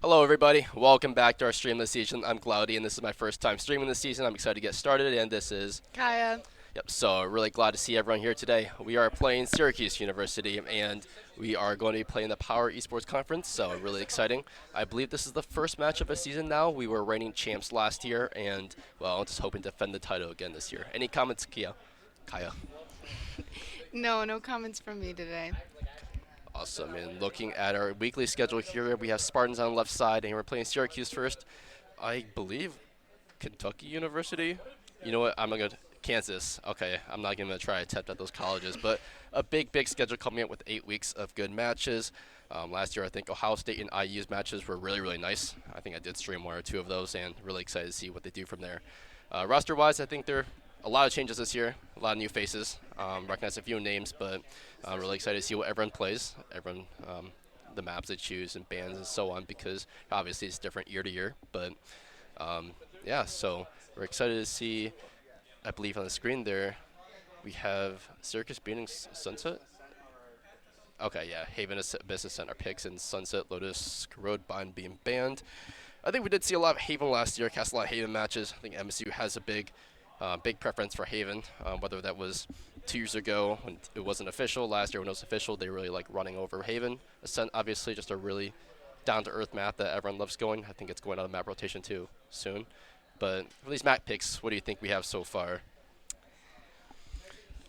Hello, everybody. Welcome back to our stream this season. I'm Cloudy, and this is my first time streaming this season. I'm excited to get started, and this is Kaya. so really glad to see everyone here today. We are playing Syracuse University, and we are going to be playing the Power Esports Conference, so really exciting. I believe this is the first match of the season now. We were reigning champs last year, and well, just hoping to defend the title again this year. Any comments, Kia? Kaya? No, no comments from me today. Awesome. And looking at our weekly schedule here, we have Spartans on the left side, and we're playing Syracuse first. I believe Kentucky University. You know what? I'm not gonna Kansas. Okay, I'm not gonna try to attempt at those colleges, but a big schedule coming up with 8 weeks of good matches. Last year, I think Ohio State and IU's matches were really nice. I think I did stream one or two of those, and really excited to see what they do from there. Roster-wise, I think there are a lot of changes this year, a lot of new faces. Recognize a few names, but I'm really excited to see what everyone plays. Everyone, the maps they choose and bans and so on, because obviously it's different year to year. But yeah, so we're excited to see. I believe on the screen there, we have Syracuse beating Sunset. Okay, yeah, Haven Business Center picks and Sunset Lotus Road Bind being banned. I think we did see a lot of Haven last year, cast a lot of Haven matches. I think MSU has a big preference for Haven, whether that was 2 years ago when it wasn't official, last year when it was official, they really like running over Haven. Ascent, obviously, just a really down-to-earth map that everyone loves going. I think it's going on a map rotation too soon. But for these map picks, what do you think we have so far?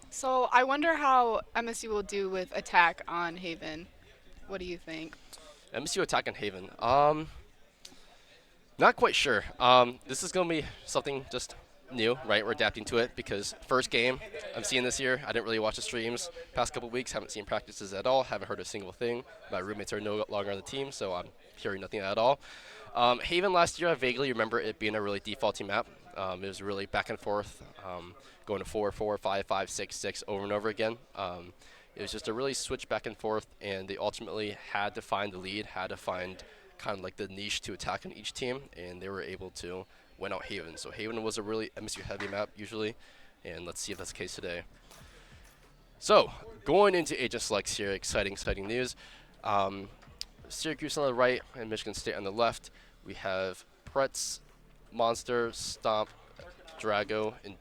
So I wonder how MSU will do with attack on Haven. What do you think? MSU attack on Haven. Not quite sure. This is going to be something just new, right? We're adapting to it because first game I'm seeing this year. I didn't really watch the streams past couple weeks. Haven't seen practices at all. Haven't heard a single thing. My roommates are no longer on the team, so I'm hearing nothing at all. Haven last year, I vaguely remember it being a really defaulty map. It was really back and forth, going to 4-4, 5-5, 6-6 over and over again. It was just a really switch back and forth, and they ultimately had to find the lead, had to find kind of like the niche to attack on each team, and they were able to win out Haven. So Haven was a really MSU heavy map usually, and let's see if that's the case today. So going into agent selects here, exciting news. Syracuse on the right and Michigan State on the left. We have Pretz, Monster, Stomp, Drago, and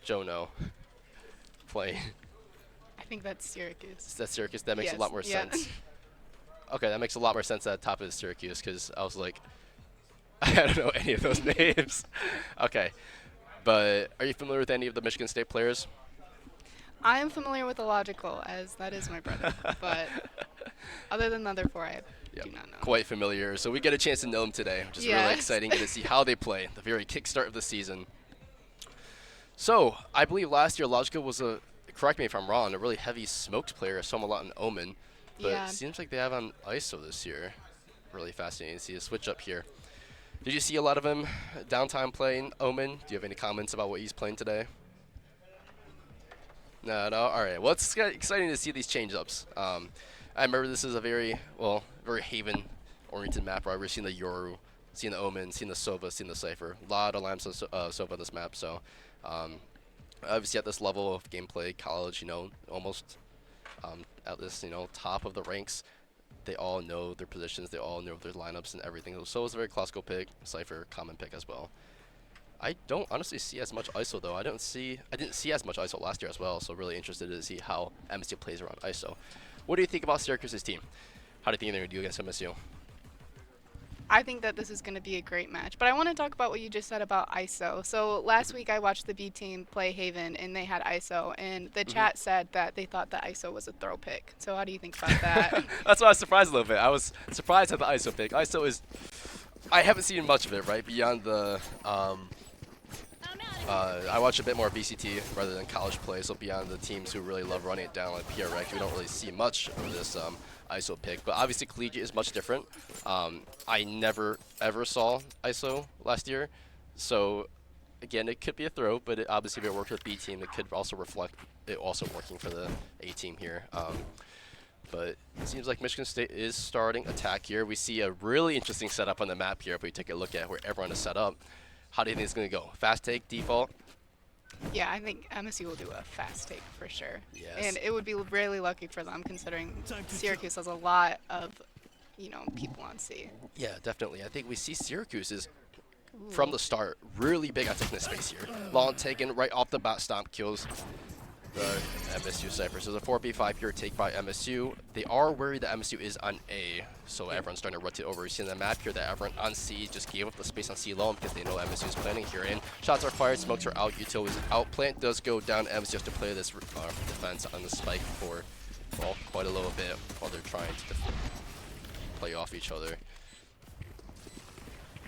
Jono playing. I think that's Syracuse. That's Syracuse. That makes a Yes, lot more yeah. sense. Okay, that makes a lot more sense at the top of Syracuse because I was like, I don't know any of those names. Okay, but are you familiar with any of the Michigan State players? I am familiar with the logical, as that is my brother. But other than the other four, I Yep, do not know. quite familiar. So we get a chance to know them today, which is really Yes. exciting. Get to see how they play, the very kickstart of the season. So I believe last year Logica was correct me if I'm wrong, a really heavy smokes player. I saw him a lot in Omen, but Yeah. it seems like they have on ISO this year. Really fascinating to see a switch up here. Did you see a lot of him downtime playing Omen? Do you have any comments about what he's playing today? No. All right. Well, it's exciting to see these change-ups. I remember this is a very Haven-oriented map. Where I've seen the Yoru, seen the Omen, seen the Sova, seen the Cypher. A lot of lamps of Sova on this map. So, obviously at this level of gameplay, college, almost at this, top of the ranks, they all know their positions. They all know their lineups and everything. So it's a very classical pick. Cypher, common pick as well. I don't honestly see as much ISO though. I didn't see as much ISO last year as well. So really interested to see how MSU plays around ISO. What do you think about Syracuse's team? How do you think they're gonna do against MSU? I think that this is going to be a great match. But I want to talk about what you just said about ISO. So last week I watched the B team play Haven, and they had ISO, and the chat said that they thought that ISO was a throw pick. So how do you think about that? That's why I was surprised a little bit. I was surprised at the ISO pick. ISO is, I haven't seen much of it, right? Beyond the, I watch a bit more VCT rather than college play, so beyond the teams who really love running it down like PRX, we don't really see much of this ISO pick. But obviously collegiate is much different. I never ever saw ISO last year, so again, it could be a throw, but obviously if it worked with B team, it could also reflect it also working for the A team here. But it seems like Michigan State is starting attack here. We see a really interesting setup on the map here if we take a look at where everyone is set up. How do you think it's going to go? Fast take, default? Yeah, I think MSU will do a fast take for sure. Yes. And it would be really lucky for them considering Syracuse has a lot of people on C. Yeah, definitely. I think we see Syracuse is from Ooh. the start really big on taking the space here. Long taken right off the bat, stomp kills the MSU Cypher. So the 4v5 here take by MSU. They are worried that MSU is on A, so everyone's starting to rotate over. You see on the map here that everyone on C just gave up the space on C alone because they know MSU is planning here. And shots are fired, smokes are out, util is out. Plant does go down. MSU has to play this defense on the spike for, well, quite a little bit while they're trying to play off each other.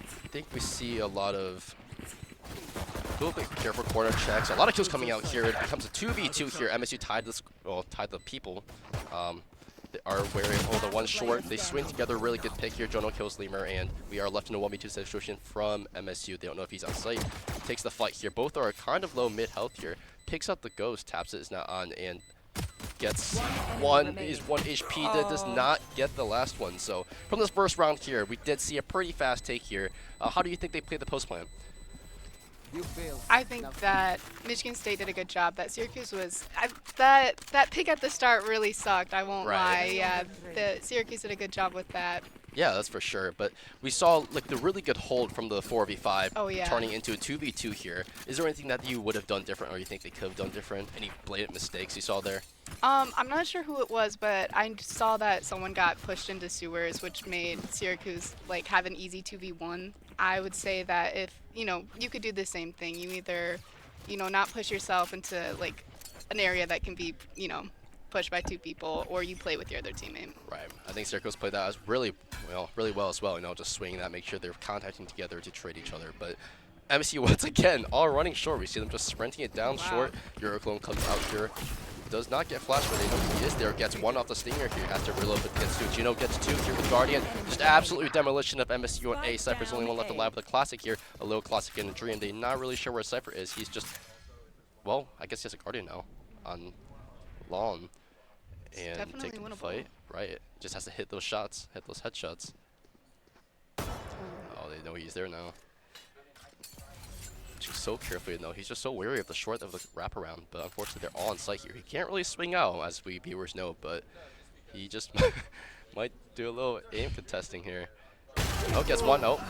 I think we see a lot of a little bit careful corner checks. A lot of kills coming out here. It becomes a 2v2 here. MSU tied this, well, tied the people. They are wearing the one short. They swing together. Really good pick here. Jono kills Lemur, and we are left in a 1v2 situation from MSU. They don't know if he's on site. Takes the fight here. Both are kind of low mid health here. Picks up the ghost, taps it, is not on, and gets one. Is 1 HP. That does not get the last one. So from this first round here, we did see a pretty fast take here. How do you think they played the post plan? I think that Michigan State did a good job. That Syracuse was that pick at the start really sucked. I won't lie. Yeah, the Syracuse did a good job with that. Yeah, that's for sure. But we saw like the really good hold from the 4v5 Oh yeah. turning into a 2v2 here. Is there anything that you would have done different, or you think they could have done different? Any blatant mistakes you saw there? I'm not sure who it was, but I saw that someone got pushed into sewers, which made Syracuse like have an easy 2v1. I would say that if you could do the same thing. You either not push yourself into like an area that can be pushed by two people, or you play with your other teammate. Right. I think Syracuse played that as really well as well. Just swinging that, make sure they're contacting together to trade each other. But MSU once again all running short. We see them just sprinting it down short. Euroclone comes out here. Does not get flashed, but they know he is there. Gets one off the stinger here. Has to reload, but gets two. Gino gets two here with Guardian. Just absolutely demolition of MSU on A. Cypher's only one left alive with a classic here. A little classic in a dream. They're not really sure where Cypher is. He's just, well, I guess he has a Guardian now on long and taking the fight. Right. Just has to hit those shots, hit those headshots. Oh, they know he's there now. So carefully, though. He's just so wary of the short of the wraparound, but unfortunately they're all on site here. He can't really swing out, as we viewers know, but he just might do a little aim contesting here. Oh, gets one. Oh,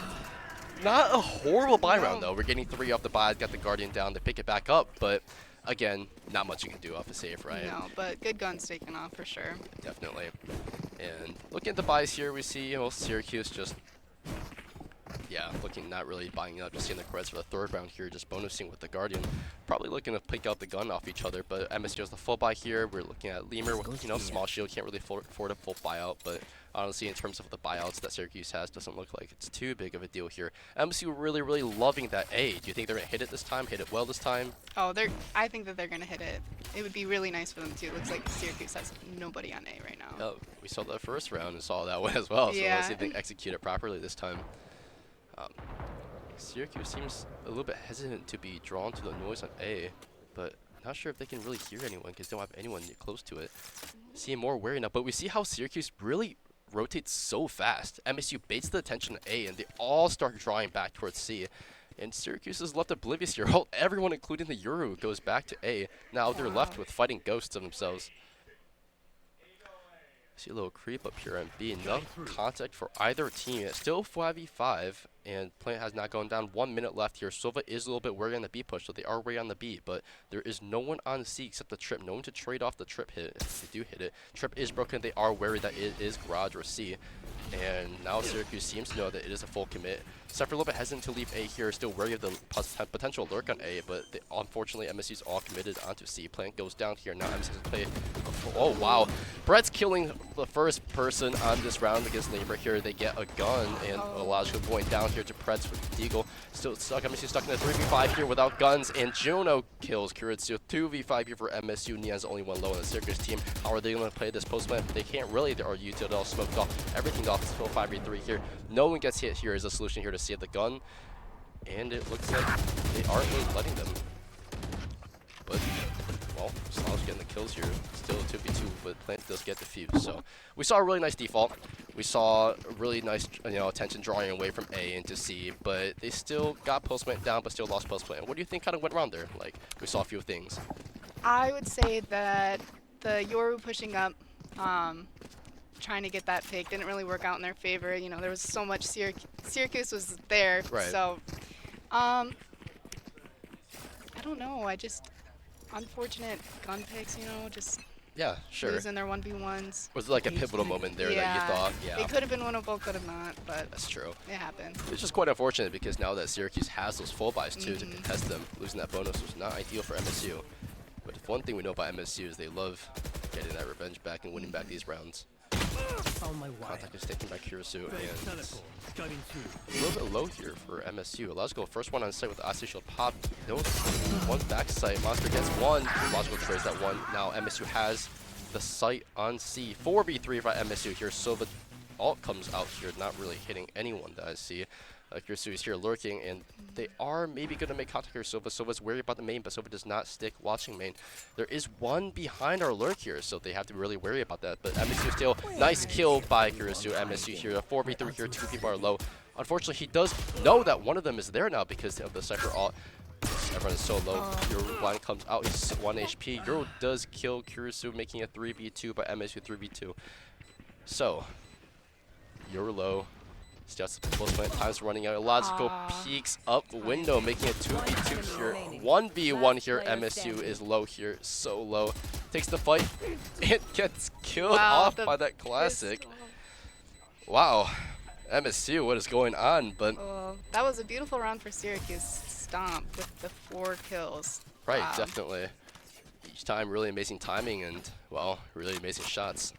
not a horrible buy round, though. We're getting 3 off the buy, got the Guardian down to pick it back up, but again, not much you can do off a save, right? No, but good guns taken off for sure. Definitely. And looking at the buys here, we see Syracuse just, yeah, looking not really buying up, just seeing the creds for the third round here, just bonusing with the Guardian. Probably looking to pick out the gun off each other, but MSU has the full buy here. We're looking at Lemur with, small shield, can't really afford a full buyout, but honestly, in terms of the buyouts that Syracuse has, doesn't look like it's too big of a deal here. MSU really, really loving that A. Do you think they're going to hit it this time, hit it well this time? Oh, I think that they're going to hit it. It would be really nice for them, too. It looks like Syracuse has nobody on A right now. Oh, we saw the first round and saw that one as well, so let's see if they execute it properly this time. Syracuse seems a little bit hesitant to be drawn to the noise on A, but not sure if they can really hear anyone because they don't have anyone close to it. Seeing more wary now, but we see how Syracuse really rotates so fast. MSU baits the attention on A, and they all start drawing back towards C. And Syracuse is left oblivious here. Everyone, including the Euro, goes back to A. Now they're left with fighting ghosts of themselves. See a little creep up here on B. Enough contact for either team. It's still 5v5, and Plant has not gone down. 1 minute left here. Sova is a little bit wary on the B push, so they are wary on the B, but there is no one on C except the Trip. No one to trade off the Trip hit if they do hit it. Trip is broken. They are wary that it is Garage or C. And now Syracuse seems to know that it is a full commit. Cypher a little bit hesitant to leave A here, still wary of the potential lurk on A, but unfortunately MSU's all committed onto C. Plant goes down here. Now MSU's play. Oh wow. Brett's killing the first person on this round against Labor here. They get a gun, and Elijah going down here to Preds with Deagle. Still stuck. MSU stuck in a 3v5 here without guns, and Juno kills Kuritsu. 2v5 here for MSU. Nia's only one low on the Syracuse team. How are they going to play this post plan? They can't really. They are utility all smoked off. Everything off. It's still 5v3 here. No one gets hit here is a solution here to save the gun, and it looks like they aren't really letting them. But well, Slav's getting the kills here. Still 2v2, but Plant does get defused. So we saw a really nice default. We saw a really nice, attention drawing away from A into C, but they still got postplant down, but still lost postplant. What do you think kind of went wrong there? Like, we saw a few things. I would say that the Yoru pushing up trying to get that pick didn't really work out in their favor. You know, there was so much Syracuse was there. Right. So, I don't know. I just unfortunate gun picks. You know, just Yeah, sure. losing their 1v1s. Was it like a pivotal moment there that you Yeah, thought, yeah, it could have been winnable, could have not, but that's true. it happened. It's just quite unfortunate because now that Syracuse has those full buys too to contest them, losing that bonus was not ideal for MSU. But if one thing we know about MSU is they love getting that revenge back and winning back these rounds. Contact is taken by Kirisu, and a little bit low here for MSU. Logical first one on site with the Icy Shield pop. No, one back site. Monster gets one. Logical trades that one. Now MSU has the site on C. 4v3 by MSU here. Silva ult comes out here, not really hitting anyone that I see. Kirisu is here lurking, and they are maybe going to make contact here. Silva's worried about the main, but Silva does not stick watching main. There is one behind our lurk here, so they have to be really worry about that. But MSU still, nice kill by Kirisu. MSU here, a 4v3 here, 2 people are low. Unfortunately, he does know that one of them is there now because of the Cypher ult. Everyone is so low. Euro blind comes out, he's 1 HP. Euro does kill Kirisu, making a 3v2 by MSU 3v2. So, Euro low. Still close plant time's running out. Logical peeks up window, making it 2v2 here. 1v1 here. MSU is low here, so low. Takes the fight. It gets killed off by that classic. Wow. MSU, what is going on? But that was a beautiful round for Syracuse. Stomp with the 4 kills. Right, definitely. Each time really amazing timing and, well, really amazing shots.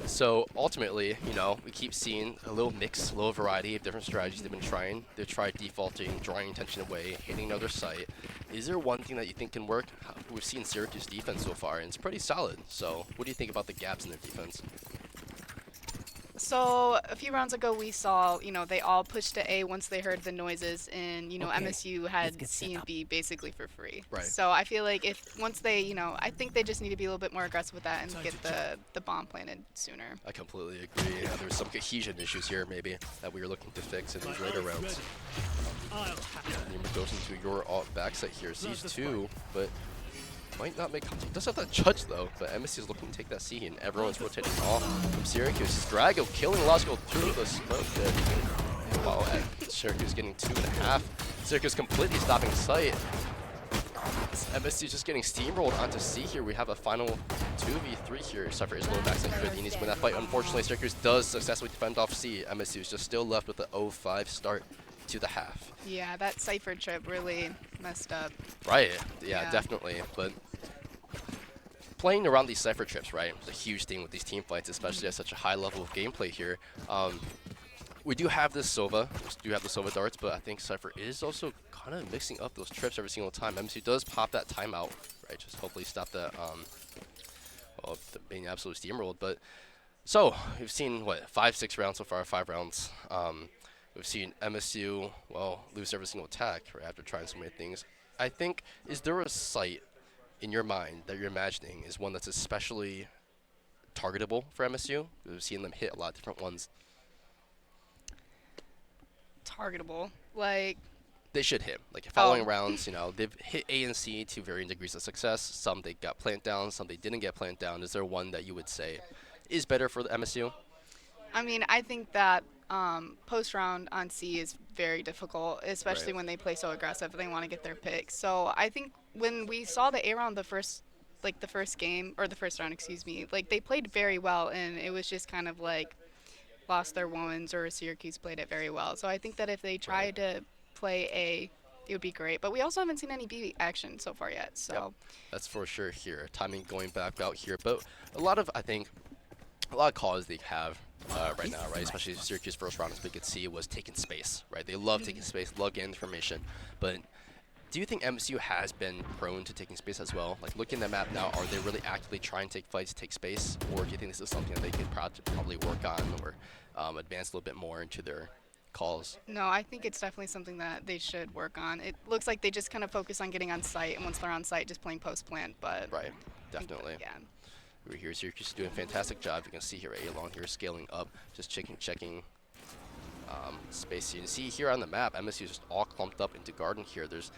So ultimately, you know, we keep seeing a little mix, a little variety of different strategies they've been trying. They've tried defaulting, drawing attention away, hitting another site. Is there one thing that you think can work? We've seen Syracuse defense so far, and it's pretty solid. So what do you think about the gaps in their defense? So a few rounds ago, we saw, you know, they all pushed to A once they heard the noises, and you know, MSU had C and B basically for free. Right. So I feel like if once they, you know, I think they just need to be a little bit more aggressive with that and get the bomb planted sooner. I completely agree. There was some cohesion issues here, maybe, that we were looking to fix in these later rounds. Nima goes into your alt backside here, sees 2, but might not make contact. Does have that judge though, but MSC is looking to take that C, and everyone's rotating off from Syracuse. Drago killing Logical through the smoke there. Wow, and Syracuse getting 2.5. Syracuse completely stopping sight. MSC just getting steamrolled onto C here. We have a final 2v3 here. Cypher is low backside here. He needs to win that fight. Unfortunately, Syracuse does successfully defend off C. MSC is just still left with the 0-5 start to the half. Yeah, that Cypher trip really messed up. Right, yeah, definitely. But playing around these Cypher trips, right, is a huge thing with these team fights, especially at such a high level of gameplay here. We do have this Sova, darts, but I think Cypher is also kind of mixing up those trips every single time. MSU does pop that timeout, right, just hopefully stop that, being absolutely steamrolled. But, so, we've seen, what, 5-6 rounds so far, 5 rounds. We've seen MSU, well, lose every single attack right, after trying so many things. I think, is there a site in your mind that you're imagining is one that's especially targetable for MSU? We've seen them hit a lot of different ones. Targetable, like they should hit. Like following rounds, you know, they've hit A and C to varying degrees of success. Some they got plant down, some they didn't get plant down. Is there one that you would say is better for the MSU? I mean, I think that post round on C is very difficult, especially when they play so aggressive and they want to get their picks. So I think when we saw the A round the first game, or the first round, excuse me, like they played very well, and it was just kind of like lost their ones, or Syracuse played it very well. So I think that if they tried to play A, it would be great. But we also haven't seen any B action so far yet. So that's for sure here. Timing going back out here, but a lot of calls they have right now, right? Especially Syracuse first round, as we could see, was taking space, right? They love taking space, love getting information. But do you think MSU has been prone to taking space as well? Like looking at the map now, are they really actively trying to take fights, take space, or do you think this is something that they could probably work on or advance a little bit more into their calls? No, I think it's definitely something that they should work on. It looks like they just kind of focus on getting on site, and once they're on site, just playing post plant. But right, definitely. Yeah. Over here, Syracuse is doing a fantastic job. You can see here A-Long here scaling up, just checking space. You can see here on the map, MSU is just all clumped up into Garden here. There's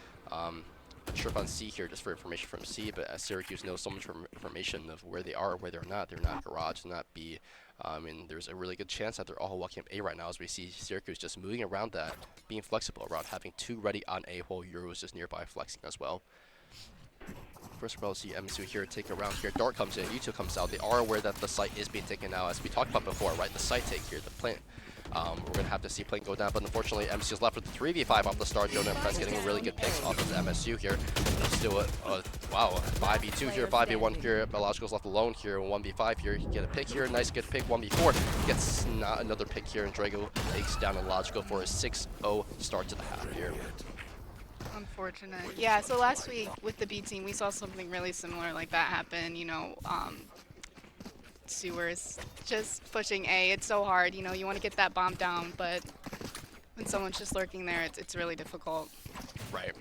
a trip on C here just for information from C, but as Syracuse knows so much information of where they are or where they're not garage, they're not B. And there's a really good chance that they're all walking up A right now as we see Syracuse just moving around that, being flexible around having two ready on A while Euro is just nearby flexing as well. First of all, see MSU here take a round here. Dart comes in, U2 comes out. They are aware that the site is being taken now, as we talked about before, right? The site take here, the plant. We're going to have to see plant go down, but unfortunately, MSU is left with 3v5 off the start. Jonah and Press getting really good picks off of the MSU here. Still wow, 5v2 here, 5v1 here. Logical's left alone here, 1v5 here. You get a pick here, nice good pick, 1v4. Gets not another pick here, and Drago takes down a Logical for a 6-0 start to the half here. Unfortunate. Yeah, so last week with the B team, we saw something really similar like that happen. Sewers just pushing A. It's so hard. You want to get that bomb down, but when someone's just lurking there, it's really difficult. Right.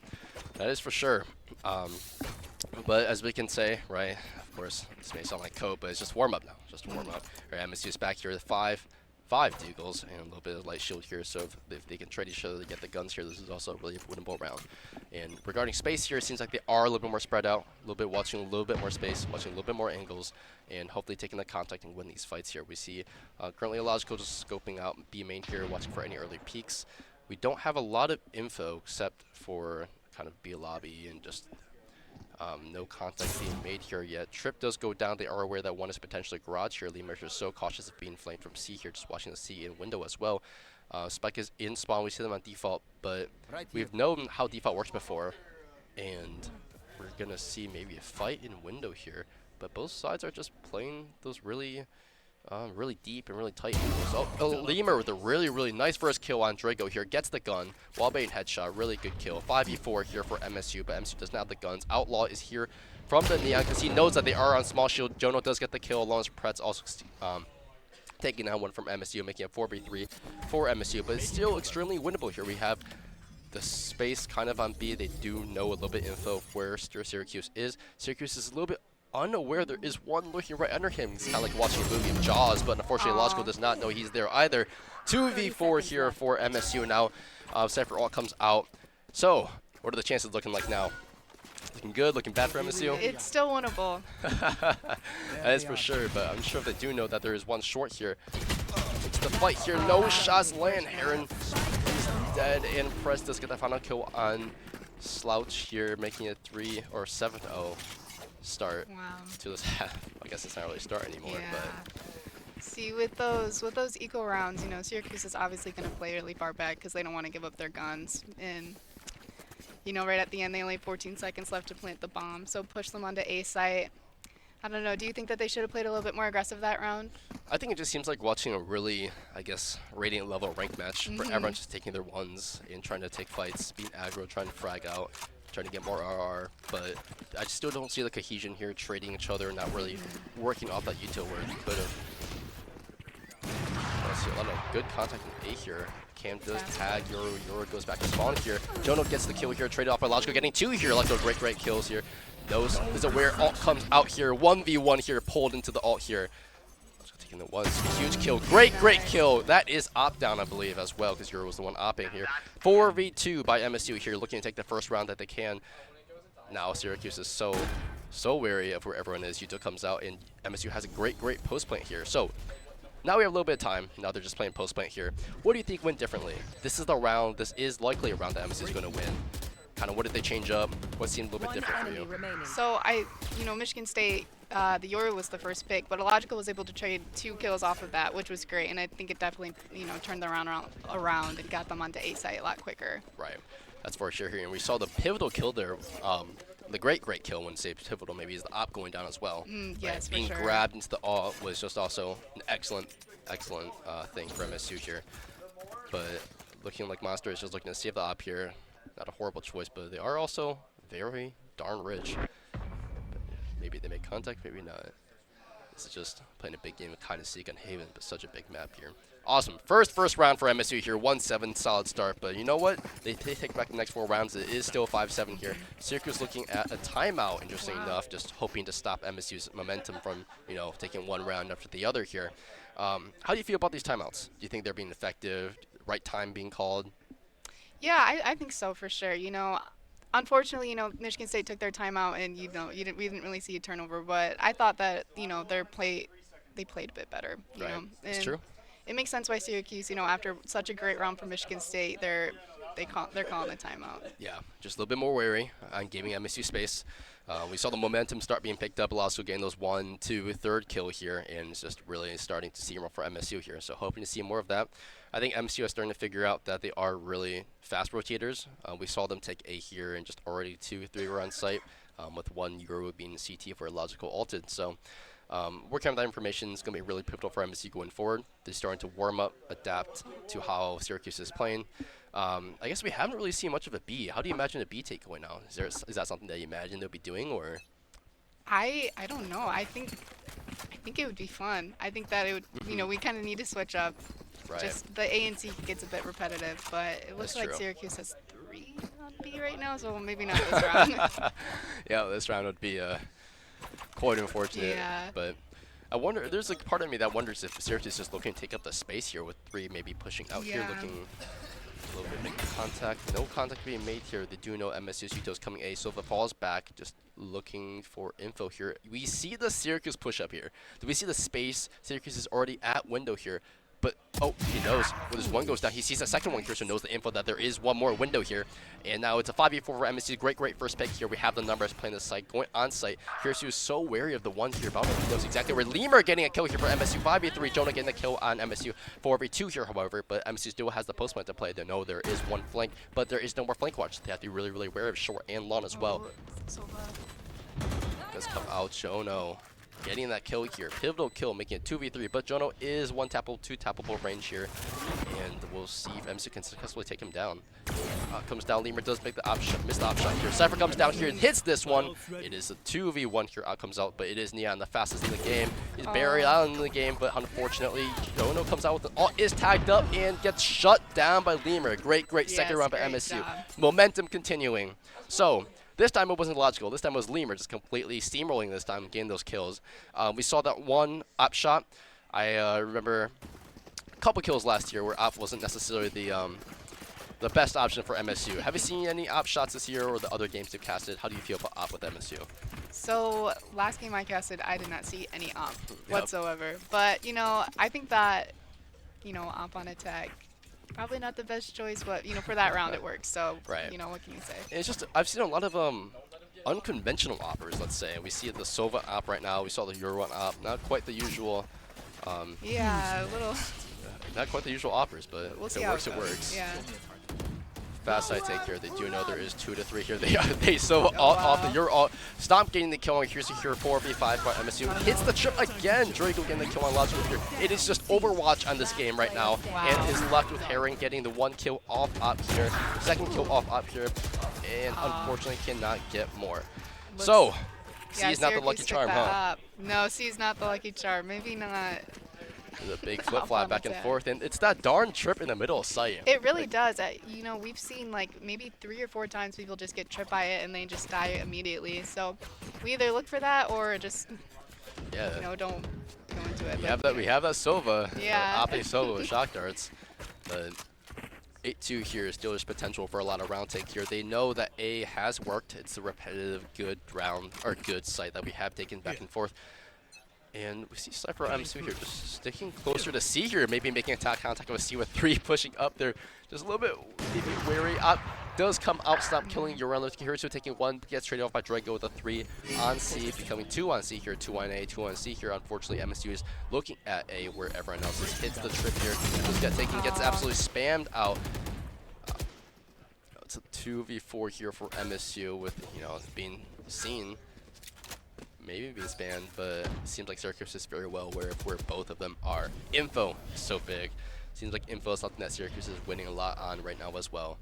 That is for sure. But as we can say, right, of course, this may sound like code, but it's just warm-up now. Just warm-up. Right, MSU's back here with five Deagles and a little bit of light shield here, so if they can trade each other to get the guns here, this is also a really winnable round. And regarding space here, it seems like they are a little bit more spread out, a little bit watching a little bit more space, watching a little bit more angles, and hopefully taking the contact and win these fights here. We see currently Logical just scoping out B main here, watching for any early peaks. We don't have a lot of info except for kind of B lobby and just no contact being made here yet. Trip does go down. They are aware that one is potentially garage here. Lemur is so cautious of being flanked from C here, just watching the C in window as well. Spike is in spawn. We see them on default, but we've known how default works before, and we're going to see maybe a fight in window here. But both sides are just playing those really deep and really tight angles. Oh, Lemur with a really nice first kill on Drago here. Gets the gun. Wallbait headshot. Really good kill. 5v4 here for MSU, but MSU does not have the guns. Outlaw is here from the Neon because he knows that they are on small shield. Jono does get the kill along with Pretz also taking down one from MSU, making a 4v3 for MSU, but it's still extremely winnable here. We have the space kind of on B. They do know a little bit info of where Syracuse is. Syracuse is a little bit unaware there is one looking right under him. He's kind of like watching a movie of Jaws, but unfortunately Logical does not know he's there either. 2v4 here for MSU now. Cypher Alt comes out. So, what are the chances looking like now? Looking good, looking bad for MSU? It's still winnable. That is for sure, but I'm sure if they do know that there is one short here. It's the fight here. No shots land. Heron is dead, and Press does get the final kill on Slouch here, making it 3 or 7-0. Start to this half. I guess it's not really a start anymore, but see, with those eco rounds, Syracuse is obviously going to play really far back because they don't want to give up their guns. And right at the end, they only have 14 seconds left to plant the bomb, so push them onto A site. I don't know. Do you think that they should have played a little bit more aggressive that round? I think it just seems like watching a really, I guess, radiant level ranked match where everyone's just taking their ones and trying to take fights, being aggro, trying to frag out, trying to get more RR, but I still don't see the cohesion here, trading each other, not really working off that util where you could have. I see a lot of good contact in A here. Cam does tag, Yoru goes back to spawn here. Jono gets the kill here, traded off by Logical, getting 2 here. Logical, great kills here. Knows is aware, alt comes out here, 1v1 here, pulled into the alt here. Taking the one, huge kill, great kill. That is op down, I believe, as well, because Euro was the one opping here. 4v2 by MSU here, looking to take the first round that they can. Now Syracuse is so wary of where everyone is. Yuto comes out, and MSU has a great post plant here. So now we have a little bit of time. Now they're just playing post plant here. What do you think went differently? This is the round. This is likely a round that MSU is going to win. Kind of what did they change up? What seemed a little bit different for you? So Michigan State, the Yoru was the first pick, but Illogical was able to trade 2 kills off of that, which was great, and I think it definitely, turned the round around and got them onto A site a lot quicker. Right, that's for sure here, and we saw the pivotal kill there. The great kill, when say pivotal, maybe is the op going down as well. Yes, being for sure. grabbed into the alt was just also an excellent thing for MSU here. But looking like Monster is just looking to save the op here. Not a horrible choice, but they are also very darn rich. But maybe they make contact, maybe not. This is just playing a big game of kind of seek on Haven, but such a big map here. Awesome. First round for MSU here. 1-7, solid start. But you know what? They take back the next 4 rounds. It is still 5-7 here. Syracuse looking at a timeout, interesting enough, just hoping to stop MSU's momentum from, taking one round after the other here. How do you feel about these timeouts? Do you think they're being effective? Right time being called? Yeah, I think so for sure. unfortunately, Michigan State took their timeout, and we didn't really see a turnover. But I thought that they played a bit better, Right. It's and true. it makes sense why Syracuse, after such a great round for Michigan State, they're calling a timeout. Yeah, just a little bit more wary on giving MSU space. We saw the momentum start being picked up, also getting those 1, 2, third kill here, and it's just really starting to see more for MSU here. So hoping to see more of that. I think MSU is starting to figure out that they are really fast rotators. We saw them take A here, and just already 2, 3 were on site, with one Euro being CT for a logical ulted. So working on that information is going to be really pivotal for MSU going forward. They're starting to warm up, adapt to how Syracuse is playing. I guess we haven't really seen much of a B. How do you imagine a B take going now? Is that something that you imagine they'll be doing, or? I don't know. I think it would be fun. I think that it would. We kind of need to switch up. Right. Just the A and C gets a bit repetitive, but it looks That's like true. Syracuse has 3 on B right now, so maybe not this round. Yeah, this round would be quite unfortunate, Yeah. but I wonder. There's a part of me that wonders if Syracuse is just looking to take up the space here with 3 maybe pushing out here, Yeah. looking a little bit making contact. No contact being made here. They do know MSU Suito's coming A, so if it falls back, just looking for info here. We see the Syracuse push up here. Do we see the space? Syracuse is already at window here. But, oh, he knows. When this one goes down, he sees a second one here, so knows the info that there is one more window here. And now it's a 5v4 for MSU. Great first pick here. We have the numbers playing the site, going on site. Here's who's so wary of the one here. Valorant, he knows exactly where. Lemur getting a kill here for MSU. 5v3. Jonah getting a kill on MSU. 4v2 here, however. But MSU still has the postman to play. They know there is one flank, but there is no more flank watch. They have to be really wary of short and long as well. Oh, so Does come out. Jono getting that kill here. Pivotal kill, making it 2v3. But Jono is 1 tappable, 2 tappable range here. And we'll see if MSU can successfully take him down. Comes down. Lemur does make the missed the option here. Cypher comes down here and hits this one. It is a 2v1 here. Out comes out, but it is Neon, the fastest in the game. He's buried out in the game, but unfortunately, Jono comes out with the ult, is tagged up and gets shut down by Lemur. Great second Yes, round by great MSU. job. Momentum continuing. So, this time it wasn't logical. This time it was Lemur just completely steamrolling this time, getting those kills. We saw that one op shot. I remember a couple kills last year where op wasn't necessarily the best option for MSU. Have you seen any op shots this year or the other games you've casted? How do you feel about op with MSU? So last game I casted, I did not see any op Yep. whatsoever. But I think that op on attack, probably not the best choice, but for that round it works. So Right. what can you say? It's just I've seen a lot of unconventional oppers. Let's say we see the Sova op right now. We saw the Euro op. Not quite the usual. Yeah, a little. Not quite the usual offers, but We'll if see it how works, it it goes. works. Yeah. Fast side take here. They do know there is 2 to 3 here. They so Oh, off the wow. Euro. Stomp getting the kill on Here's a Hero 4v5 by MSU. Hits the trip again. Draco getting the kill on Logical here. It is just Overwatch on this game right now. Wow. And is left with Herring getting the 1 kill off up here. Second kill off up here. And unfortunately cannot get more. Looks- So, C Yeah, is not the Syracuse lucky took charm, that huh? up. No, C is not the lucky charm. Maybe not. The big Up flip flop on back and attack. forth. And it's that darn trip in the middle of sight. It really does. We've seen like maybe 3 or 4 times people just get tripped by it and they just die immediately. So we either look for that or just Yeah. don't go into it. We But, have that. We have that Sova. Yeah. Ape Sova with shock darts. But 8-2 here still there's potential for a lot of round take here. They know that A has worked. It's a repetitive good round or good site that we have taken back and forth. And we see Cypher MSU here just sticking closer to C here, maybe making attack contact with C with 3 pushing up there. Just a little bit maybe wary. Up does come out, stop killing Urano. Hirosu taking 1, gets traded off by Drago with a 3 on C, becoming 2 on C here, 2 on A, 2 on C here. Unfortunately, MSU is looking at A where everyone else is. Hits the trip here. Just gets absolutely spammed out. It's a 2v4 here for MSU with, being seen. Maybe being spanned, but it seems like Syracuse is very well aware of where both of them are. Info is so big. Seems like info is something that Syracuse is winning a lot on right now as well.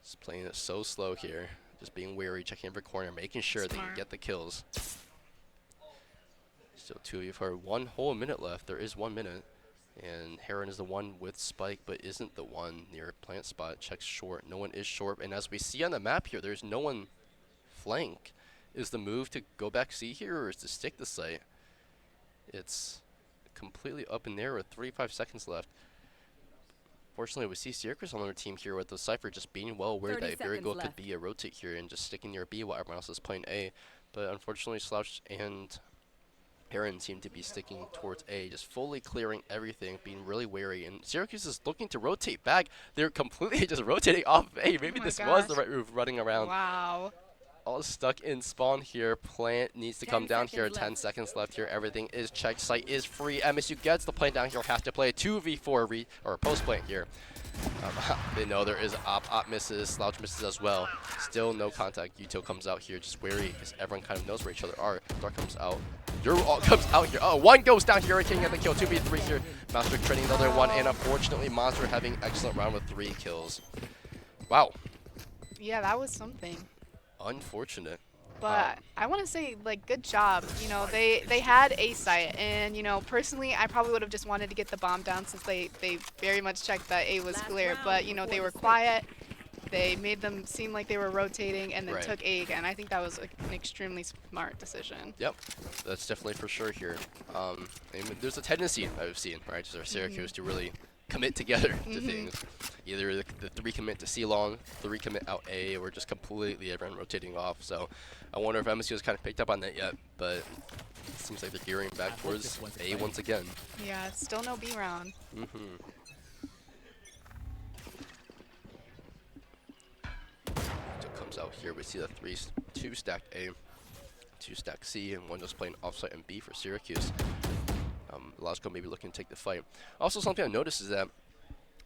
Just playing it so slow here. Just being wary, checking every corner, making sure they can Smart. get the kills. Still 2v4, 1 whole minute left. There is 1 minute. And Heron is the one with Spike, but isn't the one near plant spot. Checks short. No one is short. And as we see on the map here, there's no one flank. Is the move to go back C here or is to stick the site? It's completely up in there with 35 seconds left. Fortunately, we see Syracuse on their team here with the Cypher just being well aware 30 that it very seconds well could left. be a rotate here and just sticking near B while everyone else is playing A. But unfortunately, Slouch and Heron seem to be sticking towards A, just fully clearing everything, being really wary. And Syracuse is looking to rotate back. They're completely just rotating off of A. Oh Maybe my this was the gosh. right move, running around. Wow. All stuck in spawn here. Plant needs to come 10 down here. seconds 10 left. seconds left here. Everything is checked. Site is free. MSU gets the plant down here. Has to play a 2v4 or post plant here. They know there is op misses, Slouch misses as well. Still no contact. Util comes out here, just wary because everyone kind of knows where each other are. Dark comes out. Your all comes out here. Oh, one goes down here. King get the kill. 2v3 here. Monster trading another one, and unfortunately, Monster having excellent round with 3 kills. Wow, Yeah, that was something. unfortunate. But I want to say, like, good job. You know, they had a site, and you know, personally, I probably would have just wanted to get the bomb down since they very much checked that A was Last clear. round But you know, they before were the switch. quiet. They made them seem like they were rotating, and then Right. took A again. I think that was an extremely smart decision. Yep, that's definitely for sure here. And there's a tendency I've seen, right, just our Syracuse to really commit together to things. Either the 3 commit to C long, 3 commit out A, or just completely everyone rotating off. So I wonder if MSU has kind of picked up on that yet, but it seems like they're gearing back towards A once again. Yeah, still no B round. So it comes out here, we see the 2 stacked A, 2 stacked C, and 1 just playing offsite and B for Syracuse. Lasco maybe looking to take the fight. Also, something I noticed is that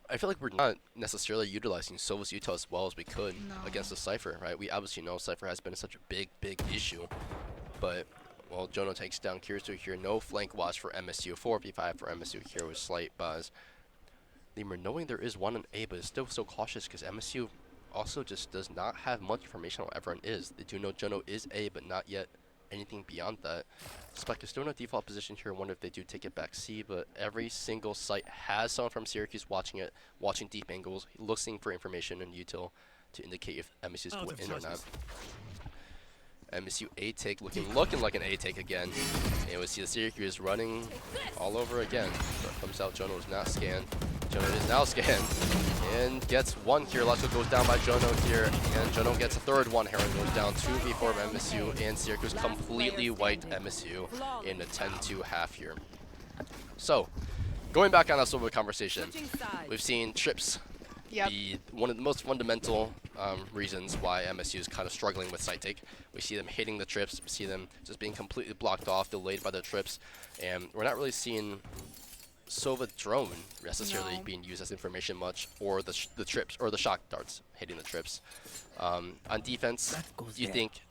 I feel like we're not necessarily utilizing Sova's Utah as well as we could No. against the Cypher, right? We obviously know Cypher has been such a big issue, but well, Jono takes down Kirsu here. No flank watch for MSU. 4v5 for MSU here with slight buzz. Lemur knowing there is one in A, but is still so cautious because MSU also just does not have much information on what everyone is. They do know Jono is A, but not yet anything beyond that. Spike is still in a default position here. I wonder if they do take it back C, but every single site has someone from Syracuse watching it, watching deep angles, looking for information and util to indicate if MSU is going in or not. MSU A take looking like an A take again. And we see the Syracuse running all over again. But comes out, Jono is not scanned. Jono is now scanned and gets 1 here. Lasco goes down by Jono here, and Jono gets a 3rd one. Heron goes down 2v4 of MSU, and Syracuse completely wiped MSU in a 10-2 half here. So, going back on that sort of conversation, Switching sides. we've seen trips Yep. be one of the most fundamental reasons why MSU is kind of struggling with site take. We see them hitting the trips, we see them just being completely blocked off, delayed by the trips, and we're not really seeing Sova drone necessarily No. being used as information much, or the trips or the shock darts hitting the trips. On defense, do you think,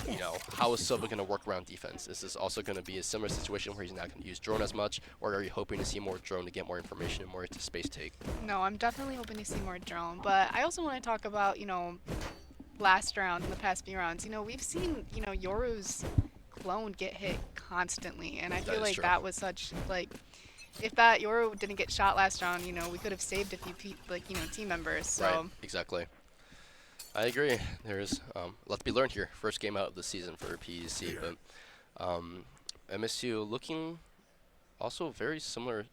you know, how is Sova going to work around defense? Is this also going to be a similar situation where he's not going to use drone as much, or are you hoping to see more drone to get more information and more into space take? No, I'm definitely hoping to see more drone. But I also want to talk about, you know, last round and the past few rounds. You know, we've seen, you know, Yoru's clone get hit constantly, and I That feel is like true. that was such like, if that Yoru didn't get shot last round, you know, we could have saved a few like, you know, team members. So Right, exactly. I agree. There's a lot to be learned here. First game out of the season for PEC, but MSU looking also very similar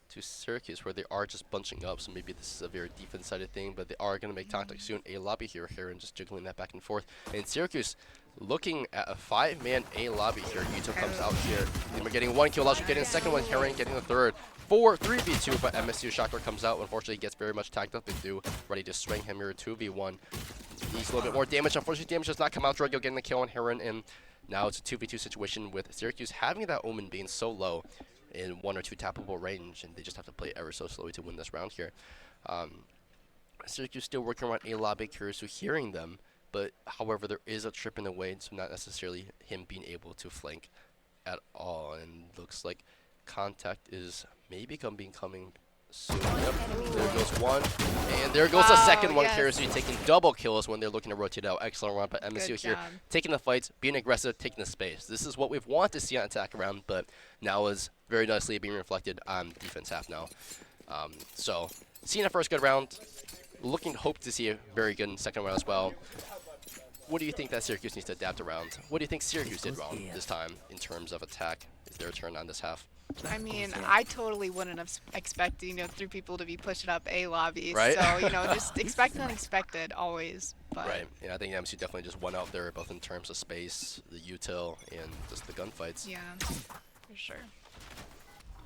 to Syracuse, where they are just bunching up. So maybe this is a very defense-sided thing, but they are going to make contact soon. A lobby here, and just jiggling that back and forth. And Syracuse looking at a 5-man A lobby here. Yuto comes out here. We're getting 1 kill. Also getting the 2nd one. Heron getting the 3rd. 3v2, but MSU Shocker comes out. Unfortunately, gets very much tagged up into ready to swing him here. 2v1. Needs a little bit more damage. Unfortunately, damage does not come out. Drago getting the kill on Heron, and now it's a 2v2 situation with Syracuse having that Omen being so low in 1 or 2 tappable range, and they just have to play ever so slowly to win this round here. Syracuse still working around A lobby. Kurisu hearing them, but however, there is a trip in the way, so not necessarily him being able to flank at all, and looks like contact is maybe coming soon. Yep. There goes 1, and there goes the 2nd one. Yes. Kurisu taking double kills when they're looking to rotate out. Excellent run by MSU Good here, job. taking the fights, being aggressive, taking the space. This is what we've wanted to see on attack round, but now is very nicely being reflected on defense half now. So, seeing a first good round, hope to see a very good 2nd round as well. What do you think that Syracuse needs to adapt around? What do you think Syracuse did wrong this time in terms of attack? Is their turn on this half? I mean, I totally wouldn't have expected, 3 people to be pushing up A lobby. Right? So, just expect the unexpected always. But Right. Yeah, I think MC definitely just won out there, both in terms of space, the util, and just the gunfights. yeah, for sure.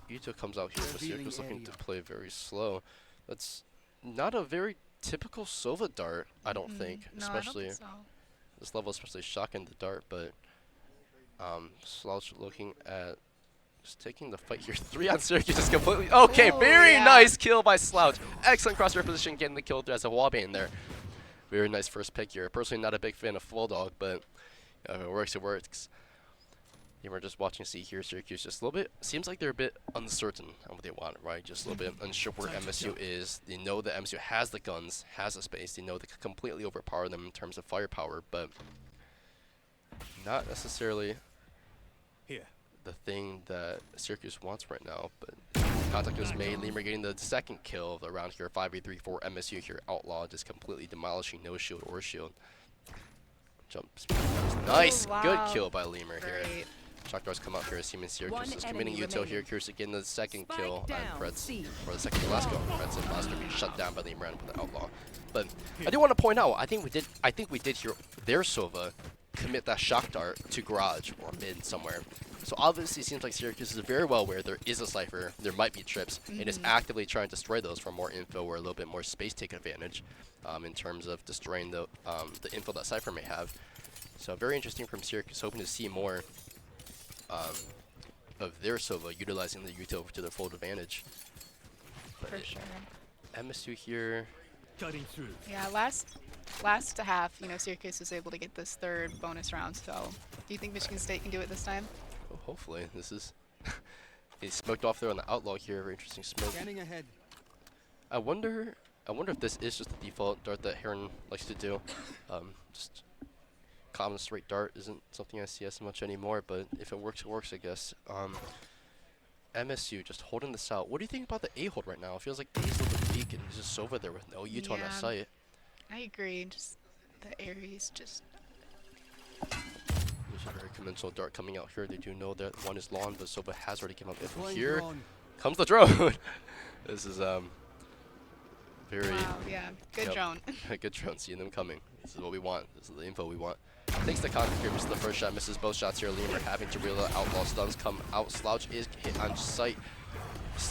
Util comes out here, but Syracuse looking to play very slow. That's not a very typical Sova dart, I don't think. No, I don't Especially think so. this level, especially shocking the dart, but Slouch looking at just taking the fight here. 3 on Syracuse is completely okay. Ooh, Very yeah. nice kill by Slouch. Excellent crosshair position, getting the kill as a wallbane there. Very nice first pick here. Personally, not a big fan of Full Dog, but if it works, it works. And we're just watching see here. Syracuse just a little bit seems like they're a bit uncertain on what they want, right? Just a little bit unsure where MSU is. They know that MSU has the guns, has the space. They know they could completely overpower them in terms of firepower, but not necessarily Here. the thing that Syracuse wants right now. But contact was made. Lemur getting the second kill of the round here. 5v3 for MSU here. Outlaw just completely demolishing no shield or shield. Jump speed. Nice, wow. good kill by Lemur here. Great. Shock Doors come out here as Siemens Syracuse One is committing enemy util here. remaining. Curious getting the second Spike kill on down, Pretz, C. or the second to last kill on Pretz, and last being shut down by the Imran with the Outlaw. But I do want to point out, I think we did hear their Sova commit that shock dart to garage or mid somewhere. So obviously it seems like Syracuse is very well aware there is a cipher, there might be trips, and is actively trying to destroy those for more info or a little bit more space take advantage in terms of destroying the info that cipher may have. So very interesting from Syracuse, hoping to see more of their Sova utilizing the util to their full advantage. But For sure. MSU here, Cutting through. Yeah, last half, Syracuse was able to get this third bonus round. So, do you think Michigan State can do it this time? oh, hopefully, this is, he smoked off there on the Outlaw here, very interesting smoke. Scanning ahead. I wonder if this is just the default dart that Heron likes to do. Just common straight dart isn't something I see as much anymore, but if it works, it works, I guess. MSU just holding this out. What do you think about the A hold right now? It feels like A's a little bit weak and he's just over there with no util on that Yeah. site. I agree. Just the Aries, just There's a very conventional dart coming out here. They do know that one is long, but Sova has already given up info Deploying here. drone. Comes the drone. This is very wow. Yeah, good Yep. drone. good drone. Seeing them coming. This is what we want. This is the info we want. Takes the contact here. Misses the first shot. Misses both shots here. Lemur having to reload. Outlaw stuns come out. Slouch is hit on sight.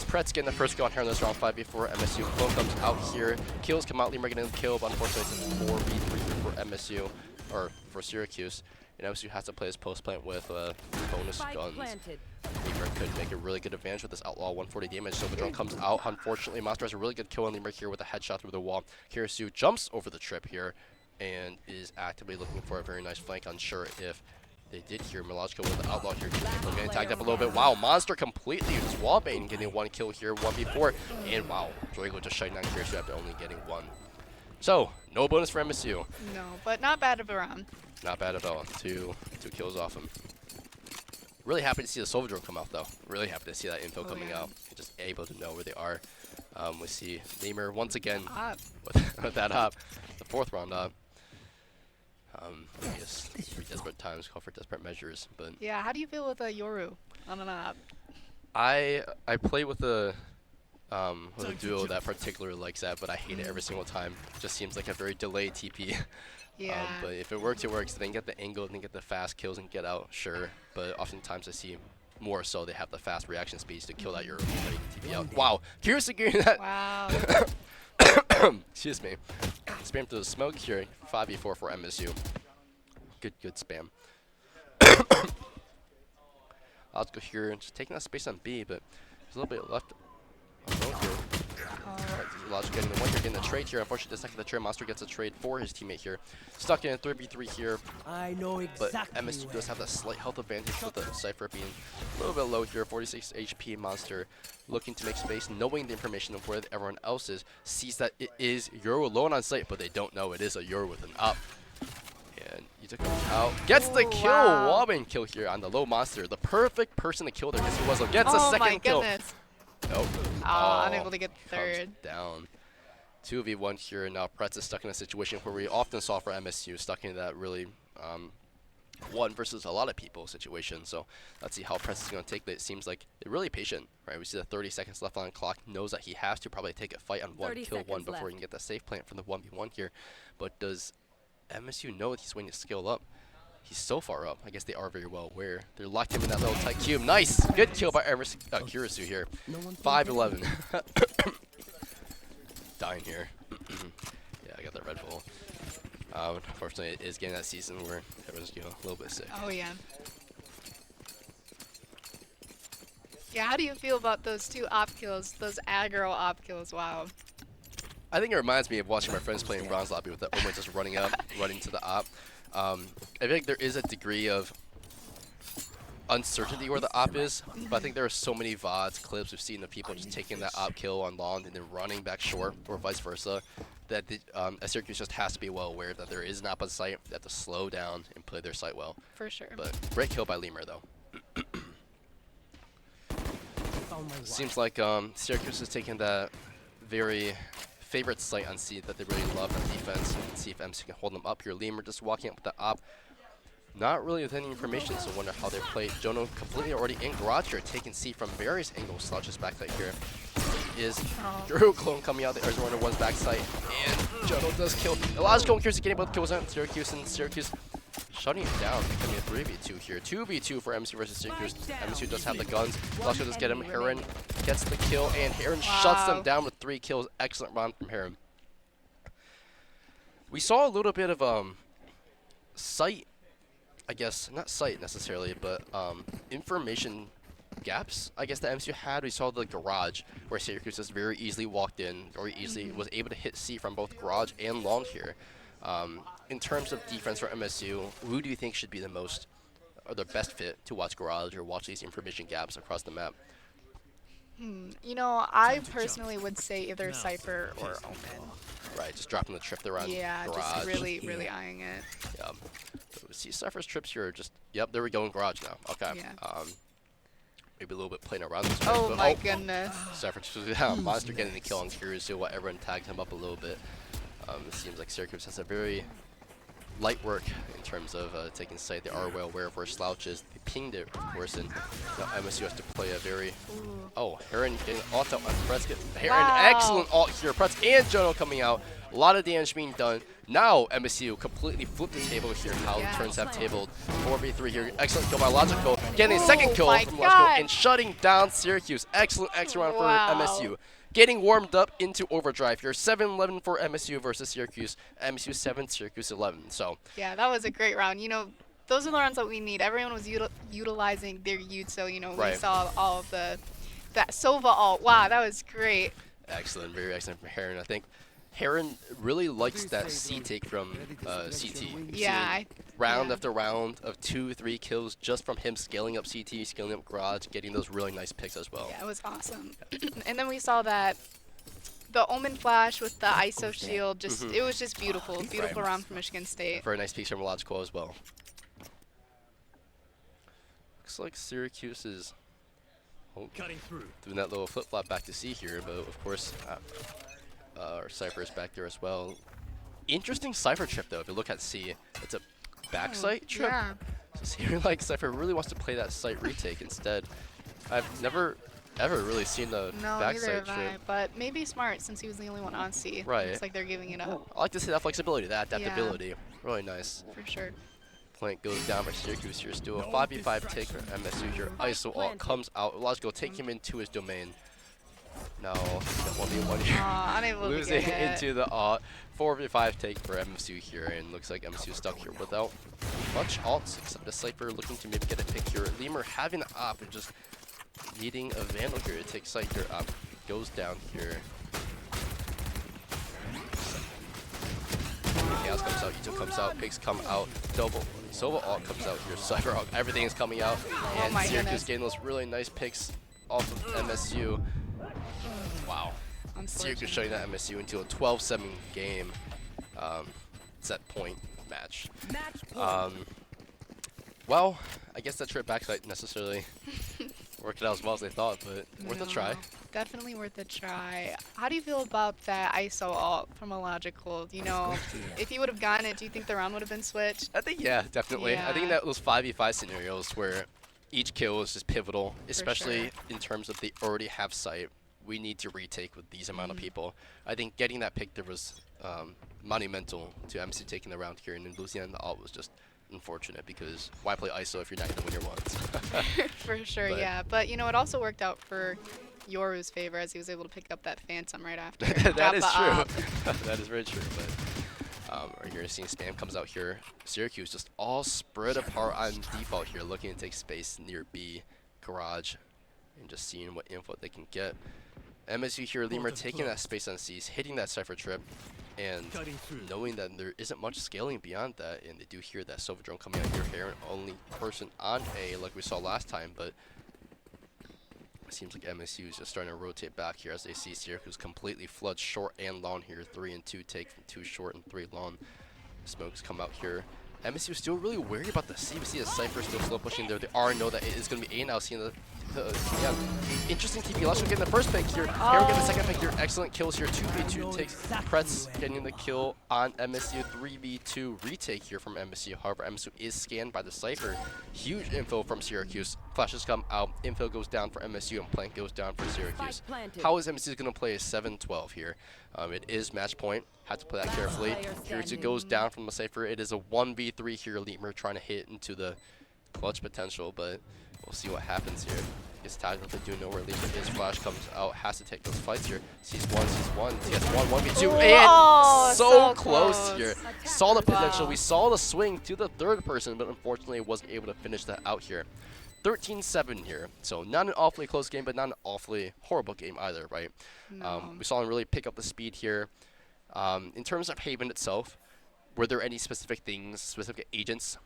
Pretz getting the first go on here in this round 5v4. MSU Clone comes out here. Kills come out. Lemur getting the kill, but unfortunately it's a 4v3 for MSU, or for Syracuse. And MSU has to play his post plant with bonus Spike guns. planted. Lemur could make a really good advantage with this Outlaw 140 damage. So the drone comes out. Unfortunately, Monster has a really good kill on Lemur here with a headshot through the wall. Kirisu jumps over the trip here and is actively looking for a very nice flank. Unsure if they did hear Melodika with the Outlaw here. Getting tagged up a little bit. Wow, Monster completely wallbane getting one kill here, 1v4. And wow, Droigo just shutting down Kirisu after only getting one. So, no bonus for MSU. No, but not bad of a round. Not bad at all. Two kills off him. Really happy to see the Sova drone come out though. Really happy to see that info coming yeah. out. Just able to know where they are. We see Lemur once again Up. with that hop. The fourth round up. I guess 3 desperate times call for desperate measures. But Yeah, how do you feel with a Yoru on an up? I play with a duo that particularly likes that, but I hate it every single time. Just seems like a very delayed TP. Yeah. But if it works, it works. Then get the angle, then get the fast kills and get out, sure. But oftentimes I see more so they have the fast reaction speeds to kill that Euro before you can TP out. Wow, curious to get that. Wow. Excuse me. Spam through the smoke here. 5v4 for MSU. Good spam. Let's go here and just taking that space on B, but there's a little bit left. Logic getting the one here, getting the trade here. Unfortunately, the second the trade, Monster gets a trade for his teammate here. Stuck in a 3v3 here, I know but exactly. MSU does have that slight health advantage with the Cypher being a little bit low here. 46 HP. Monster looking to make space, knowing the information of where everyone else is, sees that it is Euro alone on site, but they don't know it is a Euro with an up. And Yuta comes out, gets the Ooh, kill, wow. Wallbang kill here on the low Monster. The perfect person to kill there, because he was gets a Oh second my kill. goodness. Nope. Unable to get the comes third. down. 2v1 here. Now Pretz is stuck in a situation where we often saw for MSU, stuck in that really one versus a lot of people situation. So let's see how Press is going to take that. It seems like they're really patient, right? We see the 30 seconds left on the clock. Knows that he has to probably take a fight on one, kill one before he can get the safe plant from the 1v1 here. But does MSU know that he's waiting to scale up? He's so far up. I guess they are very well aware. They're locked him in that little tight cube. Nice! Good kill by Kirisu here. 5-11. Dying here. Yeah, I got that Red Bull. Unfortunately, it is getting that season where everyone's a little bit sick. Oh yeah. Yeah, how do you feel about those 2 op kills, those aggro op kills? Wow. I think it reminds me of watching my friends playing bronze lobby with the Omen just running up, running to the op. I feel like there is a degree of uncertainty where the op is, but I think there are so many VODs, clips we've seen of people just taking that op kill on long and then running back short, or vice versa, that Syracuse just has to be well aware that there is an op on site. They have to slow down and play their site well. For sure. But great kill by Lemur, though. Seems like Syracuse is taking that very favorite site on C that they really love on defense, and see if MC can hold them up here. Lemur just walking up with the op. Not really with any information, so wonder how they play. Jono completely already in garage here, taking C from various angles. Slouches backside here. Is Drew clone coming out the Arizona one's backside, and Jono does kill. Elijah and Kirisu getting both kills on Syracuse, and Syracuse shutting it down, becoming a 3v2 here. 2v2 for MC versus Syracuse. MSU does have the guns. Elijah does get him. Heron gets the kill, and Heron shuts them down with 3 kills. Excellent round from Heron. We saw a little bit of site, I guess, not sight necessarily, but information gaps, I guess, that MSU had. We saw the garage where Syracuse just very easily walked in, very easily was able to hit C from both garage and long here. In terms of defense for MSU, who do you think should be the most, or the best fit to watch garage or watch these information gaps across the map? You know, I personally would say either Cypher or Omen. Right, just dropping the trip around Yeah, garage. just really eyeing it. Yeah. We see Cypher's trips here just, yep, there we go in garage now. Okay. Yeah. Maybe a little bit playing around this Oh my goodness. Cypher just Monster getting the kill on Kirisu while everyone tagged him up a little bit. It seems like Syracuse has a very light work in terms of taking site. They are well aware of where Slouch is. They pinged it, of course, and now MSU has to play a very... Oh, Heron getting ult out on Pretz. Heron, excellent ult here. Pretz and Jono coming out. A lot of damage being done. Now MSU completely flipped the table here. How the turns have tabled. 4v3 here. Excellent kill by Logical. Getting a second kill from Logical and shutting down Syracuse. Excellent round for MSU. Getting warmed up into overdrive here. 7-11 for MSU versus Syracuse. MSU 7, Syracuse 11. So yeah, that was a great round. You know, those are the rounds that we need. Everyone was utilizing their ult, so you know we saw all of that Sova ult. Wow, that was great. Excellent, very excellent from Heron. I think Heron really likes that C take from CT. Yeah. Round after round of 2-3 kills just from him scaling up CT, scaling up garage, getting those really nice picks as well. Yeah, it was awesome. And then we saw that the Omen flash with the ISO shield, just it was just beautiful. Beautiful round from Michigan State. Very nice piece from Logical as well. Looks like Syracuse is doing that little flip-flop back to C here, but of course our Cypher is back there as well. Interesting Cypher trip though, if you look at C. It's a backside trip. Yeah. So see, like Cypher really wants to play that site retake instead. I've never ever really seen the backside trip. But maybe smart since he was the only one on C. Right. It's like they're giving it up. I like to see that flexibility, that adaptability. Really nice. For sure. Plant goes down by Syracuse here. Still a 5v5 take for MSU here. ISO ult comes out. Logical take him into his domain. No, 1v1 here. Unable Losing to get into the 4v5 take for MSU here, and looks like MSU stuck here without much ults except the Cypher looking to maybe get a pick here. Lemur having the op and just needing a Vandal here to take site here. Up goes down here. Chaos comes out, Ito comes out, Pigs come out, double Sova ult comes out here, Cypher ult, everything is coming out, and Syracuse getting those really nice picks off of MSU. Wow. Syracuse shutting that MSU into a 12-7 game set point match. Well, I guess that trip backside necessarily worked out as well as they thought, but worth a try. No, definitely worth a try. How do you feel about that ISO ult from Illogical? You know, if you would have gotten it, do you think the round would have been switched? I think, yeah, definitely. I think Yeah, that those 5v5 scenarios where each kill is just pivotal, for sure. especially in terms of they already have sight. We need to retake with these amount of Mhm. people. I think getting that pick there was monumental to MC taking the round here, and then losing on the ult was just unfortunate because why play ISO if you're not going to win your ones? For sure, But yeah. But you know, it also worked out for Yoru's favor as he was able to pick up that Phantom right after. that Got is the true. op. That is very true. But right here, seeing spam comes out here. Syracuse just all spread apart on default here, looking to take space near B garage, and just seeing what info they can get. MSU here, Lemur taking that space on C's, hitting that Cypher trip, and Cutting through. knowing that there isn't much scaling beyond that, and they do hear that Silver Drone coming out here, Heron only person on A like we saw last time, but it seems like MSU is just starting to rotate back here as they see Syracuse completely flood short and long here. 3 and 2 take from 2 short and 3 long. Smokes come out here. MSU still really worried about the C. We see the Cypher still slow pushing there. They already know that it is going to be A now. Seeing the yeah, interesting TP. Lushel getting the first pick here. Harold getting the second pick here. Excellent kills here. 2v2 takes Pretz getting the kill on MSU. 3v2 retake here from MSU. However, MSU is scanned by the Cypher. Huge info from Syracuse. Flashes come out. Info goes down for MSU and Plank goes down for Syracuse. How is MSU going to play a 7-12 here? It is match point. Have to play that carefully. Syracuse goes down from the Cypher. It is a 1v3 here. Lemur trying to hit into the clutch potential, but we'll see what happens here. Gets tagged with the do nowhere. Lemur is flash comes out, has to take those fights here. Sees one, TS1, 1v2, and Oh, so so close here. Saw the potential. Wow. We saw the swing to the third person, but unfortunately wasn't able to finish that out here. 13-7 here. So not an awfully close game, but not an awfully horrible game either, right? No. We saw him really pick up the speed here. In terms of Haven itself, were there any specific things, specific agents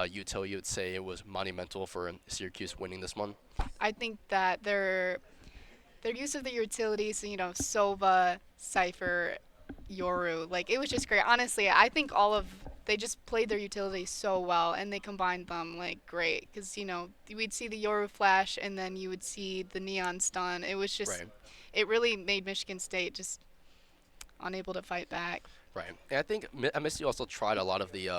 you would say it was monumental for Syracuse winning this one? I think that their use of the utilities, you know, Sova, Cypher, Yoru, like it was just great. Honestly, I think they just played their utilities so well and they combined them like great because you know we'd see the Yoru flash and then you would see the neon stun. It was just Right. it really made Michigan State just unable to fight back. Right. And I think MSU also tried a lot of the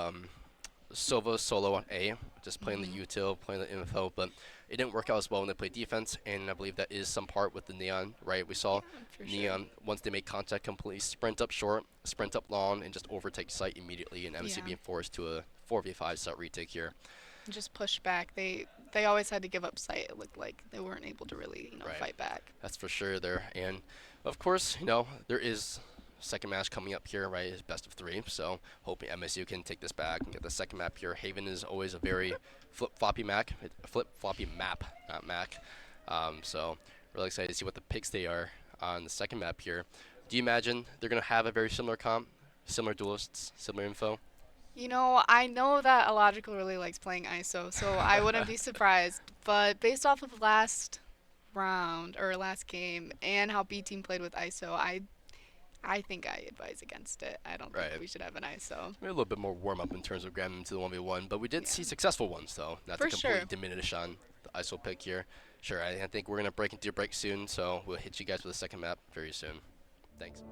Sova solo on A, just playing the util, playing the info, but it didn't work out as well when they played defense, and I believe that is some part with the Neon, right? We saw For Neon, once they made contact, completely sprint up short, sprint up long, and just overtake site immediately, and MSU Yeah. being forced to a 4v5 set retake here. Just push back. They always had to give up sight. It looked like they weren't able to really Right. fight back. That's for sure there. And of course, there is second match coming up here, right? It's best of 3. So hoping MSU can take this back and get the second map here. Haven is always a very flip-floppy map, not Mac. So really excited to see what the picks they are on the second map here. Do you imagine they're gonna have a very similar comp, similar duelists, similar info? You know, I know that Illogical really likes playing ISO, so I wouldn't be surprised. But based off of last round or last game and how B team played with ISO, I think I advise against it. I don't think Right. we should have an ISO. Maybe a little bit more warm up in terms of grabbing into the 1v1, but we did see successful ones though. Not For to completely sure. diminish on the ISO pick here. Sure, I think we're gonna break into your break soon, so we'll hit you guys with a second map very soon. Thanks.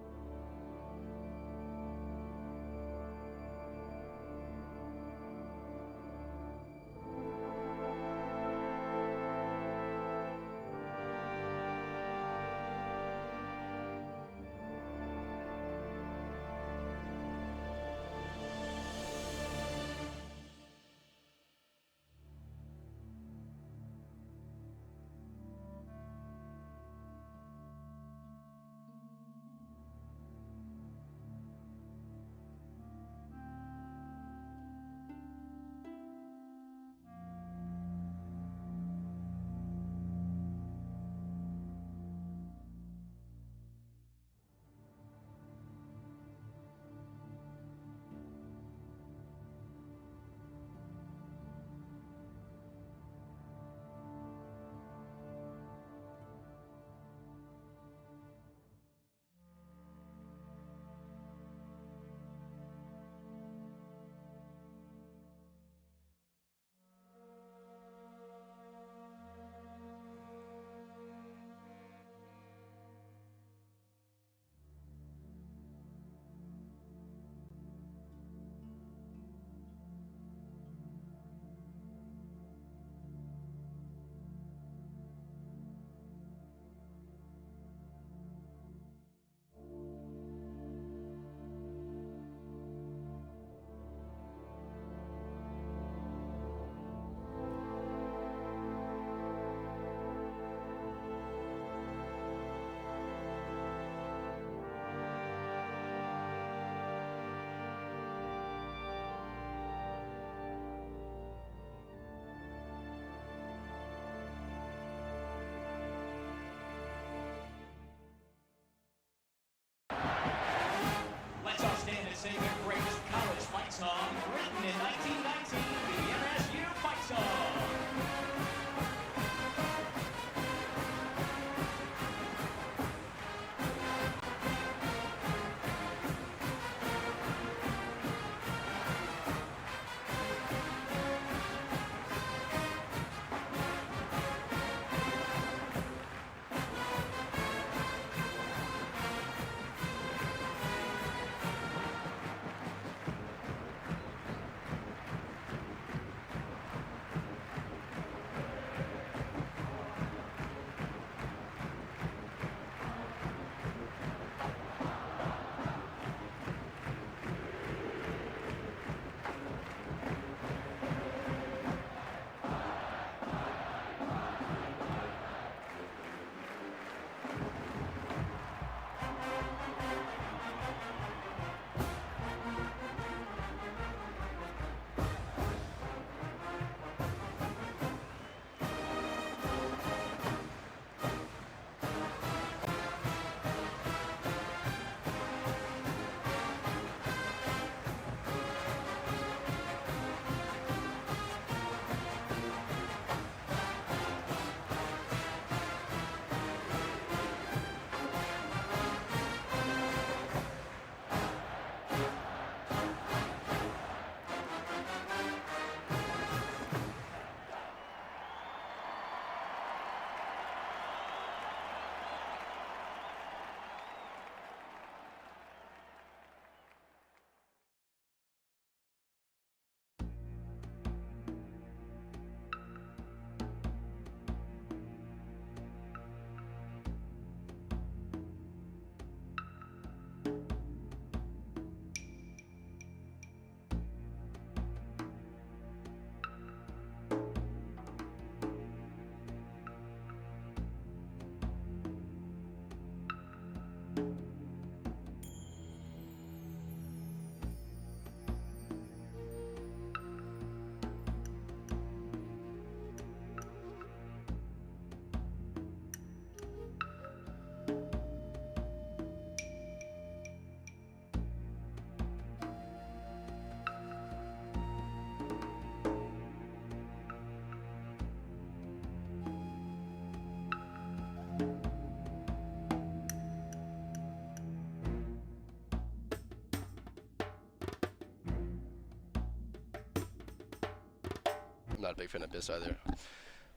not a big fan of Abyss either.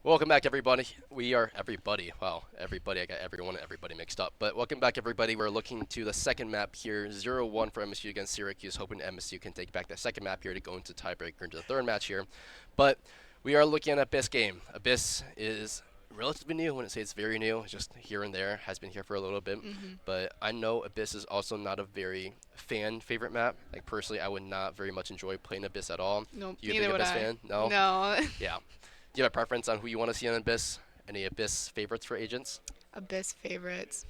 Welcome back, everybody. We are everybody. Wow, everybody. I got everyone and everybody mixed up. But welcome back, everybody. We're looking to the second map here, 0-1 for MSU against Syracuse, hoping MSU can take back that second map here to go into tiebreaker into the third match here. But we are looking at Abyss game. Abyss is relatively new. When I say it's very new, it's just here and there. Has been here for a little bit. But I know Abyss is also not a very fan favorite map. Like personally, I would not very much enjoy playing Abyss at all. Nope, You a neither big would Abyss I. fan? No. No. Yeah. Do you have a preference on who you want to see on Abyss? Any Abyss favorites for agents? Abyss favorites.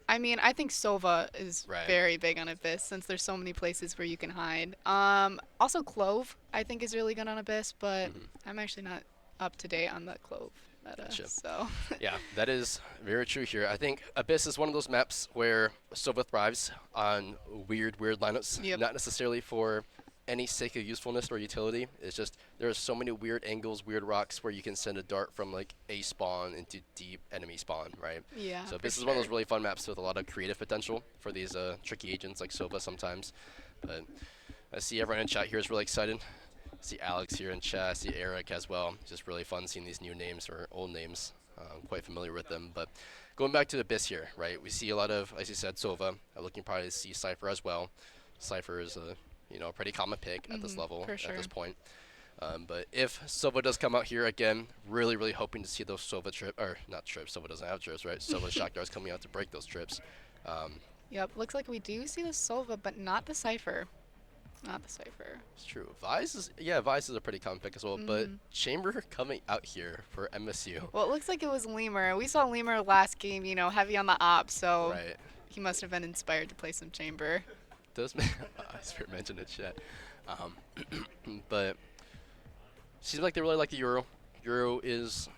I mean, I think Sova is Right. very big on Abyss since there's so many places where you can hide. Also Clove, I think is really good on Abyss, but I'm actually not up to date on the Clove meta, Gotcha. so. Yeah, that is very true here. I think Abyss is one of those maps where Sova thrives on weird lineups. Yep. Not necessarily for any sake of usefulness or utility. It's just there are so many weird angles, weird rocks where you can send a dart from like A spawn into deep enemy spawn, right? Yeah. So for this is one of those sure. really fun maps with a lot of creative potential for these tricky agents like Sova sometimes. But I see everyone in chat here is really excited. I see Alex here in chat. I see Eric as well. It's just really fun seeing these new names or old names. I'm quite familiar with them. But going back to the Abyss here, right? We see a lot of, as you said, Sova. I'm looking probably to see Cypher as well. Cypher is a pretty common pick at this level, for at sure. this point. But if Sova does come out here again, really hoping to see those Sova Sova doesn't have trips, right? Sova shock darts coming out to break those trips. Yep, looks like we do see the Sova, but not the Cypher. Not the Cypher. It's true. Vice is a pretty common pick as well, but Chamber coming out here for MSU. Well, it looks like it was Lemur. We saw Lemur last game, heavy on the op, so Right. he must have been inspired to play some Chamber. Does Spirit mentioned it, chat. But seems like they really like the Euro. Euro is,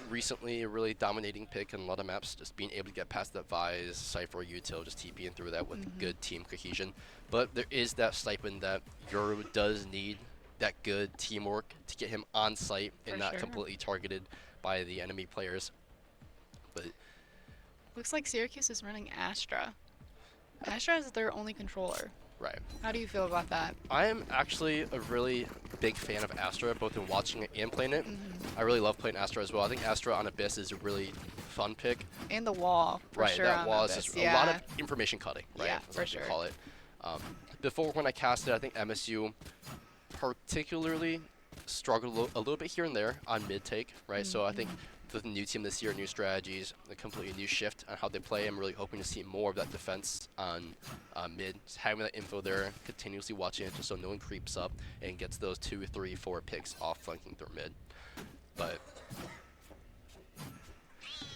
recently a really dominating pick in a lot of maps. Just being able to get past that Vise, Cypher, Util, just TPing through that with good team cohesion. But there is that stipend that Euro does need that good teamwork to get him on site and For not sure. completely targeted by the enemy players. But Looks like Syracuse is running Astra. Astra is their only controller. right. How do you feel about that? I am actually a really big fan of Astra, both in watching it and playing it. I really love playing Astra as well. I think Astra on Abyss is a really fun pick. And the wall, for Right, sure. that on wall is Abyss, just yeah. a lot of information cutting, right? Yeah, That's for what you sure. call it. Before when I casted, I think MSU particularly struggled a little bit here and there on mid take, right? So I think with the new team this year, new strategies, a completely new shift on how they play, I'm really hoping to see more of that defense on mid, just having that info there, continuously watching it just so no one creeps up and gets those 2, 3, 4 picks off flanking through mid. But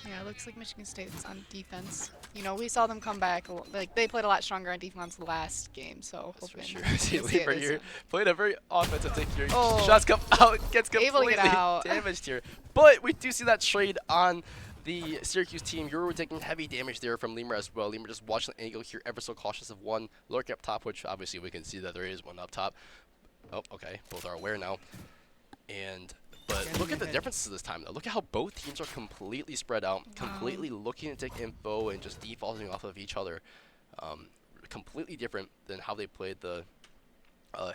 Yeah, it looks like Michigan State's on defense. We saw them come back. Like, they played a lot stronger on defense last game, so that's for hoping sure. See, we'll see it Lieber this here time. played a very offensive take here. Oh. Shots come out, gets Able to completely get out. damaged here. But we do see that trade on the Syracuse team. Euro taking heavy damage there from Lemur as well. Lemur just watching the angle here, ever so cautious of one lurking up top, which obviously we can see that there is one up top. Oh, okay, both are aware now. But look at the differences this time, though. Look at how both teams are completely spread out, completely looking to take info and just defaulting off of each other. Completely different than how they played the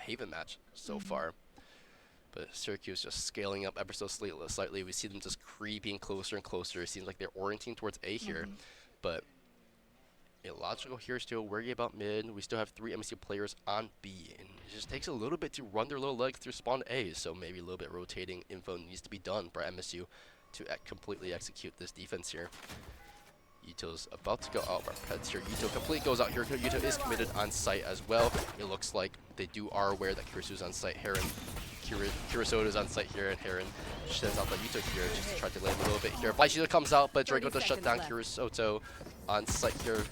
Haven match so far. But Syracuse just scaling up ever so slightly. We see them just creeping closer and closer. It seems like they're orienting towards A here. But illogical here still worry about mid. We still have 3 MSU players on B. And it just takes a little bit to run their little legs through spawn A. So maybe a little bit rotating info needs to be done for MSU to completely execute this defense here. Yuto's about to go out of our pets here. Yuto completely goes out here. Yuto is committed on site as well. It looks like they are aware that Kirisu's on site. Kirisoda is on site here, and Heron sends out the Yuto here just to try to land a little bit here. Blaishida comes out, but Draco does shut down Kirisoto on site here.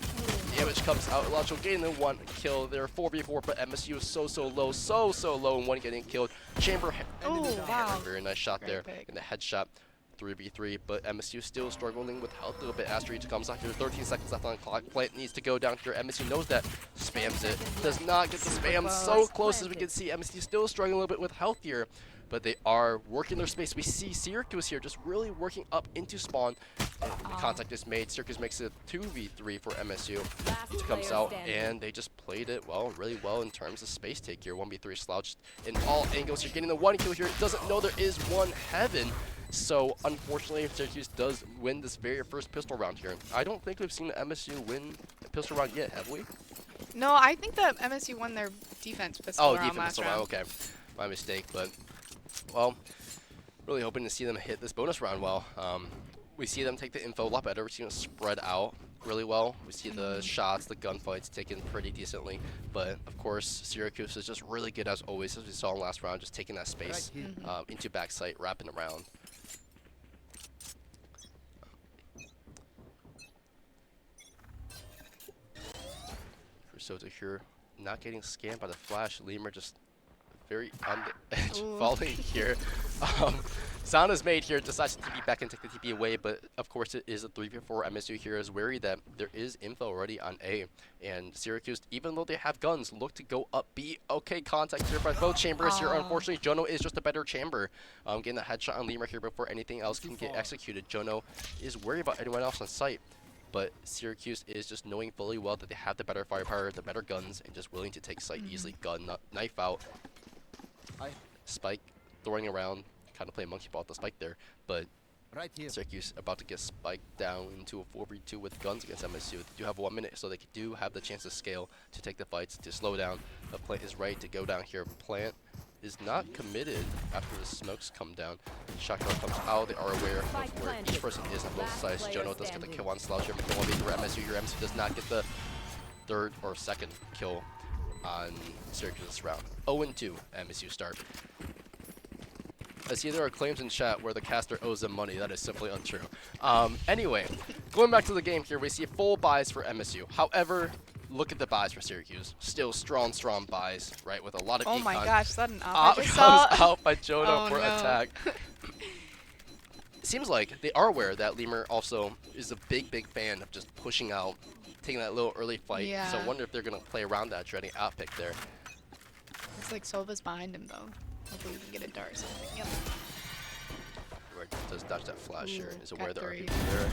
Damage comes out. Illogical getting the 1 kill there. 4v4, but MSU is so low, and 1 getting killed. Chamber. Oh, wow. Very nice shot Great there. pick. And the headshot 3v3, but MSU still struggling with health a little bit. Asteroid comes out here, 13 seconds left on the clock. Plant needs to go down here. MSU knows that, spams it, does not get the spam. So close as we can see. MSU still struggling a little bit with health here, but they are working their space. We see Syracuse here just really working up into spawn. And the contact is made. Syracuse makes it 2v3 for MSU. It comes out, and they just played it well, really well in terms of space take here. 1v3 slouched in all angles. You're getting the 1 kill here. It doesn't know there is one heaven. So unfortunately, Syracuse does win this very first pistol round here. I don't think we've seen MSU win a pistol round yet, have we? No, I think that MSU won their defense pistol round last round. Okay. My mistake, but well, really hoping to see them hit this bonus round well. We see them take the info a lot better. We see them spread out really well. We see the shots, the gunfights taken pretty decently. But of course, Syracuse is just really good as always, as we saw in the last round, just taking that space into backside, wrapping around. Soto here, not getting scammed by the flash. Lemur just very on the edge, falling here. Sound is made here, decides to TP back and take the TP away, but of course it is a 3v4. MSU here is wary that there is info already on A, and Syracuse, even though they have guns, look to go up B. Okay, contact here by both chambers here. Unfortunately, Jono is just a better chamber. Getting the headshot on Lemur here before anything else can get executed. Jono is worried about anyone else on site. But Syracuse is just knowing fully well that they have the better firepower, the better guns, and just willing to take site easily. Gun, knife out. Spike throwing around, kind of playing monkey ball with the spike there. But Syracuse about to get spiked down into a 4v2 with guns against MSU. They do have 1 minute, so they do have the chance to scale, to take the fights, to slow down. But Plant is right to go down here. Plant is not committed after the smokes come down. Shotgun comes out. They are aware of where each person is on both sides. Jono does get the kill on Slouch here, but the 1v3 MSU. Your MSU does not get the third or second kill on Syracuse this round. 0-2 MSU start. I see there are claims in chat where the caster owes them money. That is simply untrue. Anyway, going back to the game here, we see full buys for MSU. However, look at the buys for Syracuse. Still strong buys, right? With a lot of Oh econ. my gosh, is that an Op op? I just comes saw. out by Jono for no. attack. Seems like they are aware that Lemur also is a big fan of just pushing out, taking that little early fight. Yeah. So I wonder if they're going to play around that, dreading outpick there. Looks like Sova's behind him though. Hopefully we can get a dart or something. Yep. Where does dodge that flash here. Is aware got there are three. people there.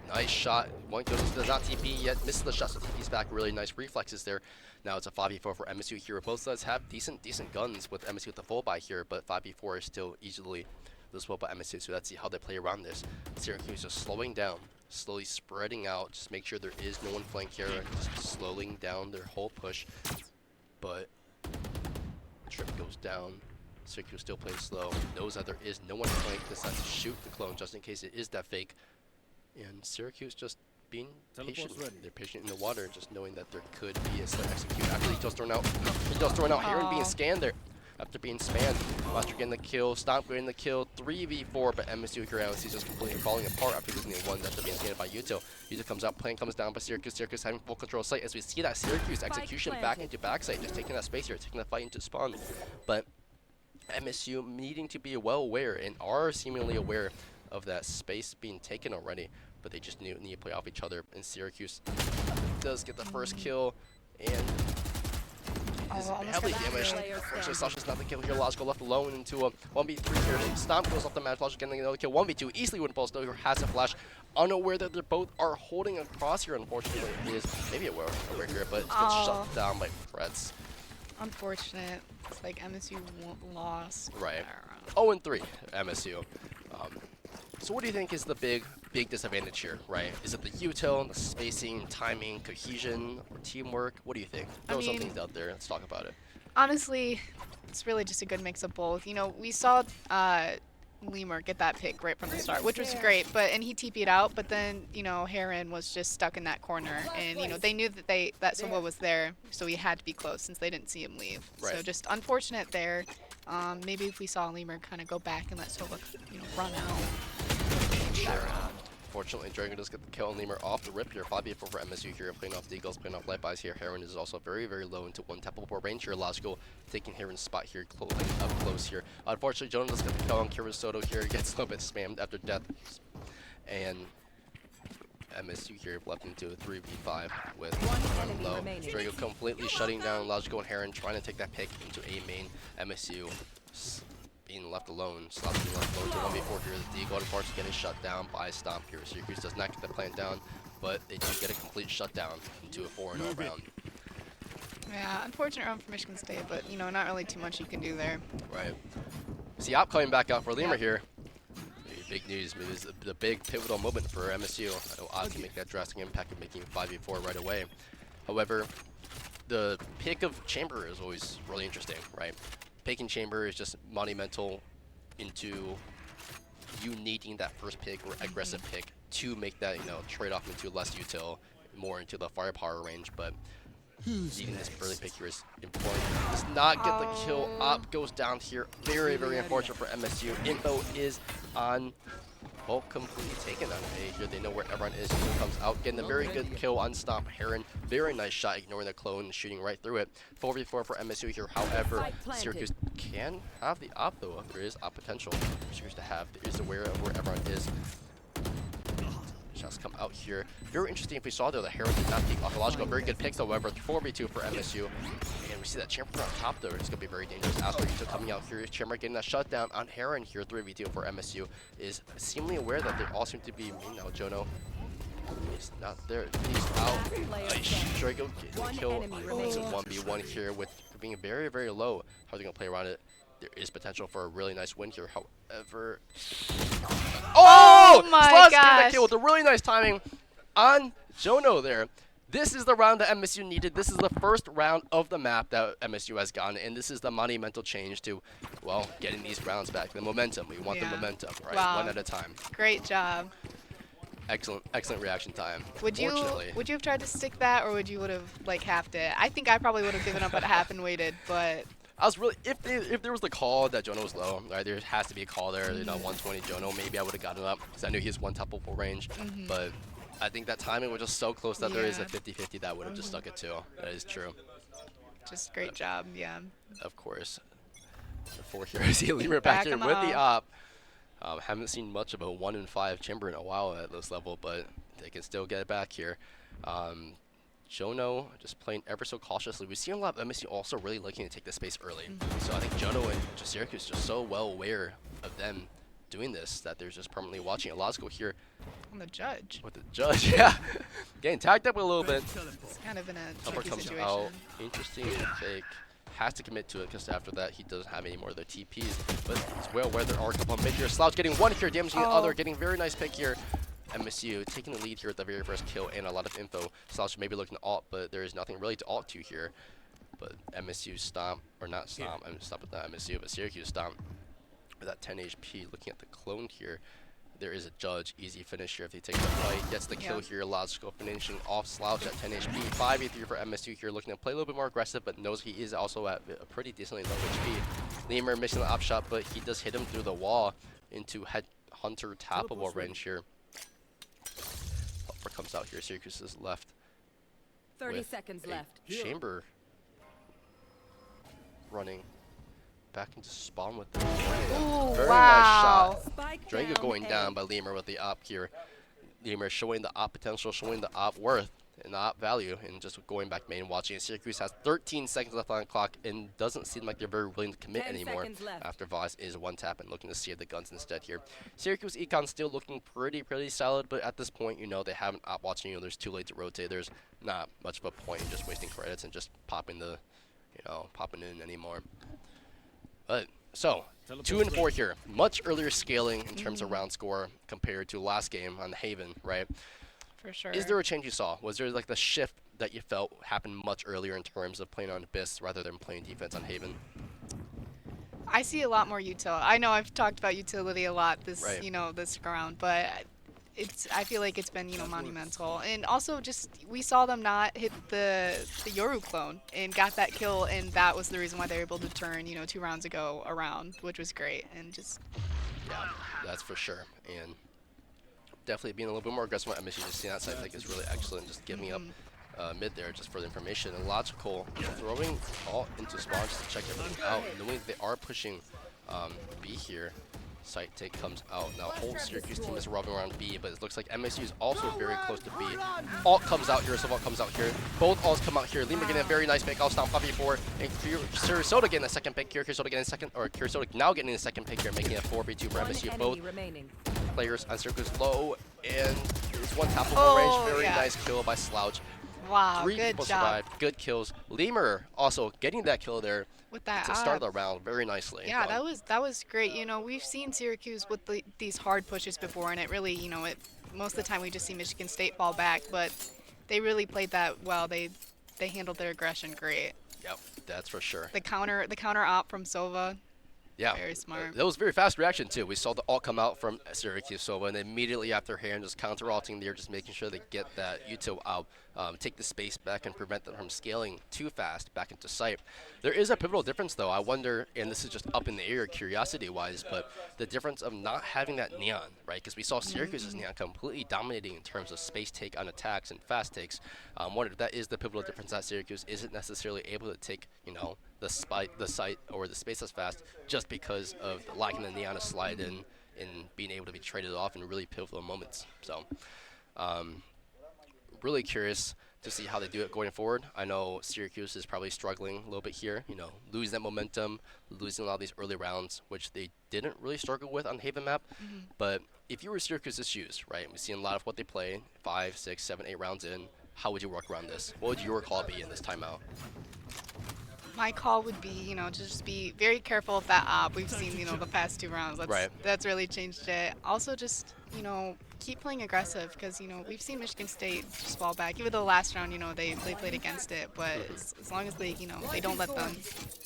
Nice shot. One goes does not TP yet. Misses the shots. So TP's back. Really nice reflexes there. Now it's a 5v4 for MSU here. Both sides have decent guns with MSU with the full buy here, but 5v4 is still easily losable by MSU. So let's see how they play around this. Syracuse just slowing down, slowly spreading out. Just make sure there is no one flank here, and just slowing down their whole push. But trip goes down. Syracuse still playing slow. Knows that there is no one flank. Decides to shoot the clone just in case it is that fake. And Syracuse just being patient. They're patient in the water, just knowing that there could be a slight execute. After he just thrown out, Heron being scanned there. After being spammed, Monster getting the kill, Stomp getting the kill, 3v4, but MSU here is just completely falling apart after losing the one after being scanned by Yuto. Yuto comes out, Plane comes down by Syracuse. Syracuse having full control of site as we see that Syracuse execution back into backside, just taking that space here, taking the fight into spawn. But MSU needing to be well aware and are seemingly aware of that space being taken already, but they just need to play off each other. And Syracuse does get the first kill and is heavily damaged. Unfortunately, Sasha's not the kill here. Logical left alone into a 1v3 here. Stomp goes off the match. Logic getting another kill. 1v2 easily wouldn't fall. Still has a flash. Unaware that they both are holding across here. Unfortunately, he is maybe aware here, but it's been shut down by Frets. Unfortunate. It's like MSU lost. Right. 0-3 MSU. So what do you think is the big disadvantage here, right? Is it the util, the spacing, timing, cohesion, or teamwork? What do you think? Throw some things out there. Let's talk about it. Honestly, it's really just a good mix of both. You know, we saw Lemur get that pick right from the start, which was great, and he TP'd out, but then, you know, Heron was just stuck in that corner, and, you know, they knew that that Sova was there, so he had to be close since they didn't see him leave. Right. So just unfortunate there. Maybe if we saw Lemur kind of go back and let Sova, you know, run out. Sure. Unfortunately, Dragon does get the kill on Lemur off the rip here. 5v4 for MSU here, playing off Deagles, playing off Light Buys here. Heron is also very, very low into one tappable range here. Logical taking Heron's spot here, up close here. Unfortunately, Jonah does get the kill on Kira Soto here. Gets a little bit spammed after death. And MSU here left into a 3v5 with one low. Drago completely shutting down Logical and Heron, trying to take that pick into A main. MSU being left alone. Slots being left alone to 1v4 here. The Deagle unfortunately getting shut down by Stomp here. Syracuse does not get the plant down, but they do get a complete shutdown into a 4-0 round. Yeah, unfortunate round for Michigan State, but you know, not really too much you can do there. Right. See Op coming back out for Lemur here. Big news. Maybe this is the big pivotal moment for MSU. I know Oz can make that drastic impact of making 5v4 right away. However, the pick of Chamber is always really interesting, right? Picking Chamber is just monumental into you needing that first pick or aggressive pick to make that, you know, trade off into less util, more into the firepower range, but needing this early pick here is important. Does not get the kill. Op goes down here. Very, very unfortunate for MSU. Info is on. Oh, completely taken on A here. They know where everyone is. He comes out, getting a very good kill on Stomp Heron. Very nice shot, ignoring the clone, shooting right through it. 4v4 for MSU here. However, Syracuse can have the op though. There is op potential for Syracuse to have. There is aware of where everyone is. Shots come out here. Very interesting if we saw though the Heron did not peek off the Logical. Very good picks however. 4v2 for MSU. And we see that Chamber on top though. It's going to be very dangerous. Asper coming out here. Chamber getting that shutdown on Heron here. 3v2 for MSU. Is seemingly aware that they all seem to be now. Jono is not there. He's out. Drago getting the kill. It's a 1v1 here with being very, very low. How are they going to play around it? There is potential for a really nice win here. However, oh my Slugs getting gosh! that kill with a really nice timing on Jono there. This is the round that MSU needed. This is the first round of the map that MSU has gotten, and this is the monumental change to, well, getting these rounds back. The momentum. We want the momentum, right? Wow. One at a time. Great job. Excellent reaction time. Would you have tried to stick that, or would you have like halved it? I think I probably would have given up at a half and waited, but. I was really, if there was the call that Jono was low, right? There has to be a call there. You know, 120 Jono. Maybe I would have gotten up because I knew he has one tappable range. But I think that timing was just so close that there is a 50-50 that would have just stuck it too. That is true. Just great job, yeah. Of course. The 4 here. I see Lemur back here with the op. Haven't seen much of a 1-in-5 Chamber in a while at this level, but they can still get it back here. Jono just playing ever so cautiously. We've seen a lot of MSU also really looking to take this space early. So I think Jono and just Syracuse just so well aware of them doing this that they're just permanently watching it. Logical here. On the judge. With the judge, yeah. Getting tagged up a little bit. It's kind of in a Upper tricky comes situation. out. Interesting take. Has to commit to it because after that he doesn't have any more of their TPs. But he's well aware there are a couple of mid here. Slouch getting one here, damaging the other, getting very nice pick here. MSU taking the lead here at the very first kill and a lot of info. Slouch maybe looking to ult, but there is nothing really to ult to here. But MSU Stomp, or not Stomp, I'm stop with that MSU, but Syracuse Stomp with that 10 HP. Looking at the clone here, there is a judge. Easy finish here if they take the fight. Gets the kill here. Logical finishing off Slouch at 10 HP. 5v3 for MSU here, looking to play a little bit more aggressive, but knows he is also at a pretty decently low HP. Lemur missing the op shot, but he does hit him through the wall into Hunter tappable range here. Helper comes out here. Syracuse is left. 30 seconds left. Chamber running back into spawn with them. Very wow. nice shot. Drago going down by Lemur with the op here. Lemur showing the op potential, showing the op worth and the op value, and just going back main watching. Syracuse has 13 seconds left on the clock and doesn't seem like they're very willing to commit anymore after Voss is one tap and looking to save the guns instead here. Syracuse Econ still looking pretty solid, but at this point, you know, they haven't op watching. You know, there's too late to rotate. There's not much of a point in just wasting credits and just popping the, you know, popping in anymore. But so 2 and 4 here, much earlier scaling in terms of round score compared to last game on the Haven, right? For sure. Is there a change you saw? Was there like the shift that you felt happened much earlier in terms of playing on Abyss rather than playing defense on Haven? I see a lot more util. I know I've talked about utility a lot this, Right. you know, this round, but I feel like it's been, you know, monumental. And also just we saw them not hit the Yoru clone and got that kill, and that was the reason why they were able to turn, you know, 2 rounds ago around, which was great. And just Yeah, that's for sure. And definitely being a little bit more aggressive on MSU. Just seeing that side pick is really excellent. Just giving up mid there just for the information. And Logical throwing all into spawn just to check everything out. Knowing they are pushing B here. Site take comes out. Now whole Syracuse team is revolving around B, but it looks like MSU is also very close to B. Alt comes out here, Savant comes out here. Both alts come out here. Lima getting a very nice pick. I'll stomp 5v4. And Curacao getting a second pick here. Curacao getting a second, or Curacao now getting a second pick here, making a 4v2 for MSU. Both players on Syracuse low, and it's one tappable range. Very nice kill by Slouch. Wow, 3 good people job. survived. Good kills. Lemur also getting that kill there With that to start the round very nicely. Yeah, that was great. You know, we've seen Syracuse with these hard pushes before, and it really, you know, most of the time we just see Michigan State fall back, but they really played that well. They handled their aggression great. Yep, that's for sure. The counter op from Sova. Yeah, very smart. That was very fast reaction too. We saw the ult come out from Syracuse Sova, and immediately after hand just counter alting there, just making sure they get that Uto out, take the space back and prevent them from scaling too fast back into sight. There is a pivotal difference though. I wonder, and this is just up in the air curiosity wise, but the difference of not having that neon, right? Because we saw Syracuse's neon completely dominating in terms of space take on attacks and fast takes. Wonder if that is the pivotal difference that Syracuse isn't necessarily able to take, you know, the site or the space as fast just because of lacking the neon to slide in and being able to be traded off in really pivotal moments. So really curious to see how they do it going forward. I know Syracuse is probably struggling a little bit here, you know, losing that momentum, losing a lot of these early rounds, which they didn't really struggle with on Haven map. But if you were Syracuse's shoes, right, we've seen a lot of what they play, 5, 6, 7, 8 rounds in, how would you work around this? What would your call be in this timeout? My call would be, you know, to just be very careful of that op. We've seen, you know, the past 2 rounds. That's really changed it. Also, just, you know, keep playing aggressive because, you know, we've seen Michigan State just fall back. Even though last round, you know, they played against it, but as long as they, you know, they don't let them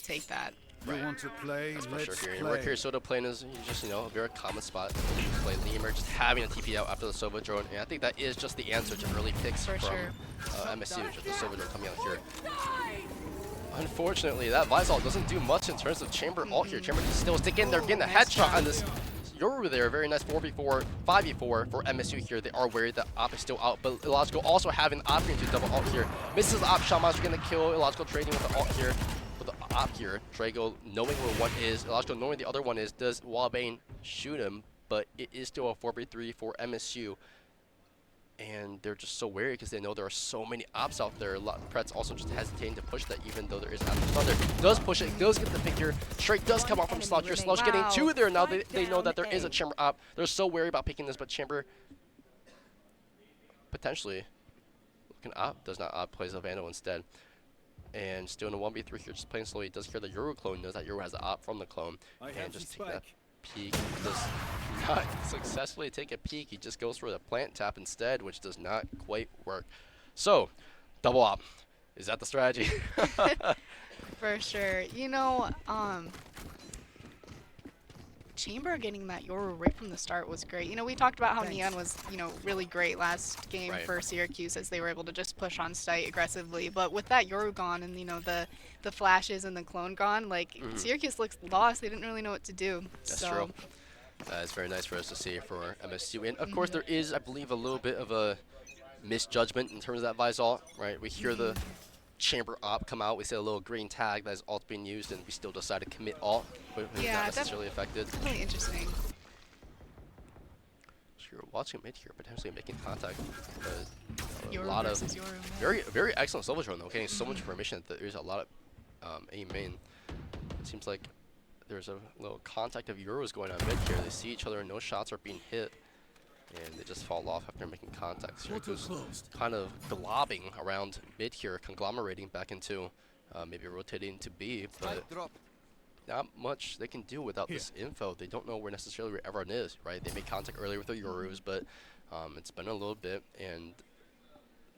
take that. You want to play? That's for Let's sure here. play. Right here, Soda playing is just, you know, a very common spot to play Lemur, just having a TP out after the Sova drone. And I think that is just the answer to early picks For from sure. MSU, just the Sova drone coming out here. Unfortunately, that Visal doesn't do much in terms of Chamber ult here. Chamber can still stick in there, getting the headshot on this Yoru there. Very nice 4v4, 5v4 for MSU here. They are worried that Op is still out, but Illogical also having the option to double ult here. Misses the Op, Shaman's going to kill Illogical, trading with the ult here. With the Op here, Drago knowing where one is, Illogical knowing the other one is, does Wallbane shoot him, but it is still a 4v3 for MSU. And they're just so wary because they know there are so many ops out there. Pret's also just hesitating to push that even though there is After Thunder. Does push it, does get the pick here. Straight does come out from Slouch here. Slouch getting 2 there. Now they know that there is a Chamber op. They're so wary about picking this, but Chamber potentially looking op, does not op, plays a Vandal instead. And still in a 1v3 here, just playing slowly. Does hear the Euro clone, knows that Euro has the op from the clone. And just take that peek. Does not successfully take a peek. He just goes for the plant tap instead, which does not quite work. So, double op. Is that the strategy? For sure. You know, Chamber getting that Yoru right from the start was great. You know, we talked about how Neon was, you know, really great last game for Syracuse as they were able to just push on site aggressively. But with that Yoru gone and, you know, the flashes and the clone gone, like, Syracuse looks lost. They didn't really know what to do. That's true. It's very nice for us to see for MSU. And, of course, there is, I believe, a little bit of a misjudgment in terms of that Visal, right? We hear the Chamber op come out, we see a little green tag that is alt being used, and we still decide to commit alt, but it's not necessarily affected. Really interesting. So you're watching mid here, potentially making contact. A Yoru lot of versus Yoru, very excellent solo drone though, getting so much information that there's a lot of A main. It seems like there's a little contact of Euros going on mid here. They see each other, no shots are being hit. And they just fall off after making contact. Syracuse kind of globbing around mid here, conglomerating back into maybe rotating to B, but not much they can do without this info. They don't know where necessarily where everyone is, right? They made contact earlier with the Euros, but it's been a little bit, and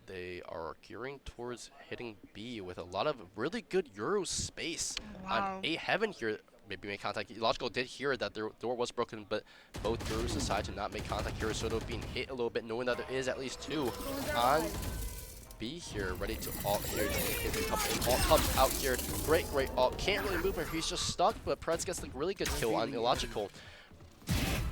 they are gearing towards hitting B with a lot of really good Euro space on A Heaven here. Maybe make contact. Logical did hear that their door was broken, but both Euros decide to not make contact here. Soto being hit a little bit, knowing that there is at least 2 on B here, ready to ult here. Ult comes out here. Great ult. Can't really move him. He's just stuck, but Pretz gets the really good kill on Illogical.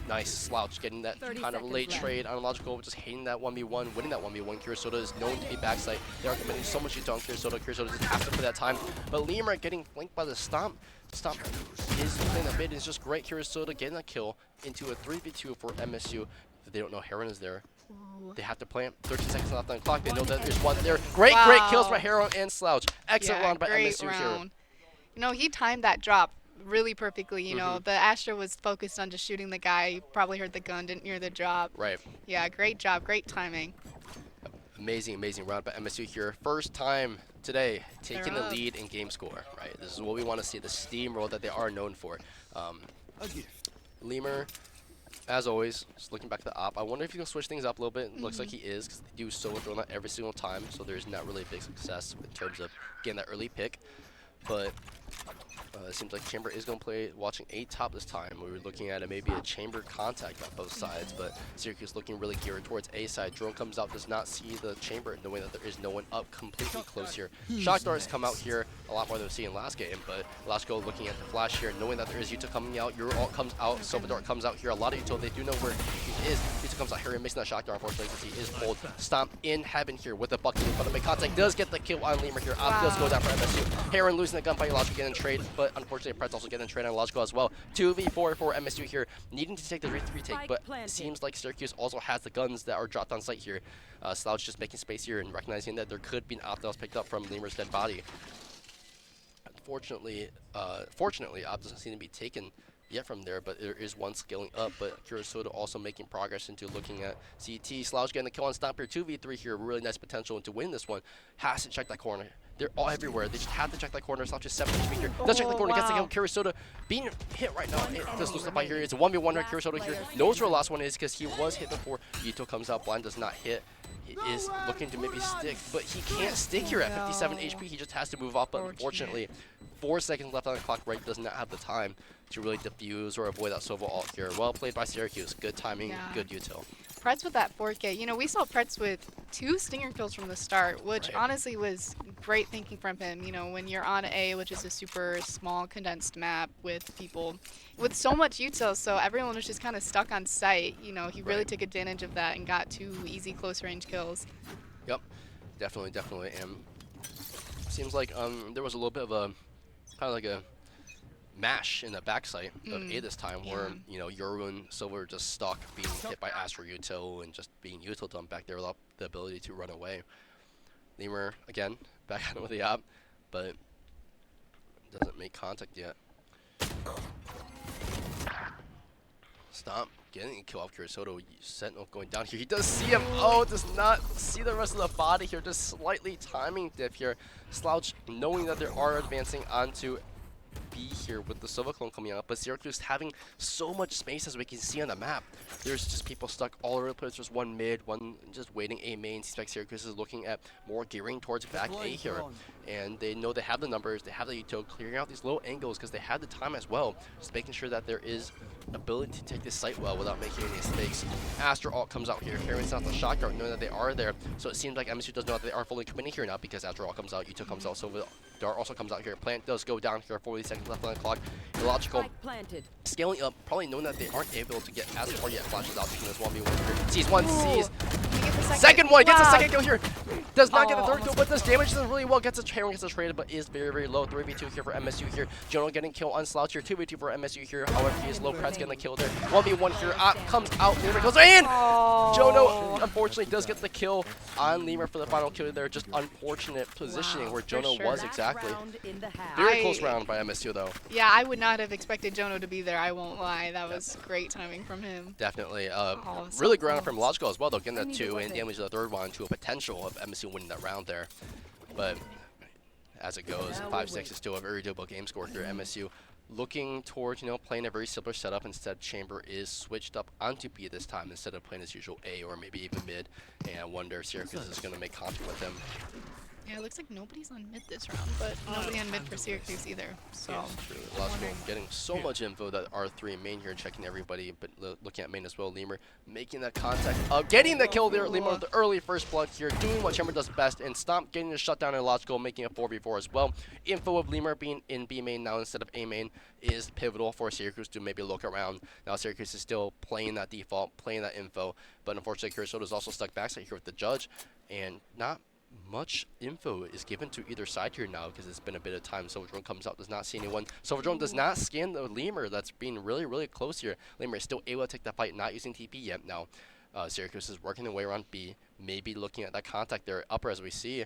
Nice slouch, getting that 30 kind of seconds late left. trade on Logical, just hitting that 1v1, winning that 1v1. Curaçao is known to be backside. They are committing so much to on Curaçao. Curaçao just has to for that time. But Lemur getting flanked by the Stomp. Stomp is playing that mid. It's just great. Curaçao getting that kill into a 3v2 for MSU. If they don't know Heron is there, they have to plant. 13 seconds left on the clock. They know that there's one there. Great kills by Heron and Slouch. Excellent round by great MSU round. here. You know, he timed that drop really perfectly. You know, the Astra was focused on just shooting the guy. He probably heard the gun, didn't hear the drop. Right. Yeah, great job, great timing. Amazing round by MSU here. First time today taking the up. lead in game score. Right. This is what we want to see. The steamroll that they are known for. A gift. Lemur, as always, just looking back at the op. I wonder if you can switch things up a little bit. It looks like he is, because they do so much on that every single time. So there's not really a big success in terms of getting that early pick. But it seems like Chamber is going to play watching A top this time. We were looking at maybe a Chamber contact on both sides, but Syracuse looking really geared towards A side. Drone comes out, does not see the Chamber, knowing that there is no one up completely close here. Shock darts come out here a lot more than we've seen last game, but Lasco looking at the flash here, knowing that there is Yuta coming out. Your ult comes out, Silver Dart comes out here. A lot of Yuta, they do know where he is. Yuta comes out here and missing that shock dart, unfortunately, because he is pulled. Stomp in heaven here with the bucket, but the big contact does get the kill on Lemur here. Op does go down for MSU. Heron losing the gunfight, Logical getting trade, but unfortunately, Pretz also getting trade on Logical as well. 2v4 for MSU here, needing to take the retake, but it seems like Syracuse also has the guns that are dropped on site here. Slouch just making space here and recognizing that there could be an op that was picked up from Lemur's dead body. Unfortunately, fortunately, op doesn't seem to be taken yet from there, but there is one scaling up, but Curaçao also making progress into looking at CT. Slouch getting the kill on Stomp here, 2v3 here, really nice potential into win this one. Has to check that corner. They're all everywhere. They just have to check that corner. Slouch is 7 HP here. Does check the corner, gets the kill. Curaçao being hit right now. It does lose the fight here. It's a 1v1 right. Curaçao here knows where the last one is because he was hit before. Ito comes out, blind does not hit. He is looking to maybe stick, but he can't stick here at 57 HP. He just has to move off, but unfortunately, 4 seconds left on the clock. Right does not have the time to really defuse or avoid that Sova ult here. Well played by Syracuse. Good timing, good util. Pretz with that 4K. You know, we saw Pretz with 2 stinger kills from the start, which honestly was great thinking from him. You know, when you're on A, which is a super small condensed map with people with so much util, so everyone was just kind of stuck on site. You know, he really took advantage of that and got 2 easy close range kills. Yep, definitely. And seems like there was a little bit of a kind of like a mash in the backside of A this time, where you know Yoru and Silver just stuck being hit by Astro Util and just being util dumped back there without the ability to run away. Lemur again back on with the op, but doesn't make contact yet. Stomp getting a kill off Curaçao. Sentinel going down here. He does see him. Oh, does not see the rest of the body here. Just slightly timing diff here. Slouch knowing that they are advancing onto B here with the Silva clone coming out, but Syracuse having so much space as we can see on the map. There's just people stuck all over the place. There's one mid, one just waiting A main. Seems like Syracuse is looking at more gearing towards back A here, and they know they have the numbers, they have the util, clearing out these low angles because they have the time as well, just making sure that there is ability to take this site well without making any mistakes. Astro ult comes out here, carrying out the shot guard, knowing that they are there. So it seems like MSU does know that they are fully committing here now because Astro ult comes out, util comes out, so Dart also comes out here. Plant does go down here, 40 seconds left on the clock. Illogical scaling up, probably knowing that they aren't able to get as far yet. Flashes out taking this 1v1 here. Sees one, sees. Second one, gets a second kill here. Does not get the third kill, but does damage really well. Gets a traded, but is very low. 3v2 here for MSU here. Jono getting kill on Slouch here. 2v2 for MSU here. However, he is low. Pretz getting the kill there. 1v1 here. Comes out. Lemur goes in. Jono unfortunately does get the kill on Lemur for the final kill there. Just unfortunate positioning where Jono was exactly. Very close round by MSU though. Yeah, I would not have expected Jono to be there. I won't lie. That was great timing from him. Definitely. So really grounded from Logical as well though, getting that 2 and damage the third one to a potential of MSU winning that round there. But as it goes, 5-6 is still a very doable game score here. MSU looking towards, playing a very similar setup. Instead, Chamber is switched up onto B this time instead of playing as usual A or maybe even mid. And I wonder if Syracuse is going to make contact with him. Yeah, it looks like nobody's on mid this round, but nobody on mid for Syracuse either. So True. Last one getting so much info that R3 main here checking everybody, but looking at main as well. Lemur making that contact, getting the kill there. Lemur with the early first blood here, doing what Chamber does best, and Stomp getting the shutdown and logical, making a 4v4 as well. Info of Lemur being in B main now instead of A main is pivotal for Syracuse to maybe look around. Now Syracuse is still playing that default, playing that info, but unfortunately Curacao is also stuck backside here with the judge, and not much info is given to either side here now because it's been a bit of time. Silverdrone comes out, does not see anyone. Silverdrone does not scan the Lemur that's being really close here. Lemur is still able to take that fight, not using TP yet. Now Syracuse is working their way around B, maybe looking at that contact there upper as we see.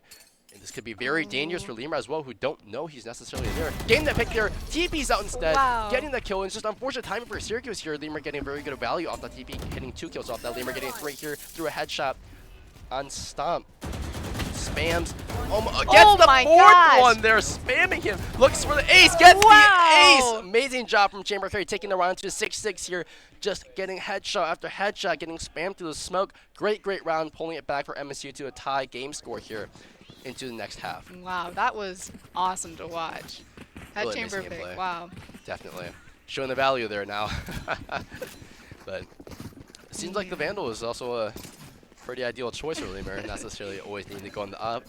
And this could be very dangerous for Lemur as well, who don't know he's necessarily there. Getting that pick there, TP's out instead, getting the kill. And it's just unfortunate timing for Syracuse here. Lemur getting very good value off that TP, hitting 2 kills off that. Lemur getting 3 here through a headshot on Stomp. Spams. Gets the 4th one there, spamming him. Looks for the ace, gets the ace. Amazing job from Chamber Carry, taking the round to 6-6 here. Just getting headshot after headshot, getting spammed through the smoke. Great round, pulling it back for MSU to a tie game score here into the next half. Wow, that was awesome to watch. That Really Chamber amazing pick, gameplay. wow. Definitely. Showing the value there now. But it seems like the Vandal is also a pretty ideal choice for Lemur, not necessarily always needing to go on the up.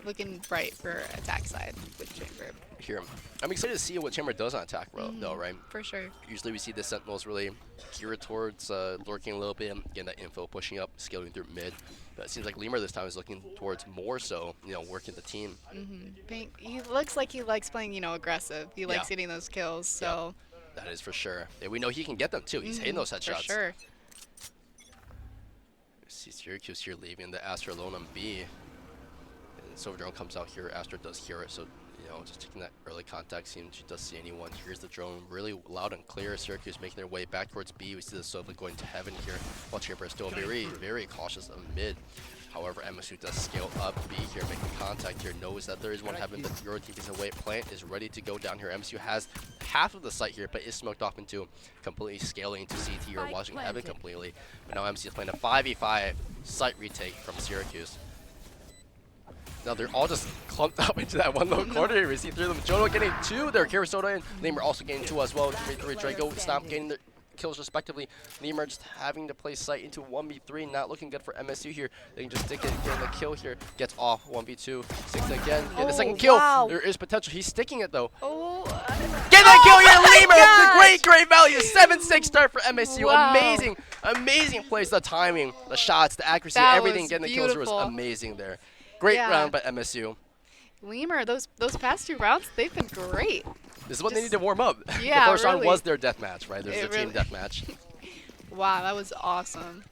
Looking bright for attack side with Chamber. Here, I'm excited to see what Chamber does on attack though, right? For sure. Usually we see the Sentinels really geared towards lurking a little bit, getting that info, pushing up, scaling through mid. But it seems like Lemur this time is looking towards more so, working the team. Pink, he looks like he likes playing, aggressive. He likes getting those kills, so. That is for sure. And we know he can get them too. He's hitting those headshots. For sure. See Syracuse here leaving the Astra alone on B. And Silverdrone comes out here. Astra does hear it, so just taking that early contact, seeing she does see anyone. Here's the drone, really loud and clear. Syracuse making their way back towards B. We see the Sova going to heaven here, while Chamber is still very cautious of mid. However, MSU does scale up B here, making contact here, knows that there is one heaven, but Euro TP is away. Plant is ready to go down here. MSU has half of the site here, but is smoked off into completely scaling into CT or watching heaven completely. But now MSU is playing a 5v5 site retake from Syracuse. Now they're all just clumped up into that one little corner here. We see 3 of them. Jono getting 2 there. Karasoda and Lemur also getting 2 as well. 3 Draco, Stomp getting the kills respectively. Lemur just having to play sight into 1v3. Not looking good for MSU here. They can just stick it, getting the kill here. Gets off 1v2. Sticks it again. Get the second kill. Wow. There is potential. He's sticking it though. Oh, Get that kill here, Lemur! The great value. 7-6 start for MSU. Wow. Amazing plays. The timing, the shots, the accuracy, That everything. was Getting the kills was beautiful. amazing there. Great round by MSU. Lemur, those past 2 rounds, they've been great. This is what they need to warm up. Yeah, the first round really. was their death match, right? There's It their team really- death match. Wow, that was awesome.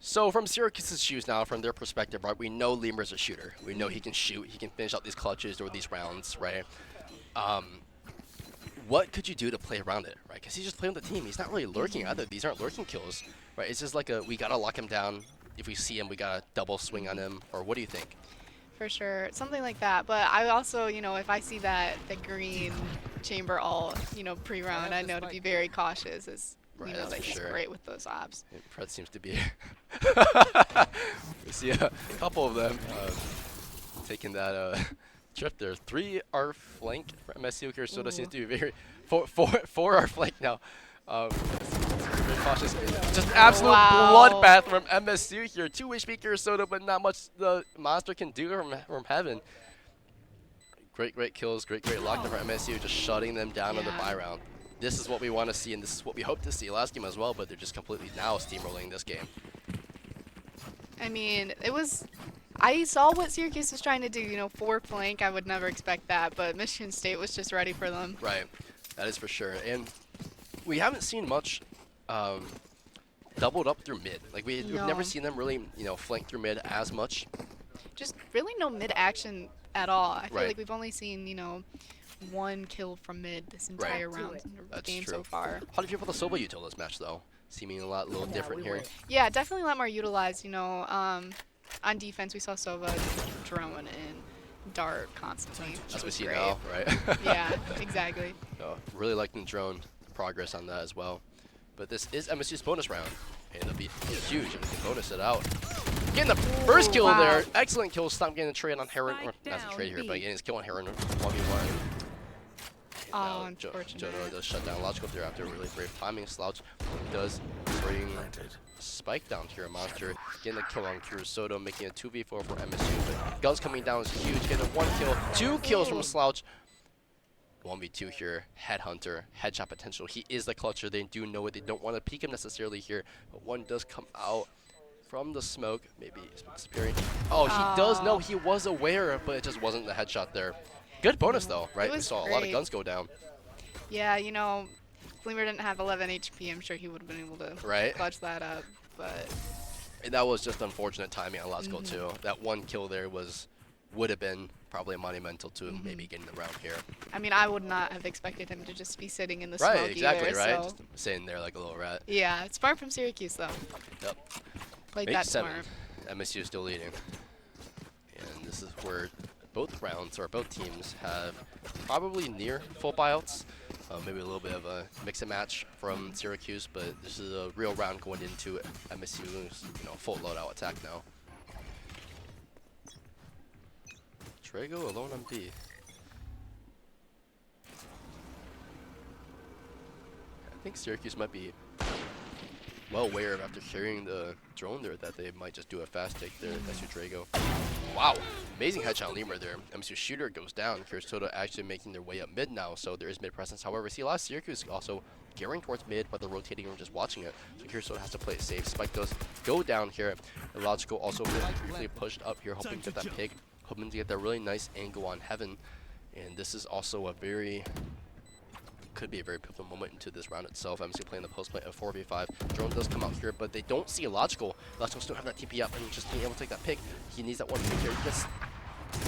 So from Syracuse's shoes now, from their perspective, right, we know Lemur's a shooter. We know he can shoot. He can finish out these clutches or these rounds, right? What could you do to play around it, right? Because he's just playing with the team. He's not really lurking either. These aren't lurking kills, right? It's just like we got to lock him down. If we see him, we got to double swing on him. Or what do you think? For sure, something like that. But I also, if I see the green Chamber ult, pre-round, I know to be very cautious, as Right, that that's for he's sure. great with those ops. Yeah, Fred seems to be. We see a couple of them taking that trip there. 3 are flank for MSU. Karasoda seems to be very four are flank now. Very cautious. Just absolute bloodbath from MSU here. 2 HP Karasoda, but not much the monster can do from heaven. Great kills. Great lockdown for MSU. Just shutting them down on the buy round. This is what we want to see, and this is what we hope to see last game as well, but they're just completely now steamrolling this game. I mean, I saw what Syracuse was trying to do, 4 flank. I would never expect that, but Michigan State was just ready for them. Right, that is for sure. And we haven't seen much doubled up through mid. Like we've never seen them really, flank through mid as much. Just really no mid action at all. I feel Right. like we've only seen, 1 kill from mid this entire round in the That's game true. so far. How did you feel about the Sova util this match though? Seeming a little different here. Yeah, definitely a lot more utilized. On defense, we saw Sova drone and dart constantly. As we was see great. now, right? Yeah, exactly. Really liking the drone progress on that as well. But this is MSU's bonus round, and it'll be huge if we can bonus it out. Getting the first kill Wow. there. Excellent kill. Stop getting the trade on Heron. Or, Spike not a down, trade here, B. but getting his kill on Heron 1v1. Oh, Now, unfortunate. Jodo does shut down Logical there after really brave timing. Slouch does bring Spike down here. Monster getting the kill on Kurosoto, making a 2v4 for MSU. But guns coming down is huge. Getting one kill, 2 kills from Slouch. 1v2 here. Headhunter, headshot potential. He is the clutcher. They do know it. They don't want to peek him necessarily here. But one does come out from the smoke. Maybe he's disappearing. Oh, he does know. He was aware, but it just wasn't the headshot there. Good bonus though, right? We was saw a lot of great. guns go down. Yeah, you know, if Gleamer didn't have 11 HP, I'm sure he would have been able to Right. clutch that up. But And that was just unfortunate timing on Logical too. That one kill there would have been probably monumental to maybe getting the round here. I mean, I would not have expected him to just be sitting in the Right, smoke exactly, either, right? so- Just sitting there like a little rat. Yeah, it's smart from Syracuse though. Yep. Played 8-7. that smart. MSU still leading. And this is where both rounds, or both teams, have probably near full buyouts. Maybe a little bit of a mix and match from Syracuse, but this is a real round going into MSU's full loadout attack now. Trago alone on B. I think Syracuse might be well aware of, after carrying the drone there, that they might just do a fast take there. MSU Drago. Wow, amazing headshot Lemur there. MSU shooter goes down. Kurosoto actually making their way up mid now, so there is mid presence. However, we see a lot of Syracuse also gearing towards mid, but they're rotating and just watching it. So Kurosoto has to play it safe. Spike does go down here. And Logical also really pushed up here, hoping to get that pick, hoping to get that really nice angle on Heaven. And this is also could be a very pivotal moment into this round itself. MSU playing the post play of 4v5. Drone does come out here, but they don't see Logical. Logical still have that TP up and just being able to take that pick. He needs that one pick here. He gets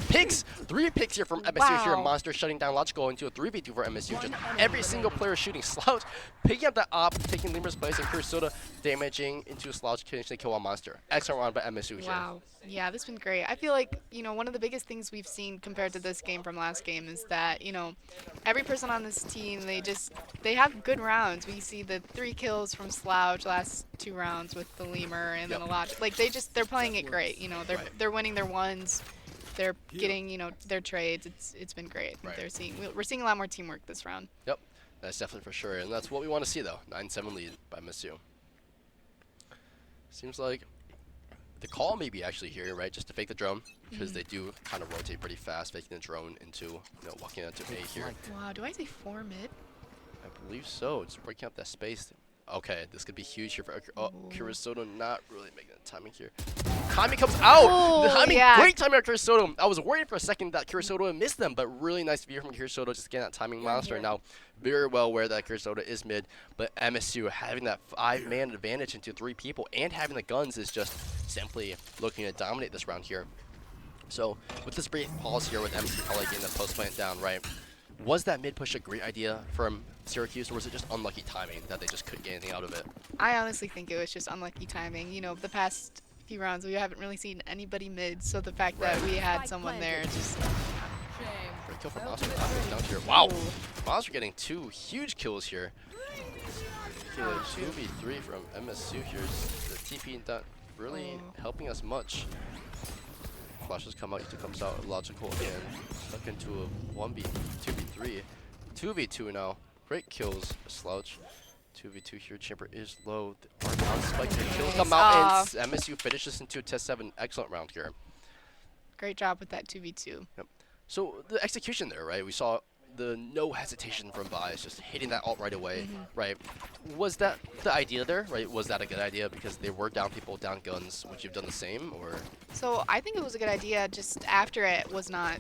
picks! 3 picks here from MSU here. Wow. Monster shutting down Logical into a 3v2 for MSU. Just every single player shooting. Slouch picking up that op, taking Lemur's place, and Kurosoto damaging into Slouch, finishing the kill on Monster. Excellent round by MSU here. Wow. Yeah, this has been great. I feel like, one of the biggest things we've seen compared to this game from last game is that, every person on this team, they have good rounds. We see the 3 kills from Slouch last 2 rounds with the Lemur and then a lot. Like, they're playing it great. They're winning their ones. They're getting, their trades. It's been great. Right. We're seeing a lot more teamwork this round. Yep, that's definitely for sure. And that's what we want to see though. 9-7 lead by MSU. Seems like the call may be actually here, right? Just to fake the drone, because they do kind of rotate pretty fast, faking the drone into, walking into A here. Wow, do I say 4 mid? I believe so. Just breaking up that space. Okay, this could be huge here for Kurosoto, not really making the timing here. Kami comes out! The timing, yeah. great timing on Kurosoto. I was worried for a second that Kurosoto would miss them, but really nice view from Kurosoto, just getting that timing monster. Now, very well aware that Kurosoto is mid, but MSU having that 5-man advantage into 3 people and having the guns is just simply looking to dominate this round here. So, with this brief pause here with MSU probably getting the post plant down, right? Was that mid push a great idea from Syracuse, or was it just unlucky timing that they just couldn't get anything out of it? I honestly think it was just unlucky timing. The past few rounds we haven't really seen anybody mid, so the fact that we had someone there is just Great kill from Monster. Down here. Wow! Monster getting 2 huge kills here. 2v3 from MSU here. The TP not really helping us much. Flashes come out, Ito comes out, Logical again. Stuck into a 2v3. 2v2 now. Great kills, Slouch. 2v2 here, Chamber is low. The down spike, the kills come out, and MSU finishes into a test 7. Excellent round here. great job with that 2v2. Yep. So the execution there, right? We saw the no hesitation from Bias, just hitting that ult right away, right? Was that the idea there, right? Was that a good idea because they were down people, down guns? Would you have done the same, or? So I think it was a good idea. Just after it was not,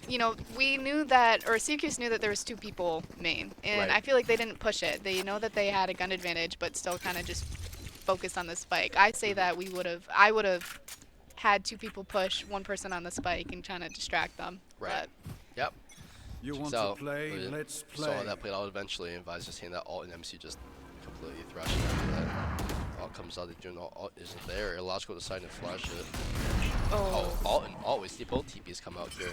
we knew that, or Syracuse knew that there was 2 people main, and Right. I feel like they didn't push it. They know that they had a gun advantage, but still kind of just focused on the spike. I say that I would have had 2 people push, 1 person on the spike and trying to distract them. Right. Yep. You want So, to play? Let's saw play. that played out eventually, and Vi's just hitting that ult, and MC just completely thrashing after that. Ult comes out, the June ult isn't there. Illogical deciding to flash it. Oh, ult and ult. We see both TPs come out here.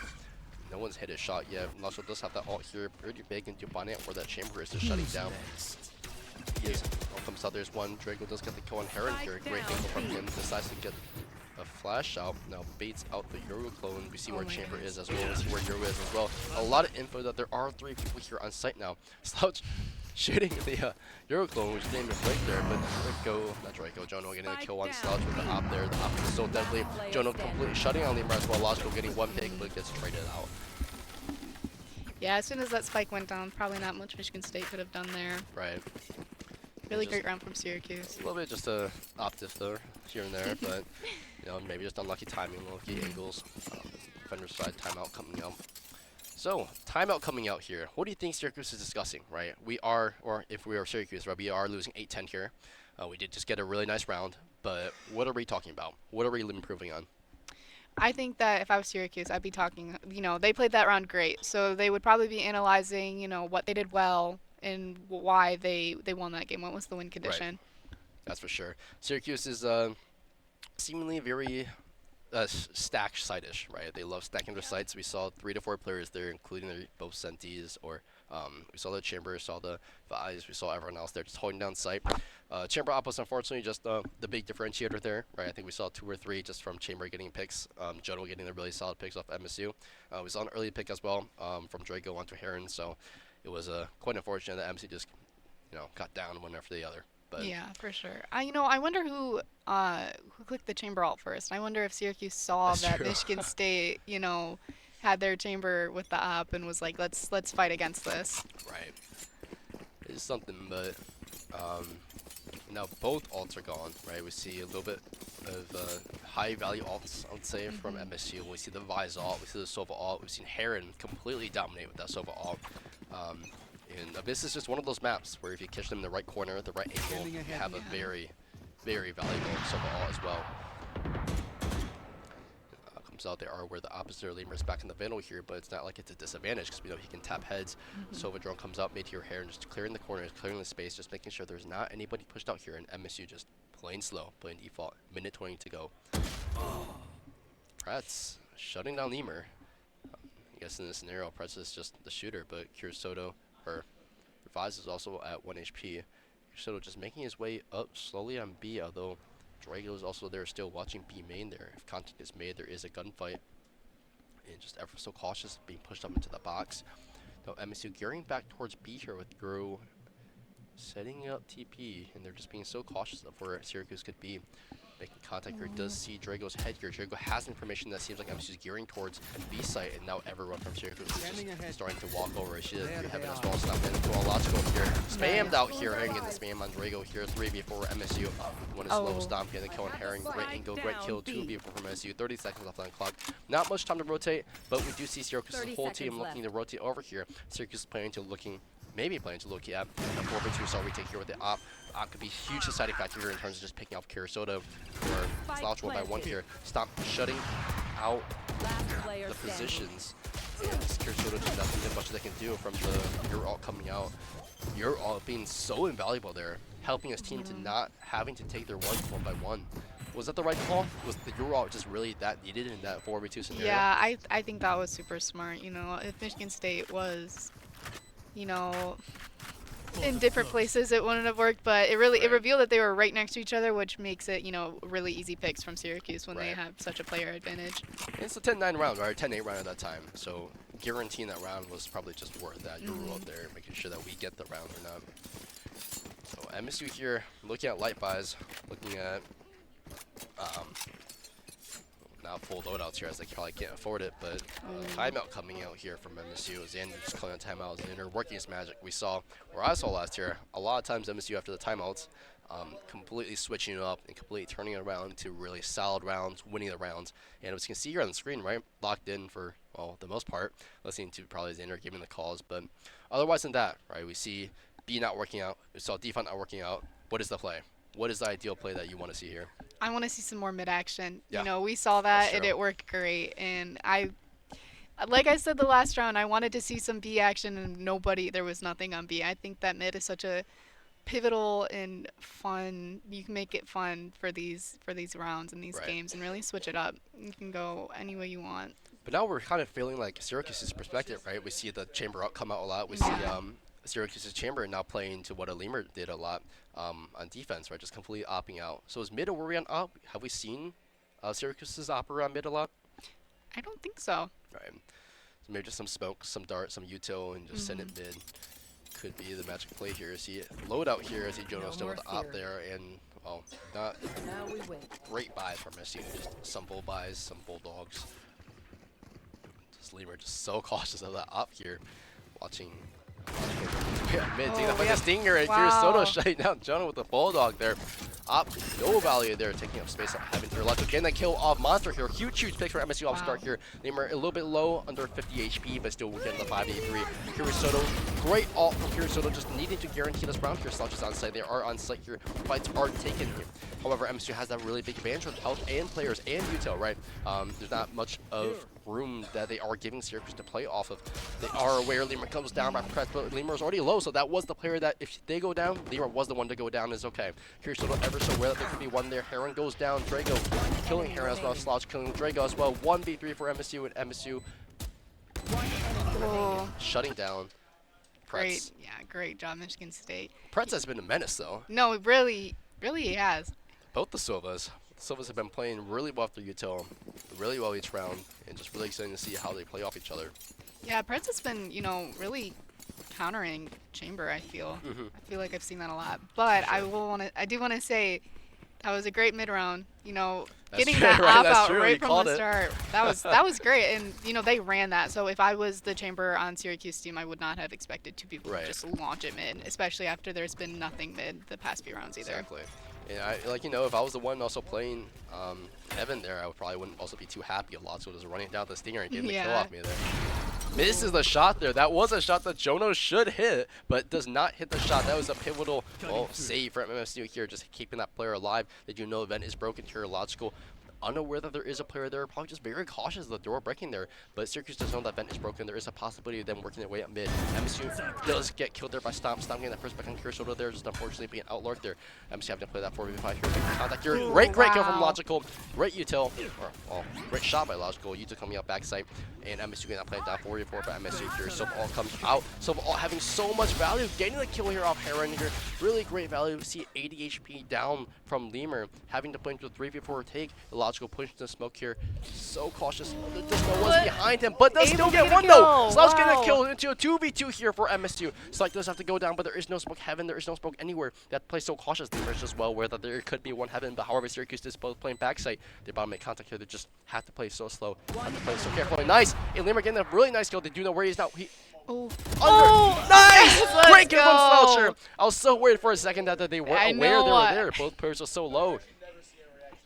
No one's hit a shot yet. Illogical does have that ult here, pretty big into Bonnet where that chamber is just shutting down. Ult comes out, there's one. Drago does get the kill on Heron here. Great angle from him. Decides to get a flash out. Now baits out the Euro clone. We see Oh where my Chamber goodness. is as well. We see where Euro is as well. A lot of info that there are 3 people here on site now. Slouch shooting the Euro clone, which didn't even break there, but Draco, Jono getting the kill on Slouch with the op there. The op is so deadly. Jono completely shutting on Lemur as well. Logical getting 1 pick, but gets traded out. Yeah, as soon as that spike went down, probably not much Michigan State could have done there. Right. Really Just great round from Syracuse. a little bit just a optif there, here and there, but maybe just unlucky timing, unlucky angles. Defender side timeout coming out. So, timeout coming out here. What do you think Syracuse is discussing, right? We are, or if we are Syracuse, right, we are losing 8-10 here. We did just get a really nice round, but what are we talking about? What are we improving on? I think that if I was Syracuse, I'd be talking, they played that round great. So they would probably be analyzing, what they did well and why they won that game. What was the win condition? That's for sure. Syracuse is seemingly very stack side-ish, right? They love stacking their sites. We saw 3 to 4 players there, including both Sentis, or we saw the Chamber, saw the Vies, we saw everyone else there just holding down site. Chamber op was unfortunately just the big differentiator there, right? I think we saw 2 or 3 just from Chamber getting picks, Jono getting the really solid picks off MSU. We saw an early pick as well from Draco onto Heron, so it was quite unfortunate that MSU just got down one after the other. But Yeah, for sure. I wonder who clicked the Chamber alt first. I wonder if Syracuse saw That's that true. Michigan State, had their Chamber with the op and was like, let's fight against this. Right. It's something, but now both alts are gone, right? We see a little bit of high value alts, I would say, from MSU. We see the Vise alt, we see the Sova alt, we've seen Heron completely dominate with that Sova alt. And Abyss is just one of those maps where if you catch them in the right corner, the right angle, you have a very, very valuable Sova alt as well. Comes out, they are where the opposite Lemur is back in the Vandal here, but it's not like it's a disadvantage because we know he can tap heads. Sova drone comes out mid-tier Heron, just clearing the corners, clearing the space, just making sure there's not anybody pushed out here, and MSU just playing slow, playing default. Minute 20 to go. Pretz shutting down Lemur. I guess in this scenario, Pretz is just the shooter, but Curasoto, or Vaz is also at 1 HP. Curasoto just making his way up slowly on B, although Drago is also there still watching B main there. If contact is made, there is a gunfight. And just ever so cautious, being pushed up into the box. Now MSU gearing back towards B here with Guru setting up TP, and they're just being so cautious of where Syracuse could be. Making contact here, does see Drago's head here. Drago has information that seems like MSU's gearing towards B site, and now everyone from Syracuse is just starting to walk over. She does have it as well, so now getting logical here. Spammed out here, Herring getting the spam on Drago here. 3v4 MSU. One is slow stomp, getting the kill on Herring. Great angle, great kill, 2v4 from MSU. 30 seconds left on the clock. Not much time to rotate, but we do see Syracuse's whole team looking to rotate over here. Syracuse is maybe planning to look at a 4v2 star retake here with the op. Op could be a huge deciding factor here in terms of just picking off Curasoto or Slouch 1-by-1 here. Stomp shutting out the positions. And Curasoto just nothing much they can do from your alt coming out. Your alt being so invaluable there, helping his team to not having to take their 1-by-1. Was that the right call? Was the your alt just really that needed in that 4v2 scenario? Yeah, I think that was super smart. If Michigan State was, in different places, it wouldn't have worked, but it revealed that they were right next to each other, which makes it, really easy picks from Syracuse when they have such a player advantage. It's a 10-9 round, right? 10-8 round at that time, so guaranteeing that round was probably just worth that. Your rule up there, making sure that we get the round or not. So MSU here, looking at light buys, looking at not full loadouts here as they probably can't afford it, but timeout coming out here from MSU. Xander just calling on timeouts. Xander working his magic. We saw, or I saw last year, a lot of times MSU after the timeouts, completely switching it up and completely turning it around to really solid rounds, winning the rounds. And as you can see here on the screen, right, locked in for, well, the most part, listening to probably Xander giving the calls. But otherwise than that, right, we see B not working out. We saw defense not working out. What is the play? What is the ideal play that you want to see here? I want to see some more mid-action. Yeah. We saw that and it worked great. And like I said the last round, I wanted to see some B action and there was nothing on B. I think that mid is such a pivotal and fun. You can make it fun for these rounds and these games and really switch it up. You can go any way you want. But now we're kind of feeling like Syracuse's perspective, right? We see the chamber out come out a lot. We see Syracuse's chamber now playing to what a Lemur did a lot on defense, right? Just completely opting out. So is mid or were we on op? Have we seen Syracuse's op around mid a lot? I don't think so. Right. So maybe just some smoke, some dart, some util, and just send it mid. Could be the magic play here. See loadout here. See Jono still with the op there, and well, not Now we wait. great buys from Messi. Just some bull buys, some bulldogs. Just Lemur just so cautious of that op here, watching. Mid taking up like a stinger, and Wow. Soto shutting down Jono with the bulldog there. Op, no value there, taking up space, having to relax. Getting that kill off Monster here. Huge pick for MSU off start here. Lemur a little bit low, under 50 HP, but still getting the 583. Soto, great ult from Soto, just needing to guarantee this round here. Slouch is on site. They are on site here. Fights are taken here. However, MSU has that really big advantage with health and players and util, right? There's not much of room that they are giving Syracuse to play off of. They are aware Lemur comes down by press, but Lemur is already low, so that was the player that if they go down, Lemur was the one to go down is okay. Soto ever so aware that there could be one there. Heron goes down. Drago killing Heron as well. Slouch killing Drago as well. 1v3 for MSU, and MSU Oh, shutting down great. Pretz. Yeah, great job, Michigan State. Pretz has been a menace though. No, it really he has. Both the Silvas. The Silvas have been playing really well through util, really well each round, and just really exciting to see how they play off each other. Yeah, Pretz has been, really countering Chamber, I feel. I feel like I've seen that a lot. But I do want to say that was a great mid round. Getting true, that right, op that's out true, you right from called the it. start. That was great, and they ran that. So if I was the Chamber on Syracuse team, I would not have expected two people Right. to just launch it mid, especially after there's been nothing mid the past few rounds either. Exactly. And if I was the one also playing Evan there, I probably wouldn't also be too happy a lot. So just running down the stinger and getting the kill Yeah. off me there. Misses the shot there. That was a shot that Jono should hit, but does not hit the shot. That was a pivotal save for MSU here, just keeping that player alive. They do know event is broken here. Logical. Unaware that there is a player there, probably just very cautious of the door breaking there. But Syracuse does know that vent is broken. There is a possibility of them working their way up mid. MSU does get killed there by Stomp. Stomp getting that first back on Soto there, just unfortunately being outlurked there. MSU having to play that 4v5 here. Making contact here. Great kill from Wow. Logical. Great util. Great shot by Logical. Util coming out backside. And MSU getting that play down 4v4 by MSU here. All comes out. All having so much value. Getting the kill here off Heron here. Really great value. See 80 HP down from Lemur. Having to play into a 3v4 take. The Logical push to the smoke here. So cautious. There's no one behind him, but does still Able to get get a one though. kill. Slouch getting a Wow. kill into a 2v2 here for MSU. Slouch does have to go down, but there is no smoke heaven. There is no smoke anywhere. That plays so cautious. Lemur is just well aware that there could be one heaven, but however Syracuse is both playing backside. They about to make contact here. They just have to play so slow. Have to play so carefully. Nice. And Lemur getting a really nice kill. They do know where he is now. Oh. Under. Nice! Let's Great kill from go. Sloucher. I was so worried for a second that they weren't I aware they know. were there. Both players were so low.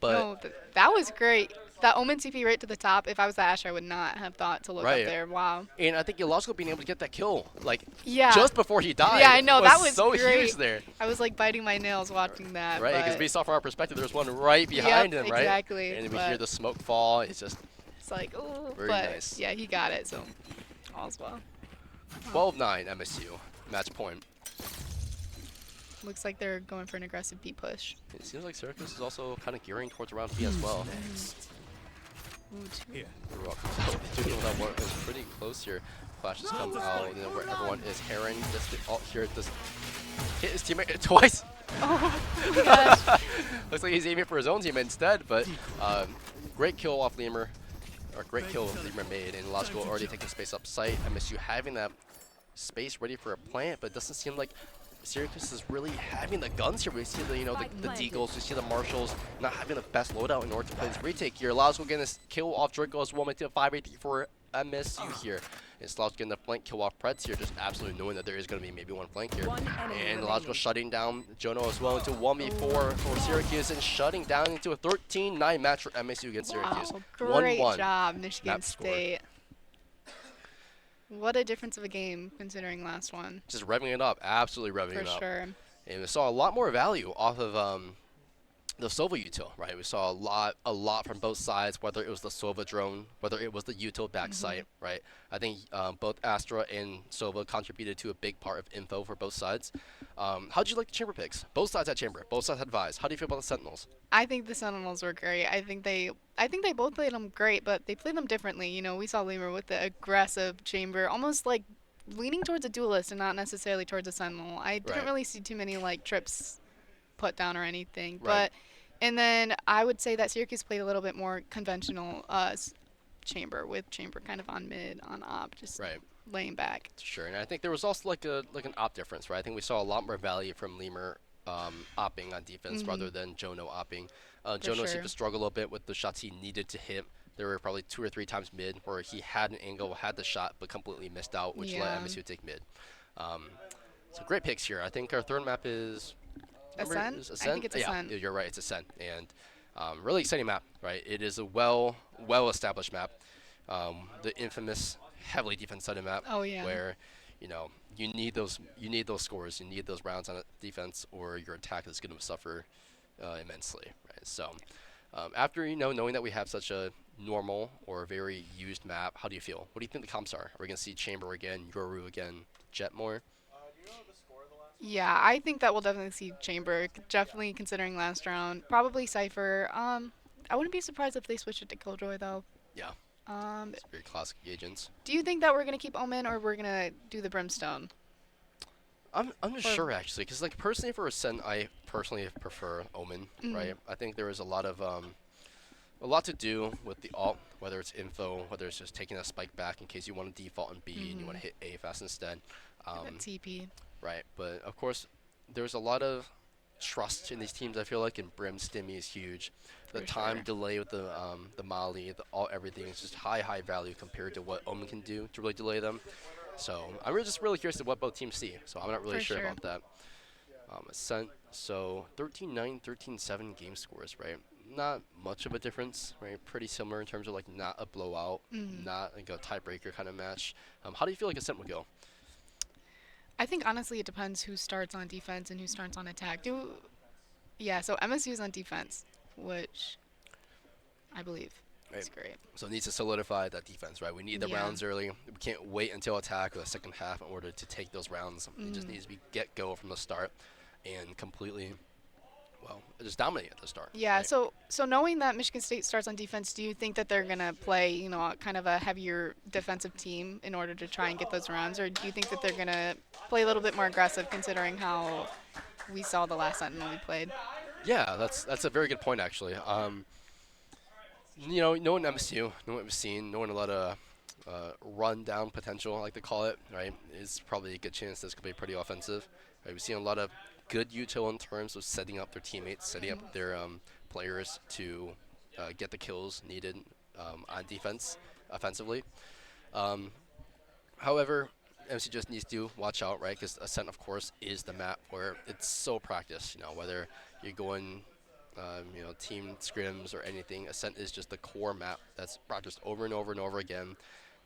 But No, that was great. That Omen TP right to the top. If I was the Asher, I would not have thought to look Right. up there. Wow. and I think Illogical being able to get that kill, like Yeah. just before he died. Yeah, I know, that was so great. huge there. I was like biting my nails watching that. Right, because but we saw from our perspective, there's one right behind him, right? exactly, And we but- hear the smoke fall. It's just it's like, oh, Very but nice. yeah, he got it. So all's well. 12-9 MSU match point. Looks like they're going for an aggressive B push. It seems like Syracuse is also kind of gearing towards round B as well. Ooh, Here. You're welcome. So, doing that one is pretty close here. Flashes come out, where everyone is. Heron just here, just hit his teammate twice. oh my gosh. Looks like he's aiming for his own team instead, but great kill off Lemur. Or great kill Lemur made, and Logical already taking space up site. MSU having that space ready for a plant, but it doesn't seem like Syracuse is really having the guns here. We see the the Deagles, we see the Marshals not having the best loadout in order to play this retake here. Logical getting this kill off Draco as well, making it 5-8 for MSU here. And Slouch getting the flank kill off Pretz here, just absolutely knowing that there is going to be maybe one flank here. And Logical shutting down Jono as well into 1v4 for Syracuse, and shutting down into a 13-9 match for MSU against Syracuse. Wow, great 1-1. job, Michigan Map score. State. What a difference of a game considering last one. Just revving it up, absolutely revving For it up. sure. And we saw a lot more value off of the Sova util, right? We saw a lot from both sides, whether it was the Sova drone, whether it was the util backside, right? I think both Astra and Sova contributed to a big part of info for both sides. How'd you like the chamber picks? Both sides had chamber, both sides had Vise. How do you feel about the Sentinels? I think the Sentinels were great. I think they both played them great, but they played them differently. We saw Lemur with the aggressive chamber, almost like leaning towards a duelist and not necessarily towards a Sentinel. I didn't Right. really see too many like trips put down or anything, Right. but And then I would say that Syracuse played a little bit more conventional chamber, with chamber kind of on mid, on op, just Right. laying back. Sure, and I think there was also like an op difference, right? I think we saw a lot more value from Lemur opping on defense rather than Jono opping. For Jono seemed sure. to struggle a bit with the shots he needed to hit. There were probably 2 or 3 times mid where he had an angle, had the shot, but completely missed out, which let Yeah. MSU take mid. Um, so great picks here. I think our third map is Ascent? is I think Ascent. it's Yeah, Ascent. you're right. It's Ascent, and really exciting map, right? It is a well established map. The infamous heavily defense-sided map, Oh, yeah. where you need those scores, you need those rounds on defense, or your attack is going to suffer immensely, right? So after knowing that we have such a normal or very used map, how do you feel? What do you think the comps are? Are we going to see Chamber again, Yoru again, Jet more? Yeah, I think that we'll definitely see Chamber. Definitely considering last round. Probably Cypher. I wouldn't be surprised if they switch it to Killjoy though. Yeah, Um, it's very classic agents. do you think that we're gonna keep Omen or we're gonna do the Brimstone? I'm just Or- sure actually, because like personally for Ascent, I personally prefer Omen, right? I think there is a lot to do with the alt, whether it's info, whether it's just taking a spike back in case you want to default on B and you want to hit A fast instead. That TP. Right, but of course, there's a lot of trust in these teams. I feel like, and Brim Stimmy is huge. The For time sure. delay with the Molly, everything is just high value compared to what Omen can do to really delay them. So I'm just really curious to what both teams see. So I'm not really For sure sure. about that. Ascent, so 13-9, 13-7 game scores, right? Not much of a difference, right? Pretty similar in terms of like not a blowout, not like a tiebreaker kind of match. How do you feel like Ascent would go? I think honestly it depends who starts on defense and who starts on attack. Yeah, so MSU's on defense, which I believe Right. is great. So it needs to solidify that defense, right? We need the Yeah. rounds early. We can't wait until attack or the second half in order to take those rounds. It just needs to be get go from the start and completely, well, just dominate at the start. Yeah, right? so knowing that Michigan State starts on defense, do you think that they're gonna play, kind of a heavier defensive team in order to try and get those rounds, or do you think that they're gonna play a little bit more aggressive, considering how we saw the last Sentinel we played? Yeah, that's a very good point actually. Knowing MSU, knowing what we've seen, knowing a lot of run down potential, I like to call it, right, is probably a good chance this could be pretty offensive. Right, we've seen a lot of good util in terms of setting up their teammates, setting up their players to get the kills needed on defense, offensively. Um, However, MC just needs to watch out, right? Because Ascent, of course, is the map where it's so practiced. Whether you're going, team scrims or anything, Ascent is just the core map that's practiced over and over and over again.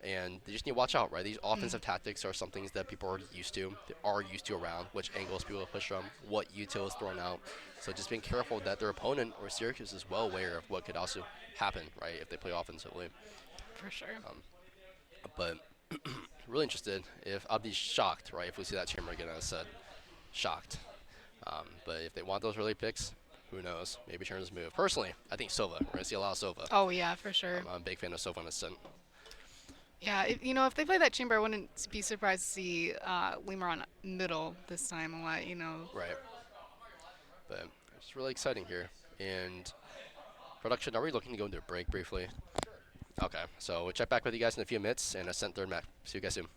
And they just need to watch out, right? These offensive tactics are some things that people are used to. They are used to around which angles people push from, what util is thrown out. So just being careful that their opponent or Syracuse is well aware of what could also happen, right, if they play offensively. For sure. But really interested if I'll be shocked, right, if we see that chamber again, as I said, shocked. But if they want those early picks, who knows? Maybe turn this move. Personally, I think Sova. We're gonna see a lot of Sova. Oh yeah, for sure. I'm a big fan of Sova on Ascent. Yeah, if they play that chamber, I wouldn't be surprised to see Lemur on middle this time a lot. Right. But it's really exciting here. And production, are we looking to go into a break briefly? Okay, so we'll check back with you guys in a few minutes, and Ascent third map. See you guys soon.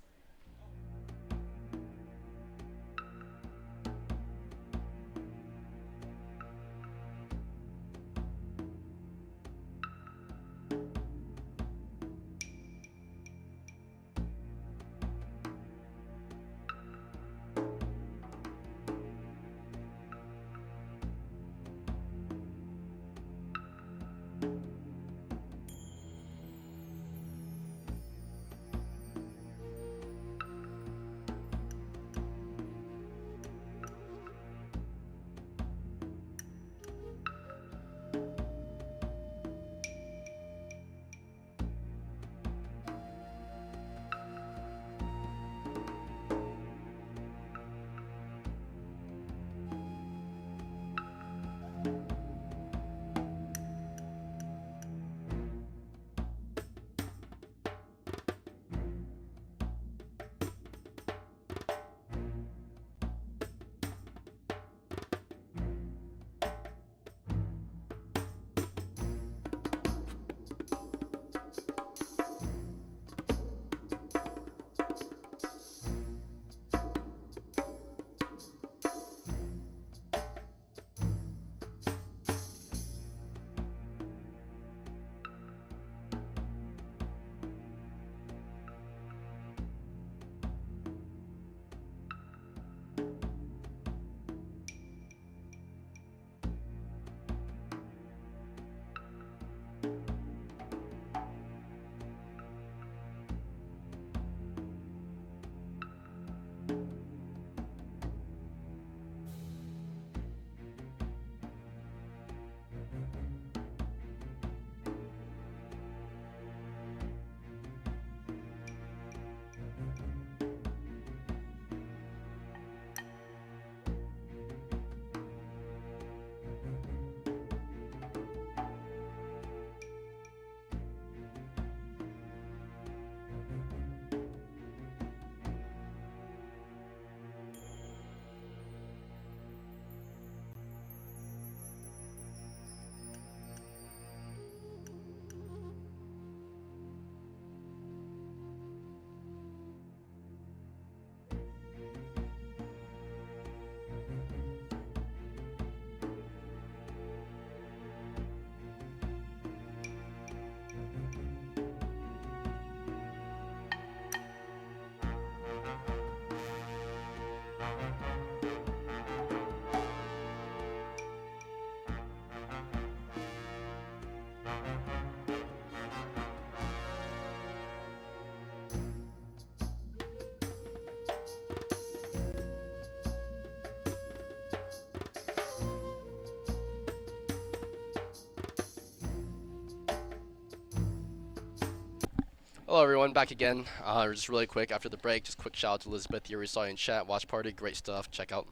Hello everyone, back again. Just really quick after the break, just quick shout out to Elizabeth here we saw you in chat, watch party, great stuff. Check out,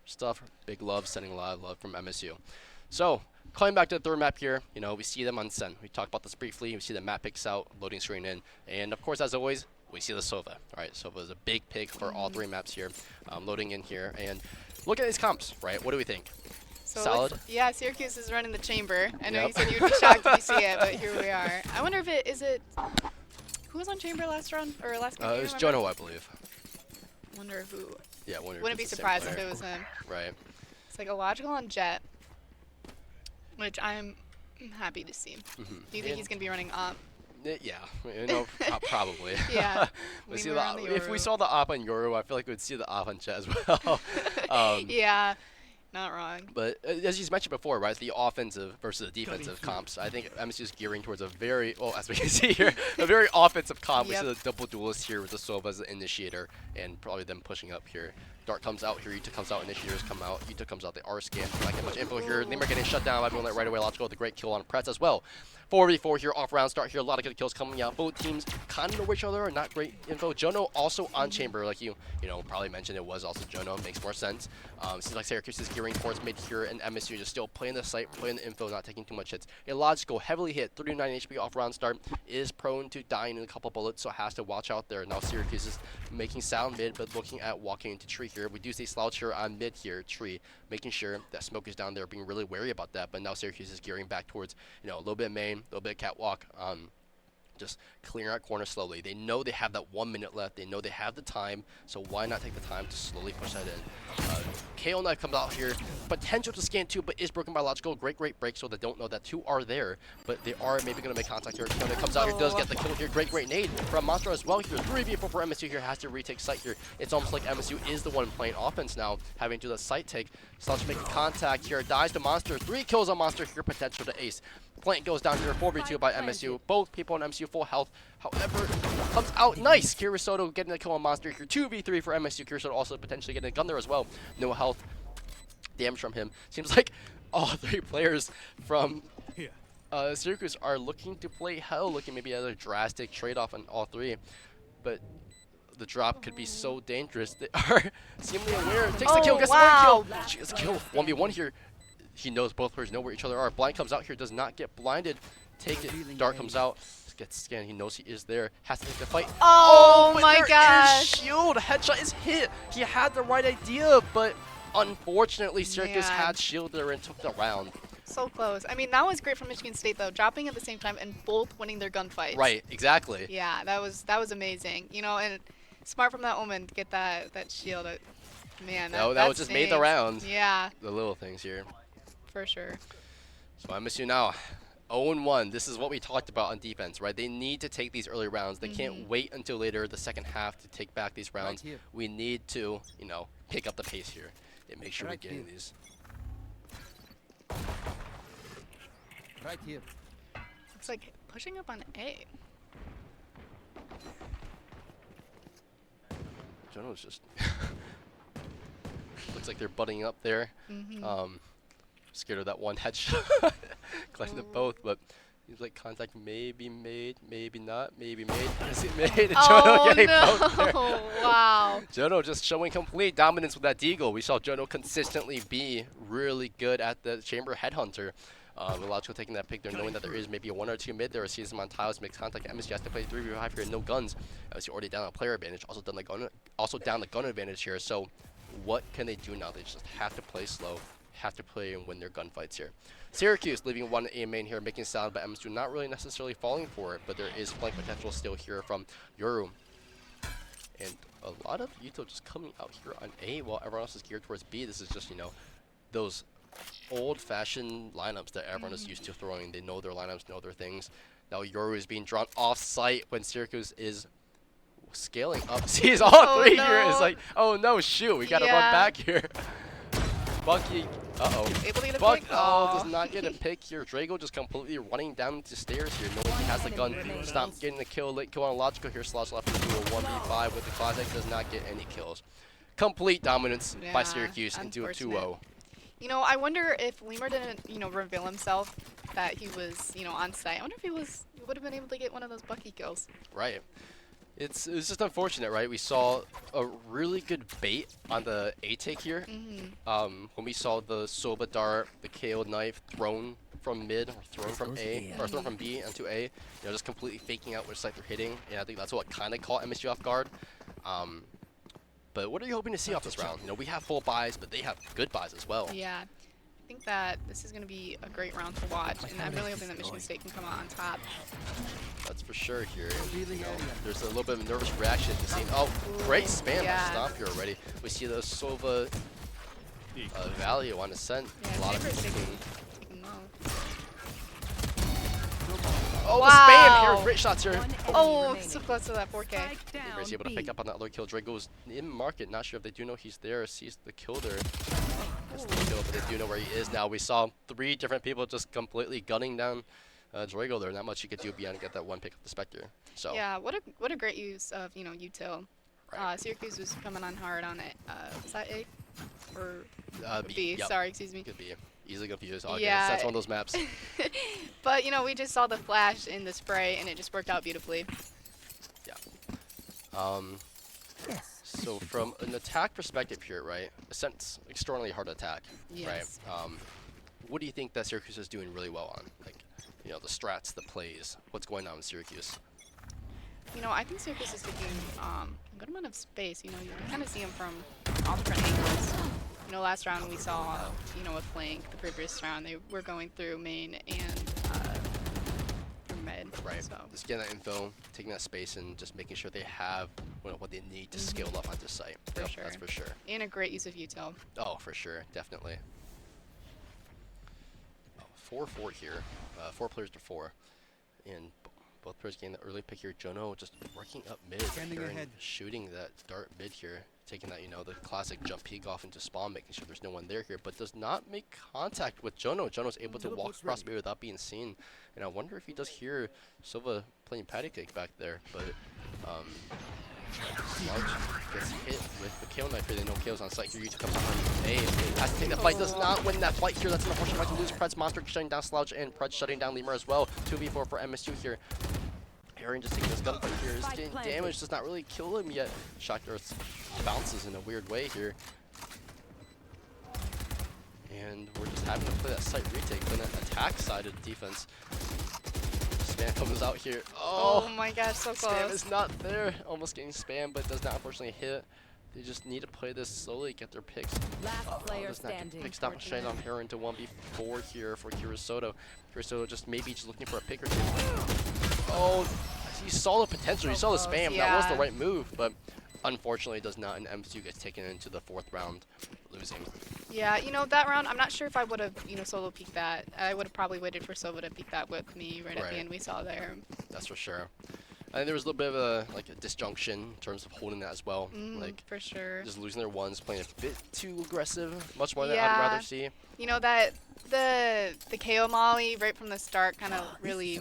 stuff. Big love, sending a lot of love from MSU. So, coming back to the third map here, we see them on Sen. We talked about this briefly. We see the map picks out, loading screen in, and of course, as always, we see the Sova. All right, Sova is a big pick for all three maps here, loading in here, and look at these comps, right? What do we think? So Solid. yeah, Syracuse is running the chamber. I know Yep. you said you'd be shocked if you see it, but here we are. I wonder if it is it. Who was on chamber last run or last game? It was Jono, I believe. Wonder who. Yeah, wonder. Wouldn't be surprised if it was him. Right. It's like illogical on Jet, which I'm happy to see. Do you think he's gonna be running up? Yeah, probably. Yeah. We see were on the if we Yoru. saw the op on Yoru, I feel like we'd see the op on Chet as well. Yeah, not wrong. But as you mentioned before, right, the offensive versus the defensive comps, I think MSU is gearing towards a very, well, as we can see here, a very offensive comp. We Yep. see the double duelist here with the Sova as the initiator, and probably them pushing up here. Dart comes out here, Yuta comes out, initiators come out, Yuta comes out, the R scan, not getting much info here. Lemur getting shut down by Moonlight right away, Logical with a great kill on Pretz as well. 4v4 here, off round start here, a lot of good kills coming out. Both teams kind of know each other, not great info. Jono also on chamber, like you probably mentioned, it was also Jono, makes more sense. Seems like Syracuse is gearing towards mid here, and MSU just still playing the site, playing the info, not taking too much hits. Illogical, heavily hit, 39 HP off round start, is prone to dying in a couple bullets, so has to watch out there. Now Syracuse is making sound mid, but looking at walking into tree here. We do see Slouch here on mid here, tree, making sure that smoke is down there, being really wary about that, but now Syracuse is gearing back towards, a little bit main, a little bit catwalk, just clearing out corners slowly. They know they have that 1 minute left. They know they have the time, so why not take the time to slowly push that in? KO Knife comes out here. Potential to scan 2, but is broken by Logical. Great break, so they don't know that 2 are there, but they are maybe going to make contact here. KO Knife comes out here, does get the kill here. Great nade from Monster as well here. 3v4 for MSU here, has to retake site here. It's almost like MSU is the one playing offense now, having to do the site take. Slouch making contact here, dies to Monster. 3 kills on Monster here, potential to ace. Plant goes down here, 4v2 by MSU. Both people on MSU full health. However, comes out nice. Kirisoto getting the kill on Monster here. 2v3 for MSU. Kirisoto also potentially getting a gun there as well. No health damage from him. Seems like all 3 players from Here. Syracuse are looking to play hell, looking maybe at a drastic trade-off on all 3. But the drop could be so dangerous. They are seemingly aware. Takes the kill, gets wow. the kill. She gets a kill. 1v1 here. He knows both players know where each other are. Blind comes out here, does not get blinded. Take it. Dart comes out, gets scanned. He knows he is there. Has to take the fight. Oh but my there is gosh. shield. Headshot is hit. He had the right idea, but unfortunately, Syracuse Man. had shield there and took the round. So close. I mean, that was great from Michigan State though, dropping at the same time and both winning their gunfights. Right, exactly. Yeah, that was amazing. And smart from that woman to get that shield. Man, That was just made the stinks. round. Yeah, The little things here. for sure. So MSU now 0-1. This is what we talked about on defense, right? They need to take these early rounds. They can't wait until later, the second half, to take back these rounds. here. We need to, pick up the pace here and make sure Right we're getting here. these. Right here. Looks like pushing up on A. Jono's just looks like they're butting up there. Scared of that one headshot. Collecting them both, but he's like contact maybe made, maybe not, maybe made. Is it made? And Jono getting both there. Wow. Jono just showing complete dominance with that deagle. We saw Jono consistently be really good at the chamber headhunter. Logical taking that pick there, knowing that there is maybe a 1 or 2 mid there. Sees him on tiles, makes contact. MSG has to play 3v5 here, no guns. MSG already down a player advantage, also down the gun advantage here. So what can they do now? They just have to play slow, have to play and win their gunfights here. Syracuse leaving 1 A main here, making sound, but MSG not really necessarily falling for it, but there is flank potential still here from Yoru. And a lot of Yuto just coming out here on A while everyone else is geared towards B. This is just, those old-fashioned lineups that everyone is used to throwing. They know their lineups, know their things. Now Yoru is being drawn off-site when Syracuse is scaling up. Sees all Oh, 3 no. here. It's like, oh no, shoot, we gotta run Yeah. back here. Bucky, Able to get a Buck, pick? does not get a pick here. Drago just completely running down the stairs here, knowing he has the gun. Stop getting the kill. Late kill on Logical here. Slosh left into a 1v5 with the Classic. Does not get any kills. Complete dominance by Yeah, Syracuse into a unfortunate. 2-0. I wonder if Lemur didn't, reveal himself that he was, on site. I wonder if he would have been able to get one of those Bucky kills. Right. It was just unfortunate, right? We saw a really good bait on the A take here. When we saw the Sova dart, the KO knife thrown from mid, or thrown from A, or thrown from B into A, just completely faking out which side they're hitting. And I think that's what kind of caught MSU off guard. But what are you hoping to see off this round? We have full buys, but they have good buys as well. Yeah. I think that this is going to be a great round to watch, and I'm really hoping that Michigan State can come out on top. That's for sure here. There's a little bit of a nervous reaction to seeing. Oh, great spam! Yeah. Stop here already. We see the Sova value on Ascent. Yeah, A lot of Chamber's people taking low. Oh, Wow. the spam here! Great shots here. One enemy Oh, remaining. so close to that 4K. Spike down He's able to B. pick up on that other kill. Dre goes in market. Not sure if they do know he's there. Sees the kill there. Gets the kill, but they do know where he is now. We saw 3 different people just completely gunning down Drago there. Not much you could do beyond get that one pick of the Spectre. So Yeah, what a great use of, util. Right. Syracuse was coming on hard on it. Was that A? Or B. B, Yep. sorry, excuse me. Could be easily confused. Oh, Yeah. that's one of those maps. But, we just saw the flash in the spray, and it just worked out beautifully. So from an attack perspective here, right? Ascent's extraordinarily hard to attack, Yes. right? What do you think that Syracuse is doing really well on? Like, the strats, the plays. What's going on with Syracuse? I think Syracuse is taking a good amount of space. You can kind of see them from all different angles. Last round we saw, a flank. The previous round they were going through main and through mid. Right. So. Just getting that info, taking that space, and just making sure they have what they need to scale up on this site. For Yep, sure. That's for sure. And a great use of util. Oh, for sure. Definitely. 4-4 here. 4 players to 4. And both players getting the early pick here. Jono just working up mid Scanning here and ahead. shooting that dart mid here. Taking that, the classic jump peek off into spawn, making sure there's no one there here, but does not make contact with Jono. Jono's able to walk across mid without being seen. And I wonder if he does hear Silva playing patty cake back there, but Large gets hit with the KO knife here. They know KO's on site here. You come behind A. Has to take the fight. Does not win that fight here. That's an unfortunate fight to lose. Pred's Monster shutting down Slouch and Pred shutting down Lemur as well. 2v4 for MSU here. Aaron just taking this gunfight here. Is getting damage. Does not really kill him yet. Shock Earth bounces in a weird way here. And we're just having to play that site retake. Then that attack side of the defense. Spam comes out here. Oh my gosh, so Spam close. is not there. Almost getting spam, but does not unfortunately hit. They just need to play this slowly, get their picks. Last player Does not get standing. picks. Stop shutting on Heron into 1v4 here for Curasoto. Curasoto just maybe just looking for a pick or two. Oh, you saw the potential. You saw the spam. That was the Yeah. right move, but unfortunately does not. And MSU gets taken into the 4th round, losing. Yeah, that round, I'm not sure if I would have, solo peeked that. I would have probably waited for Sova to peek that with me right at Right. the end we saw there. That's for sure. I think there was a little bit of a disjunction in terms of holding that as well. Like For sure. just losing their ones, playing a bit too aggressive, much more than I'd Yeah. rather see. That the KO molly right from the start kind of really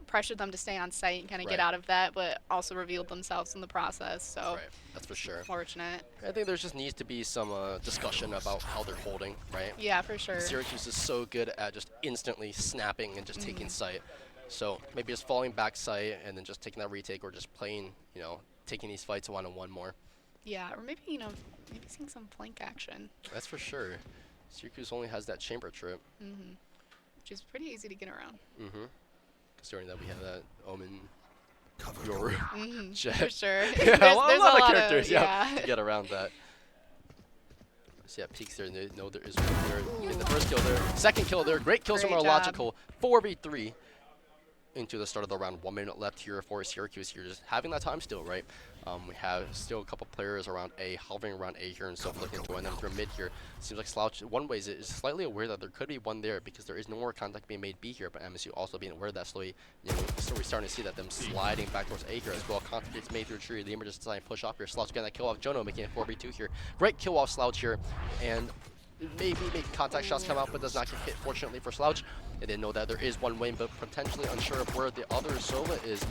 pressured them to stay on site and kind of Right. get out of that, but also revealed themselves in the process. So Right, that's for sure. fortunate. I think there just needs to be some discussion about how they're holding, right? Yeah, for sure. Syracuse is so good at just instantly snapping and just taking sight. So maybe just falling back sight and then just taking that retake, or just playing, taking these fights one-on-one more. Yeah, or maybe maybe seeing some flank action, That's for sure. Syracuse only has that chamber trip. which is pretty easy to get around. Considering that we have that Omen, Yoru, Jet. For sure. Yeah, there's a lot of lot characters, yeah. to get around that. So yeah, peeks there, and they know there is one there. Getting the first kill there. Second kill there. Great kills from Great our job. logical 4v3 into the start of the round. 1 minute left here for Syracuse here. Just having that time still, right? We have still a couple players around A, hovering around A here, and so looking to join them through mid here. Seems like Slouch, one way, is slightly aware that there could be one there because there is no more contact being made B here, but MSU also being aware of that slowly, so we're starting to see that them sliding back towards A here as well. Contact gets made through a tree. Lemur just deciding to push off here. Slouch getting that kill off Jono, making it 4v2 here. Great kill off Slouch here, and maybe make contact shots come out, but does not get hit, fortunately for Slouch. They didn't know that there is one wing, but potentially unsure of where the other Sova is.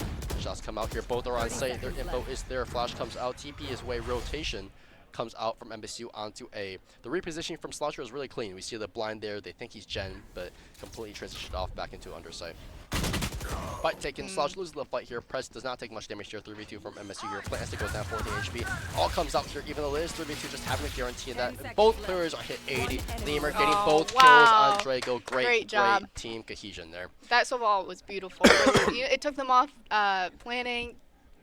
Shots come out here. Both are on site. Their info is there. Flash comes out. TP is way rotation. comes out from MSU onto A. The repositioning from Sloucher is really clean. We see the blind there. They think he's Gen, but completely transitioned off back into undersight. Fight taken. Slouch loses the fight here. Press does not take much damage here. 3v2 from MSU here. Plans to go down 14 HP. All comes out here, even though it is 3v2, just having to guarantee that both players are hit 80. Lemur getting both kills on Drago. Great job. Great team cohesion there. That Soval was beautiful. It took them off planning.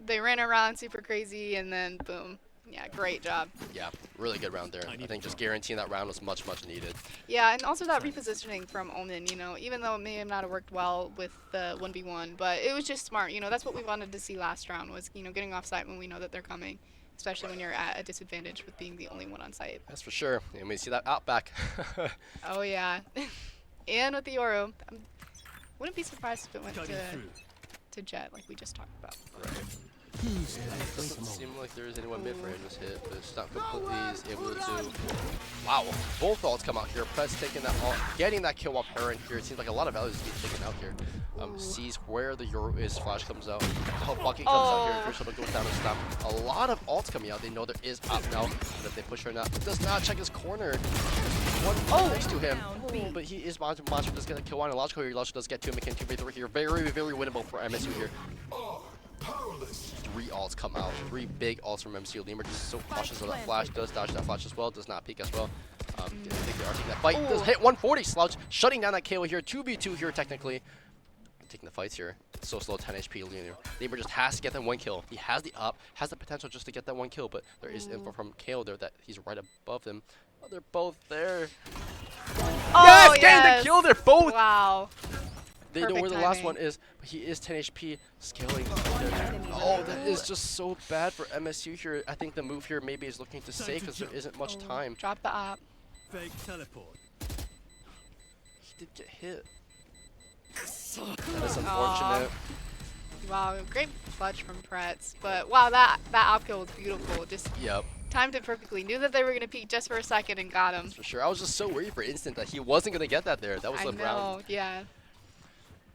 They ran around super crazy, and then boom. Yeah, great job. Yeah, really good round there. I think just guaranteeing that round was much, much needed. Yeah, and also that repositioning from Omen, you know, even though it may have not have worked well with the 1v1, but it was just smart. You know, that's what we wanted to see last round was, you know, getting off site when we know that they're coming, especially when you're at a disadvantage with being the only one on site. That's for sure. And we see that out back. Oh, yeah. And with the Yoru, I wouldn't be surprised if it went Cutting through. to Jet like we just talked about. Right. Doesn't seem like there is anyone mid for him this hit, but it's not completely he's able to. Wow, both ults come out here. Press taking that ult, getting that kill off Heron here. It seems like a lot of value is being taken out here. Sees where the Yoru is. Flash comes out. Oh, Bucky comes out here. Here's goes down and stop. A lot of ults coming out. They know there is up now, but if they push her or not, does not check his corner. One next to him, but he is Monster does get a kill on. And Logical here. Logical does get to him. It can 2v3 here. Very, very winnable for MSU here. 3 ults come out. 3 big ults from MCU. Lemur just so cautious of that flash. Does dodge that flash as well. Does not peek as well. Didn't think they are taking that fight. Does hit 140. Slouch shutting down that KO here. 2v2 here technically. Taking the fights here. So slow, 10 HP. Lemur just has to get that 1 kill. He has the up, has the potential just to get that 1 kill, but there is info from KO there that he's right above them. Oh, they're both there. Oh, yes, getting the kill. They're both. Wow. They know Perfect where the last timing. one is, but he is 10 HP, scaling. Oh, that is just so bad for MSU here. I think the move here maybe is looking to save because there isn't much time. Drop the op. Fake teleport. He did get hit. That is unfortunate. Wow, great clutch from Pretz. But wow, that op kill was beautiful. Just Yep, timed it perfectly. Knew that they were gonna peek just for a second and got him. for sure. I was just so worried for instant that he wasn't gonna get that there. That was I the know, round. yeah.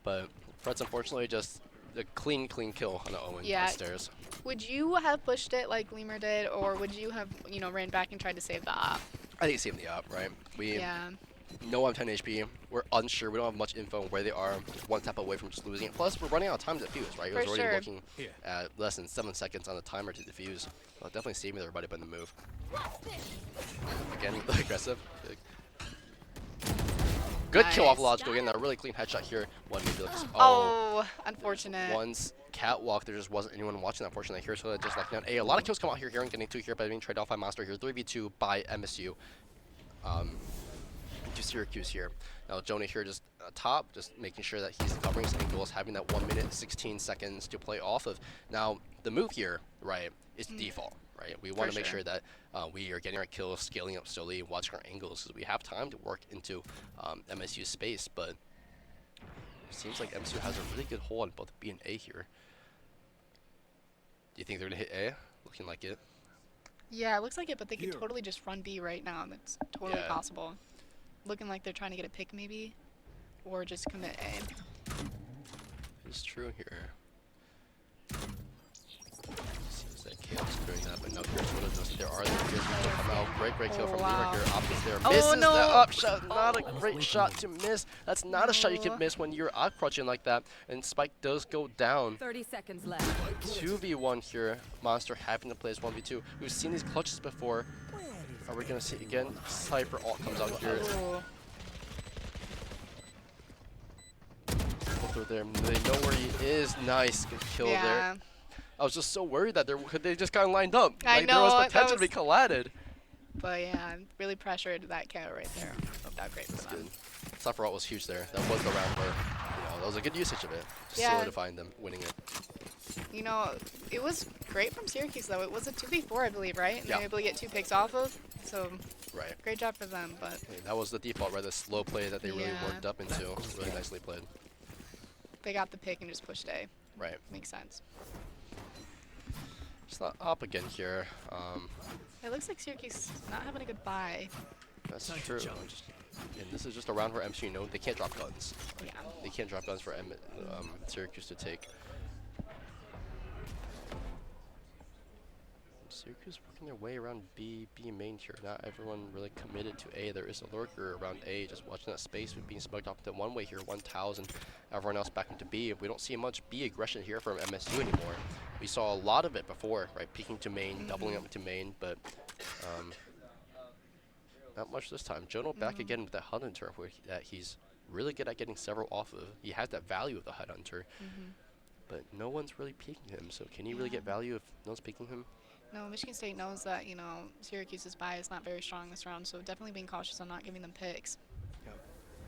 But Fred's unfortunately just a clean kill on Owen Yeah. upstairs. Would you have pushed it like Lemur did, or would you have, you know, ran back and tried to save the op? I think saving the up, right? We Yeah. know I'm 10 HP. We're unsure. We don't have much info on where they are. One tap away from just losing it. Plus, we're running out of time to defuse, right? It was For already sure. looking at less than 7 seconds on the timer to defuse. Well, definitely saving everybody by the move. Again, aggressive. Good kill off Nice. Logical. Again, that really clean headshot here. One maybe looks. Oh, unfortunate. One's catwalk. There just wasn't anyone watching, unfortunately. Here, so just left down. A lot of kills come out here. Here and getting 2 here, but being traded off by Monster here. 3v2 by MSU. To Syracuse here. Now Jonah here just top, just making sure that he's covering his angles, having that 1 minute 16 seconds to play off of. Now the move here, right, is default, right? We want to make sure that we are getting our kills, scaling up slowly, watching our angles, because we have time to work into MSU space. But it seems like MSU has a really good hold on both B and A here. Do you think they're gonna hit A? Looking like it. Yeah, it looks like it, but they could totally just run B right now. That's totally possible. Looking like they're trying to get a pick maybe, or just commit A. It's true here. Seems that Chaos doing that, but no, here's what it does. There are the kills that come out. Great kill from Lemur here. Optics there. Misses the up shot. Not a great shot to miss. That's not a shot you can miss when you're up crouching like that. And Spike does go down. 30 seconds left. 2v1 here. Monster having to play as 1v2. We've seen these clutches before. Are we gonna see it again? Cypher ult comes out here. Both are there. They know where he is. Nice. Good kill there. I was just so worried that they just kind of lined up. I Like, know, there was that potential to be was- collided. But yeah, really pressured that KO right there. Worked out great for them. Cypher ult was huge there. That was the round where, that was a good usage of it. Just Yeah. solidifying them, winning it. You know, it was great from Syracuse though. It was a 2v4, I believe, right? And Yeah. they were able to get 2 picks off of. So Right. great job for them. But That was the default, right? The slow play that they really Yeah. worked up into. Really nicely played. they got the pick and just pushed A. Right. Makes sense. It's not up again here. It looks like Syracuse is not having a good buy. That's Time to true. charge. And this is just a round where MSU they can't drop guns. Yeah. They can't drop guns for Syracuse to take. Syracuse working their way around B main here. Not everyone really committed to A. There is a lurker around A, just watching that space with being smoked off into one way here, 1,000. Everyone else back into B. We don't see much B aggression here from MSU anymore. We saw a lot of it before, right? Peeking to main, doubling up to main, but not much this time. Jono back again with that Hunter, where that he's really good at getting several off of. He has that value of the Hunter, but no one's really peeking him. So can he really get value if no one's peeking him? No, Michigan State knows that, you know, Syracuse's buy is not very strong this round, so definitely being cautious on not giving them picks. Yep,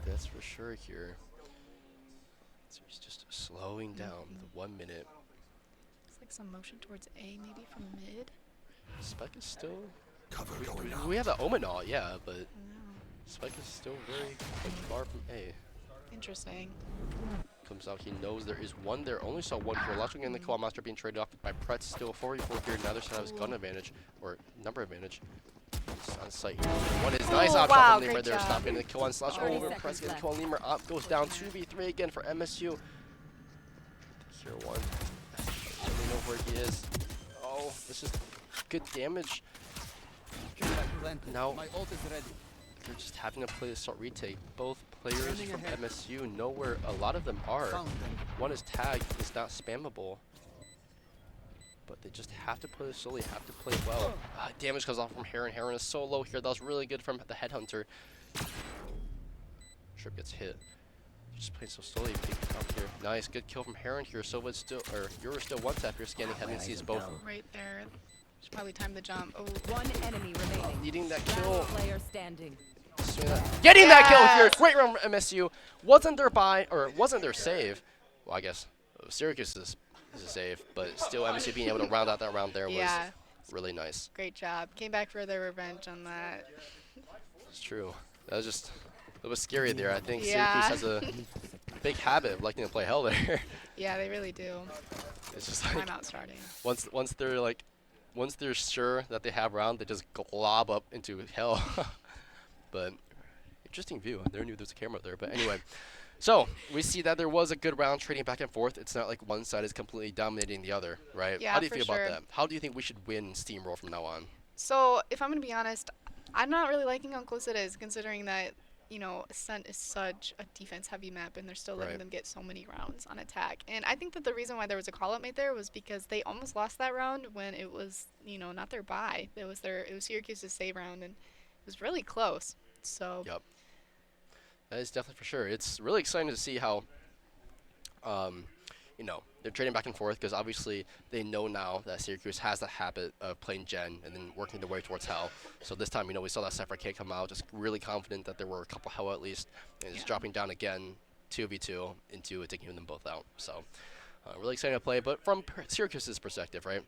that's for sure here. So he's just slowing down the 1 minute. Looks like some motion towards A, maybe from mid. Spike is still... Cover going out. We have the Omenau, yeah, but Spike is still very far from A. Interesting. Comes out, he knows there is one there. Only saw one here. Logical getting the Claw Master being traded off by Pretz. Still 44 here. Now they're has gun advantage, or number advantage. It's on site. One is nice option wow, from Lemur great there, job. stopping the kill on Slash 30 over. seconds Pretz getting left. kill on Lemur. Op goes down 2v3 again for MSU. Here one. Don't really know where he is. Oh, this is good damage. Now My ult is ready. they're just having to play the assault retake. Both players Standing from ahead. MSU know where a lot of them are. Found them. One is tagged, it's not spammable. But they just have to play it slowly, have to play it well. Damage comes off from Heron. Heron is so low here. That was really good from the Headhunter. Trip gets hit. Just playing so slowly, peeking out here. Nice, good kill from Heron here. Sova's still, or you're still one tap. You're scanning heaven, sees both. Right there. Should probably time the jump. Oh, One enemy remaining. Needing that Last kill. player standing. Getting that kill here. Yes! Great round from MSU. Wasn't their buy, or wasn't their save. Well, I guess Syracuse is a save, but still MSU being able to round out that round there was yeah, really nice. great job. Came back for their revenge on that. It's true. That was just, it was scary there. I think Yeah. Syracuse has a big habit of liking to play hell there. Yeah, they really do. It's just like Timeout starting. once they're sure that they have round, they just glob up into hell. But interesting view. I never knew there was a camera there. But anyway, so we see that there was a good round trading back and forth. It's not like one side is completely dominating the other, right? Yeah, How do you for feel sure. about that? How do you think we should win Steamroll from now on? So, if I'm going to be honest, I'm not really liking how close it is, considering that, you know, Ascent is such a defense-heavy map, and they're still letting Right. them get so many rounds on attack. And I think that the reason why there was a call-out made there was because they almost lost that round when it was, you know, not their bye. It was Syracuse's save round, and it was really close. So, Yep. That is definitely for sure. It's really exciting to see how, you know, they're trading back and forth because obviously they know now that Syracuse has the habit of playing Gen and then working their way towards Hell. So this time, you know, we saw that Cypher K come out, just really confident that there were a couple Hell at least, and just Yeah. dropping down again 2v2 into taking them both out. So really exciting to play. But from Syracuse's perspective, right?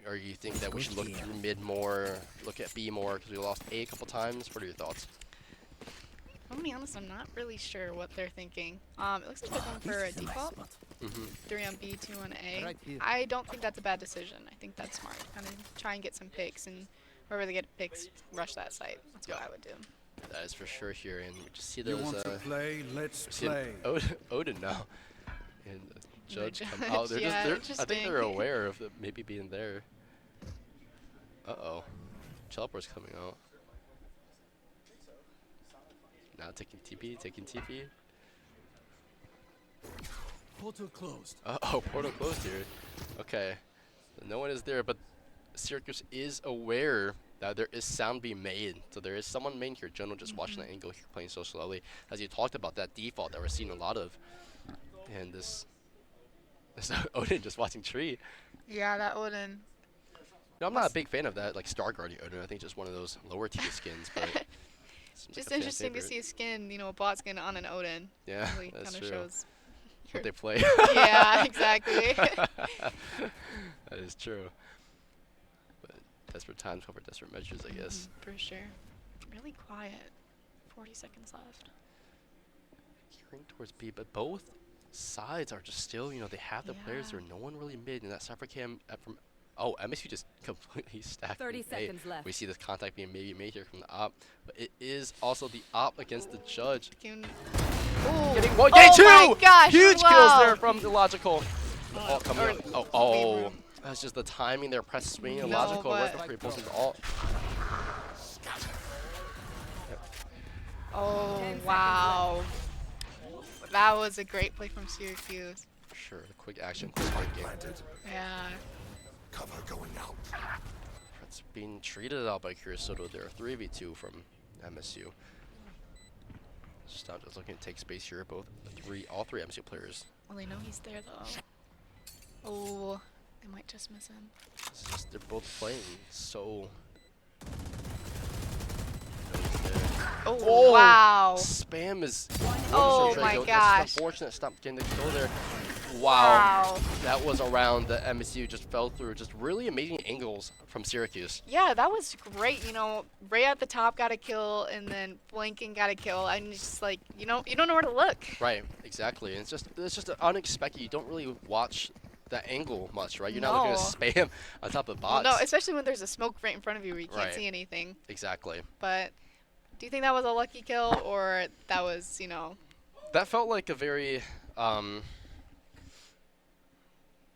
Or you think that we should look through mid more, look at B more because we lost A couple times? What are your thoughts? I'm gonna be honest, I'm not really sure what they're thinking. It looks like they're going for a default. 3 on B, 2 on A. Right here. I don't think that's a bad decision. I think that's smart. Kind of try and get some picks, and wherever they get picks, rush that site. That's what Yeah. I would do. That is for sure here, and we just see You there was want to a play? Let's see an play. Odin now, and the judge come judge, out. They're yeah, just I think they're interesting. aware of it maybe being there. Teleport's coming out. Now taking TP, Portal closed. Portal closed here. Okay, no one is there, but Syracuse is aware that there is sound being made. So there is someone main here. Jono just watching the angle here, playing so slowly. As you talked about that default that we're seeing a lot of. And this Odin just watching tree. Yeah, that wouldn't. No, I'm not a big fan of that, like Star Guardian Odin. I think just one of those lower tier skins, but seems like Just a fan interesting to favorite. see a skin, you know, a bot skin on an Odin. Yeah, Really that's kind of true. shows. What they play. Yeah, exactly. That is true. But desperate times call for desperate measures, I guess. For sure. Really quiet. 40 seconds left. Gearing towards B, but both sides are just still, you know, they have the players Yeah. there. No one really mid, and that Cypher Cam from. Oh, MSU just completely stacked. 30 with A. seconds left. We see this contact being maybe made here from the op, but it is also the op against the judge. Getting Getting one, getting two! my gosh, Huge kills wow. there from Illogical. Oh, coming or out. Oh, That's just the timing, their press swing, and No, logical right but- before he pulls into alt. Oh, 10 seconds wow. That was a great play from Syracuse. Sure, the quick action, quick thinking. Planted. Yeah. Cover going out. It's being treated out by Curasoto there. 3v2 from MSU. Just not just looking to take space here. All three MSU players. Well, they know he's there though. Oh, they might just miss him. It's just they're both playing so. Oh, wow. Spam is. Oh so my Draco. gosh. It's unfortunate. Stop getting the kill there. Wow. Wow. That was a round that MSU just fell through. Just really amazing angles from Syracuse. Yeah, that was great. You know, Ray at the top got a kill, and then Blinken got a kill, and it's just like you don't know where to look. Right. Exactly. And it's just unexpected. You don't really watch that angle much, right? You're not looking to spam on top of Well, bots. no, especially when there's a smoke right in front of you where you can't Right. see anything. Exactly. But do you think that was a lucky kill, or that was, That felt like a very,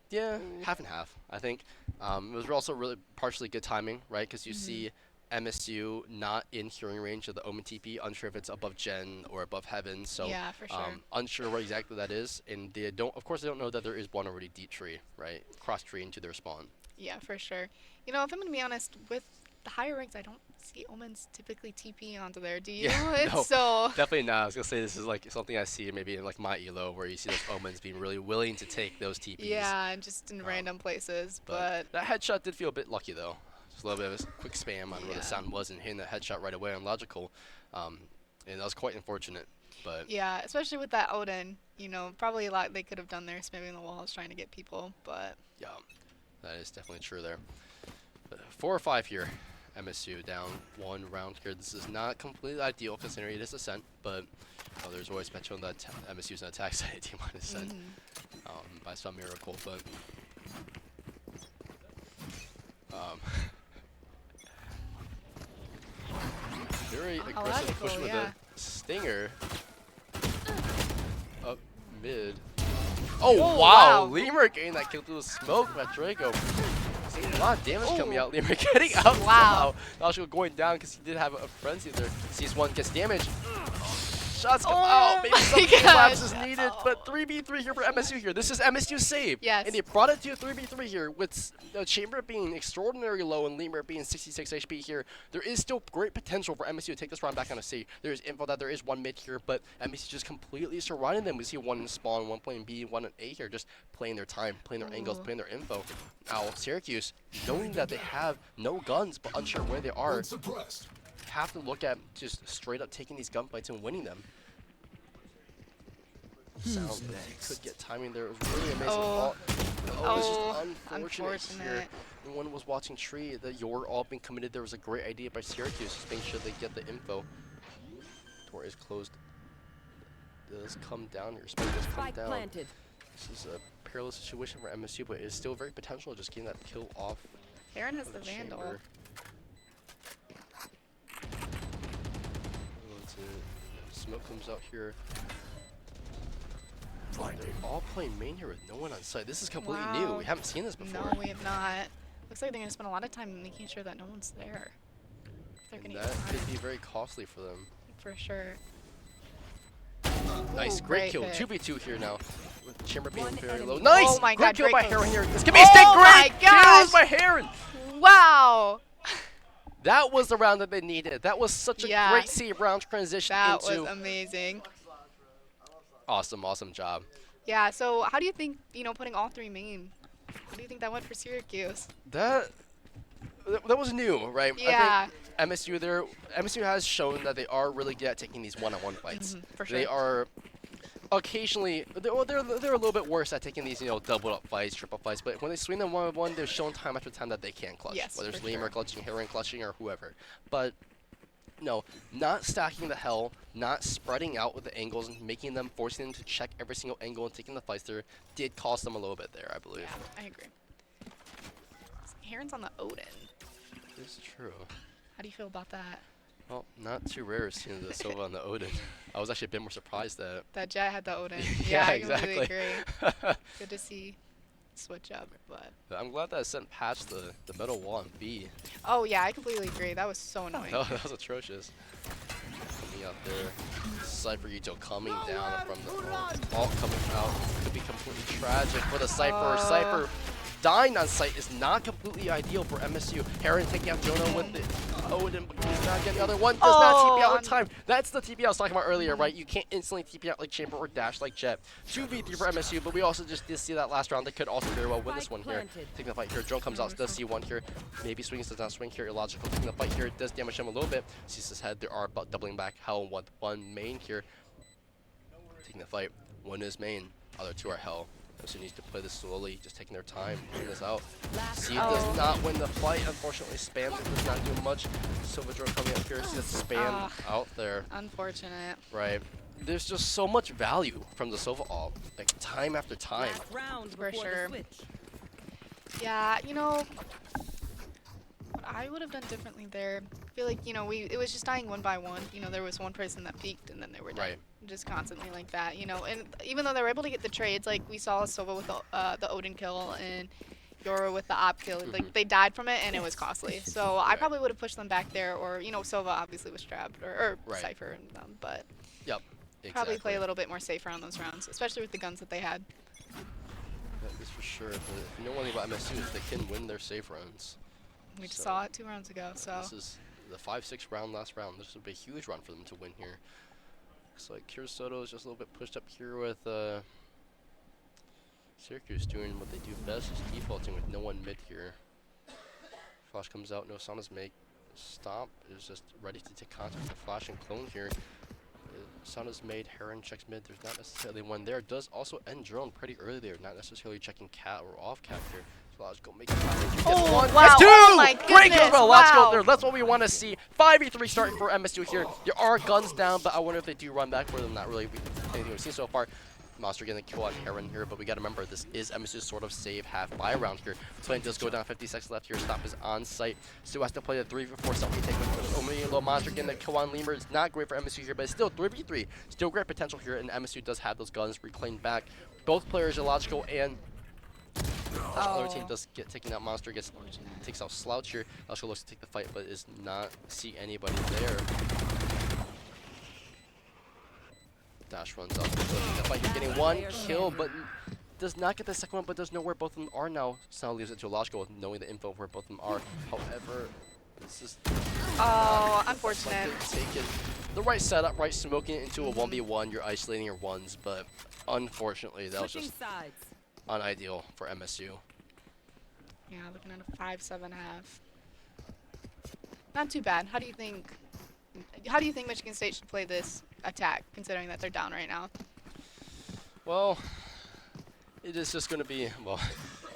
yeah, half and half, I think. It was also really partially good timing, right? Because you see MSU not in hearing range of the Omen TP, unsure if it's above Gen or above Heaven, so Yeah, for sure. unsure what exactly that is. And they don't, of course, they don't know that there is one already deep tree, right? Cross tree into their spawn. Yeah, for sure. You know, if I'm going to be honest, with the higher ranks, I don't see Omens typically TP onto there. Do you? Yeah, It's no. so... Definitely not. I was gonna say this is like something I see maybe in like my elo where you see those Omens being really willing to take those TPs. Yeah, and just in random places, but... That headshot did feel a bit lucky though. Just a little bit of a quick spam on where Yeah. the sound was and hitting that headshot right away on logical, and that was quite unfortunate. But Yeah, especially with that Odin, probably a lot they could have done there, spamming the walls, trying to get people, but... yeah, that is definitely true there. But 4 or 5 here. MSU down 1 round here. This is not completely ideal considering it is Ascent, but there's always potential that MSU's an attack side team on Ascent by some miracle. But very aggressive push logical, with yeah. a stinger up mid. Oh, Oh, wow! wow. Lemur getting that kill through the smoke by Draco. Seeing a lot of damage coming Ooh. out. Lemur getting out Wow. somehow. Also going down because he did have a frenzy there. Sees one gets damaged. Shots come Oh out. Maybe my some gosh. collapse is needed. But 3v3 here for MSU here. This is MSU save. Yes. And they brought it to a 3v3 here with the Chamber being extraordinarily low and Lemur being 66 HP here. There is still great potential for MSU to take this round back on a C. There is info that there is one mid here, but MSU just completely surrounding them. We see one in spawn, one playing B, one in A here, just playing their time, playing their angles, Ooh. playing their info. Now, Syracuse, knowing that they have no guns but unsure where they are, Suppressed. have to look at just straight up taking these gunfights and winning them. Sounds like he could get timing there. It was really amazing. Oh. It was Oh, just unfortunate here. unfortunate. When one was watching Tree, that you're all being committed. There was a great idea by Syracuse, just making sure they get the info. Door is closed. Does come down here. Spike does come Spike down. planted. This is a perilous situation for MSU, but it's still very potential just getting that kill off. Aaron has of the Vandal. chamber. Smoke comes out here. They're all playing main here with no one on site. This is completely new. Wow. We haven't seen this before. No, we have not. Looks like they're going to spend a lot of time making sure that no one's there. They're And going to that get could time, be very costly for them. for sure. Nice, Ooh, great kill. hit. 2v2 here now. With Chamber being One very enemy. low. Nice! Oh my Great God, kill by great Heron kill. here. This could be a stick. Oh my Great gosh! kills by Heron. Wow! That was the round that they needed. That was such a Yeah. great save round transition That into. was amazing. Awesome job. Yeah, so how do you think, putting all 3 main, how do you think that went for Syracuse? That was new, right? Yeah. I think MSU has shown that they are really good at taking these one-on-one fights. for sure. They are occasionally they're a little bit worse at taking these double up fights, triple fights. But when they swing them one-on-one, they've shown time after time that they can clutch. Yes, whether it's for Lemur sure. clutching, Heron clutching, or whoever. But no, not stacking the hell, not spreading out with the angles and making them, forcing them to check every single angle and taking the fights there did cost them a little bit there, I believe. Yeah, I agree. Heron's on the Odin. It's true. How do you feel about that? Well, not too rare seeing the Sova on the Odin. I was actually a bit more surprised that. That Jet had the Odin. Yeah, I completely exactly. agree. Good to see. switch up. But I'm glad that I sent past the middle wall on B. oh yeah, I completely agree. That was so annoying. That was atrocious. Coming out there. Cypher Yuto coming down from the all coming out. Could be completely tragic for the Cypher. Cypher dying on site is not completely ideal for MSU. Heron taking out Jonah with the Odin, but he's not getting the other one. Does not TP out in time. That's the TP I was talking about earlier, right? You can't instantly TP out like Chamber or Dash like Jet. 2v3 for MSU, but we also just did see that last round. They could also very well win this one here. Taking the fight here. Drone comes out, does see one here. Maybe swings, does not swing here. Illogical taking the fight here. Does damage him a little bit. Sees his head. There are about doubling back. Hell with one main here. Taking the fight. One is main. Other two are Hell. So needs to play this slowly, just taking their time, putting this out. See does not win the fight, unfortunately. Spams it, does not do much. Silverdrone coming up here, see the spam out there. Unfortunate. Right. There's just so much value from the Sova ult, like time after time. Last round For before sure. the switch. Yeah, you know, what I would have done differently there. I feel like, you know, it was just dying one by one. You know, there was one person that peaked and then they were dead. Right. Just constantly like that, you know. And even though they were able to get the trades, like we saw Sova with the Odin kill and Yoro with the op kill, like they died from it and it was costly. So I probably would have pushed them back there, or you know, Sova obviously was trapped, or Cypher and them, but Yep. probably play a little bit more safer on those rounds, especially with the guns that they had. That is for sure. But you know one thing about MSU is they can win their safe runs. We just So, saw it 2 rounds ago, so. This is the 5-6 round last round. This would be a huge run for them to win here. Looks like Kirisoto is just a little bit pushed up here with Syracuse doing what they do best, is defaulting with no one mid here. Flash comes out, no Sana's make. Stomp is just ready to take contact with the Flash and clone here. Sana's made, Heron checks mid, there's not necessarily one there. Does also end drone pretty early there, not necessarily checking cat or off cat here. Logical make it Oh, one. wow. That's two! Oh my Great kill goodness, for Logical wow. there. That's what we want to see. 5v3 starting for MSU here. There are guns down, but I wonder if they do run back for them. Not really anything we've seen so far. Monster getting a kill on Heron here, but we got to remember this is MSU's sort of save half buy round here. Plane does go down, 50 seconds left here. Stop is on site. Still has to play the 3v4 selfie take with Omni and Low Monster getting the kill on Lemur. It's not great for MSU here, but it's still 3v3. Still great potential here, and MSU does have those guns reclaimed back. Both players, Illogical and other team does get taking out Monster, takes out Slouch here. Also looks to take the fight, but is not see anybody there. Dash runs up, the fight here, getting one kill, but does not get the second one, but does know where both of them are now. Now leaves it to Logical, knowing the info of where both of them are. However, this is unfortunate. Taken the right setup, right, smoking it into a 1v1. You're isolating your ones, but unfortunately, that was Switching just sides. unideal for MSU. Yeah, looking at a 5-7 half. Not too bad. How do you think Michigan State should play this attack, considering that they're down right now? Well, it is just going to be, well,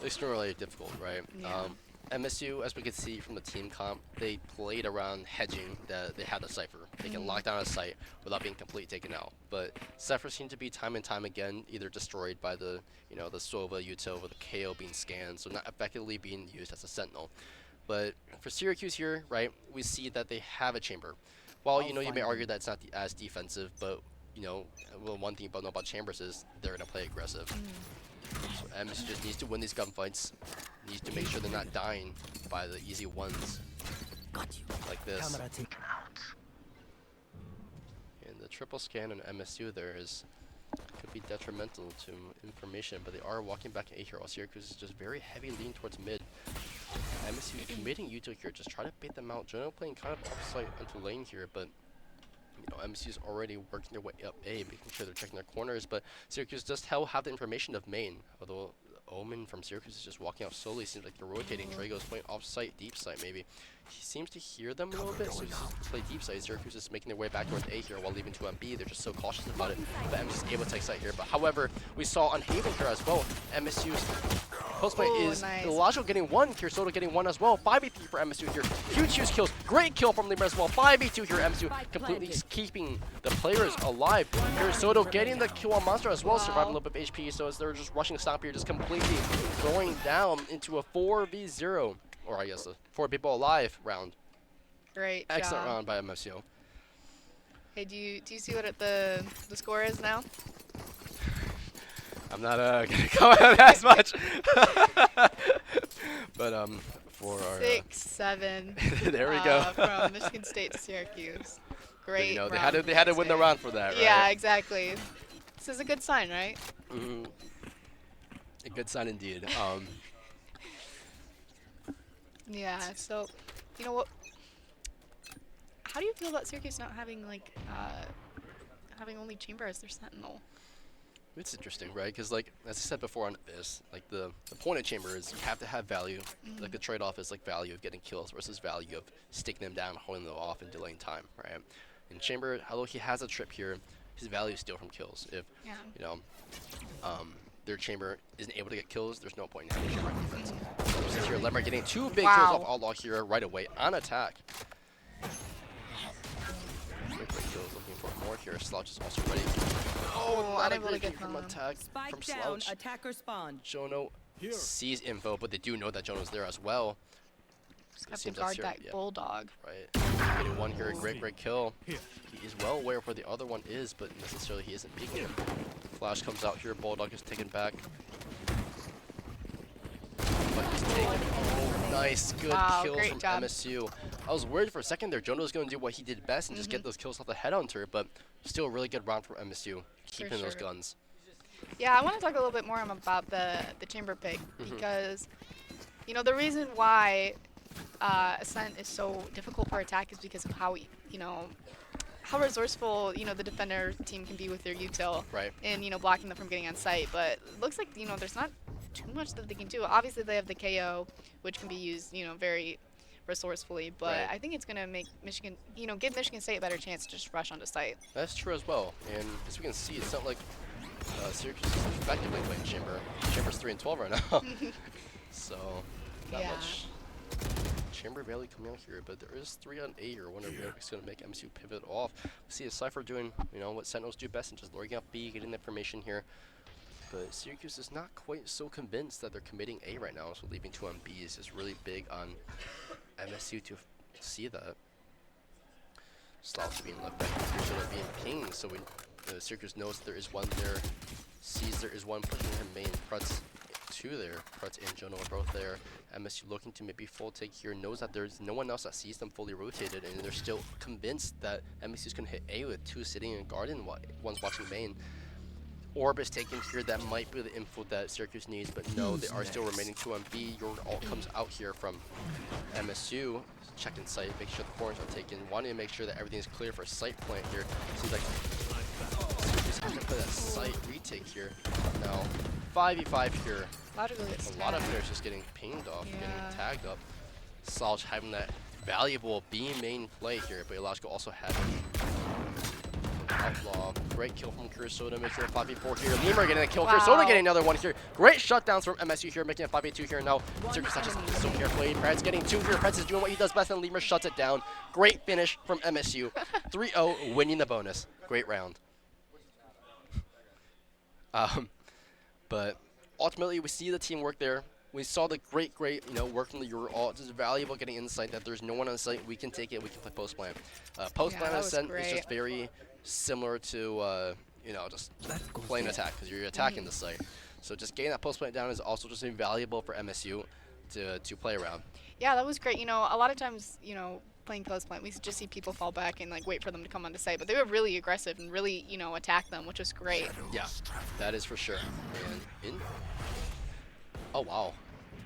extremely difficult, right? Yeah. MSU, as we can see from the team comp, they played around hedging that they had a Cypher. They can lock down a site without being completely taken out. But Cypher seem to be time and time again either destroyed by the, the Sova, Util, or the KO being scanned, so not effectively being used as a sentinel. But for Syracuse here, right, we see that they have a chamber. While, you may argue that it's not as defensive, but, well, one thing you know about chambers is they're going to play aggressive. So MSU just needs to win these gunfights, needs to make sure they're not dying by the easy ones like this. And the triple scan on MSU there could be detrimental to information, but they are walking back in A here while Syracuse is just very heavy lean towards mid. MSU committing Yuto here, just try to bait them out. Jonah playing kind of offside into lane here, but MSU's already working their way up A, making sure they're checking their corners, but Syracuse does have the information of main, although Omen from Syracuse is just walking out slowly. Seems like they're rotating. Drago's playing off-site, deep site maybe. He seems to hear them a little bit, so he's play deep site. Syracuse is making their way back towards A here while leaving 2 on B. They're just so cautious about it, but MSU is able to take site here. But however, we saw on Haven here as well, MSU's post-play is nice. Illogical getting 1, Kirisoto getting 1 as well. 5v3 for MSU here. Huge kills. Great kill from Lemur as well. 5v2 here, MSU completely keeping the players alive. Kirisoto getting the kill on Monster as well, surviving a little bit of HP, so as they're just rushing Stomp here, just completely going down into a 4v0, or I guess a 4 people alive round. Great Excellent job. round by MSU. Hey, do you see what the score is now? I'm not gonna comment on that as much. But for our 6-7. there we go. From Michigan State to Syracuse. But, Great. you know, round they had to win the today. round for that, right? Yeah, exactly. This is a good sign, right? Mhm. A good sign indeed. Yeah. So, you know what? How do you feel about Syracuse not having like having only Chamber as their sentinel? It's interesting, right? Because, like, as I said before on this, like, the point of Chamber is you have to have value. Like, the trade-off is, like, value of getting kills versus value of sticking them down, holding them off, and delaying time, right? In Chamber, although he has a trip here, his value is still from kills. If, Yeah. you know, their Chamber isn't able to get kills, there's no point in having Chamber on defense. Versus here, Lemmer getting 2 big kills off Outlaw here right away on attack. Quick kills, looking for more here. Slouch is also ready. Oh, not a unable to great get kick from home. attack Spike from down. Slouch. Attacker spawn. Jono sees info, but they do know that Jono's there as well. Just It have to seems guard that's that bulldog. right. Getting one here, great kill. He is well aware of where the other one is, but necessarily he isn't peeking him. Flash comes out here, Bulldog is taken back. But he's taken. Oh, nice, good Wow, kills great from job. MSU. I was worried for a second there. Jono was going to do what he did best and just get those kills off the headhunter, but still a really good round from MSU, keeping those sure. guns. Yeah, I want to talk a little bit more about the Chamber pick because, you know, the reason why Ascent is so difficult for attack is because of how, you know, how resourceful, you know, the defender team can be with their util Right. and, you know, blocking them from getting on site. But it looks like, you know, there's not too much that they can do. Obviously, they have the KO, which can be used, you know, very resourcefully. But Right. I think it's going to make Michigan, you know, give Michigan State a better chance to just rush onto site. That's true as well. And as we can see, it's not like Syracuse is effectively playing Chamber. Chamber's 3-12 right now. So, not Yeah. much Chamber barely coming out here, but there is 3-on-8 here. I wonder if it's going to make MSU pivot off. We see a Cypher doing, you know, what Sentinels do best and just luring out B, getting the information here. But Syracuse is not quite so convinced that they're committing A right now, so leaving 2 on B is just really big on MSU to see that. Slouch being left back here, so they're being pinged, so when Syracuse knows there is one there, sees there is one pushing him main, Prutz 2 there, Prutz and Jono are both there. MSU looking to maybe full take here, knows that there's no one else that sees them fully rotated, and they're still convinced that MSU's going to hit A with 2 sitting in garden, one's watching main. Orb is taken here, that might be the info that Syracuse needs, but no, they are still remaining 2 on B. Your ult comes out here from MSU. Checking site, make sure the corners are taken, wanting to make sure that everything is clear for site plant here. Seems like Syracuse has to play that site retake here. Now, 5v5 here. Logically, it's A lot of tagged. players just getting pinged off, Yeah. getting tagged up. Slouch having that valuable B main play here, but Illogical also having Outlaw. Great kill from Kurosoda, making it 5v4 here. Lemur getting a kill. Wow. Kurosoda getting another one here. Great shutdowns from MSU here, making it 5v2 here. Now, Syracuse not just so carefully. Preds getting 2 here. Preds is doing what he does best, and Lemur shuts it down. Great finish from MSU. 3-0, winning the bonus. Great round. But ultimately, we see the teamwork there. We saw the great, you know, work from the Euro alt. Just valuable getting insight that there's no one on site. We can take it. We can play post plan. Post plan that was Ascent is great. just very similar to, you know, just playing attack because you're attacking the site. So just getting that post plant down is also just invaluable for MSU to play around. Yeah, that was great. You know, a lot of times, you know, playing post plant, we just see people fall back and like wait for them to come onto site, but they were really aggressive and really, you know, attack them, which was great. Yeah, that is for sure. And in. Oh wow,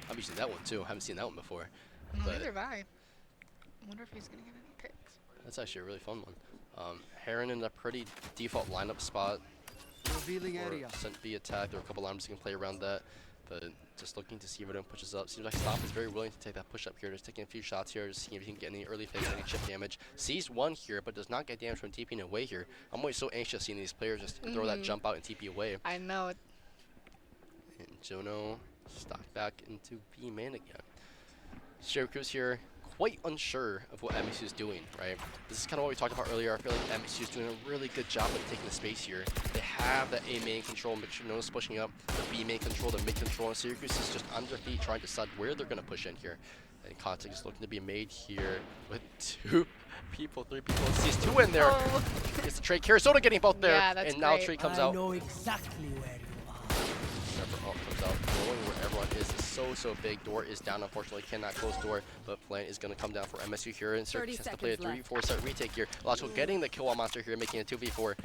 I've seen that one too. Haven't seen that one before. But Neither have I. I wonder if he's gonna get any picks. that's actually a really fun one. Heron in a pretty default lineup spot. Revealing Or area. sent B attack. There are a couple lineups you can play around that. But just looking to see if anyone pushes up. Seems like Stop is very willing to take that push up here. Just taking a few shots here, just seeing if he can get any early phase, any chip damage. Sees one here, but does not get damage from TPing away here. I'm always so anxious seeing these players just throw that jump out and TP away. I know. And Jono stocked back into B main again. Syracuse here, quite unsure of what MSU is doing, right? This is kind of what we talked about earlier. I feel like MSU is doing a really good job of taking the space here. They have that A main control, make sure no one's pushing up, the B main control, the mid control, and Syracuse is just on their feet trying to decide where they're going to push in here. And contact is looking to be made here with 2 people, 3 people. Sees 2 in there. Oh. It's the trade. Kurosoda getting both there. Yeah, that's and now great. Trey comes I out. know exactly where you are. so big. Door is down, unfortunately, cannot close door, but plan is going to come down for MSU here, and Syracuse has to play a 3v4 set retake here. Logical getting the kill on Monster here, making it 2v4.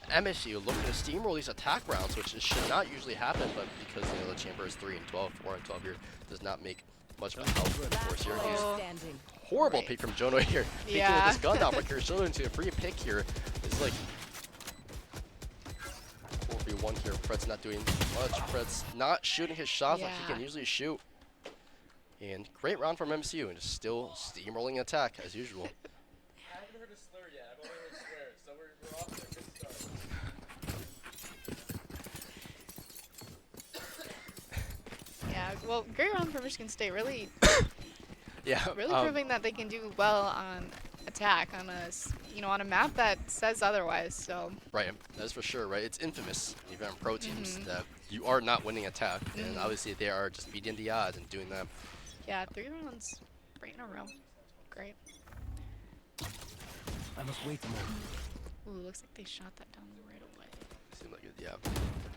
MSU looking to steamroll these attack rounds, which should not usually happen, but because the chamber is 3 and 12, 4 and 12 here, does not make much of a help for Syracuse. Standing. Horrible Right. pick from Jono here. Peeking Yeah. with this gun out, but Kirishilo into a free pick here. It's like 4v1 here. Fred's not doing much. Fred's not shooting his shots like he can Yeah. usually shoot. And great round from MSU, and just still steamrolling attack as usual. I haven't heard a slur yet. I've only heard swears, so we're off to a good start. Yeah, well, great round for Michigan State. Really, Yeah. really proving that they can do well on attack on on a map that says otherwise. So Right, that's for sure, right? It's infamous, even on pro teams, that you are not winning attack, and obviously they are just beating the odds and doing that. yeah, 3 rounds right in a row. Great. I must wait a moment. Ooh, looks like they shot that down right away. Seems like it, yeah.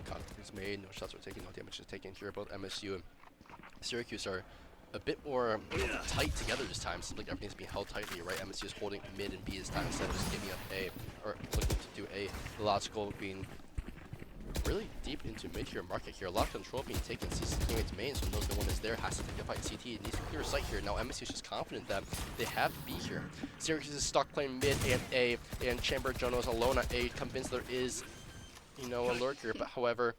Contact was made, no shots were taken, no damage was taken here. Both MSU and Syracuse are a bit more tight together this time. Seems like everything's being held tightly, right? MSU is holding mid and B this time instead of just giving up A, or looking to do A. Logical being really deep into mid here, market here. A lot of control being taken. CC teammates main, so knows no one is there. Has to pick the fight. CT needs to clear sight here. Now MSU is just confident that they have B here. Syracuse is stuck playing mid and A, and Chamber Jono is alone at A, convinced there is, a lurker. But however,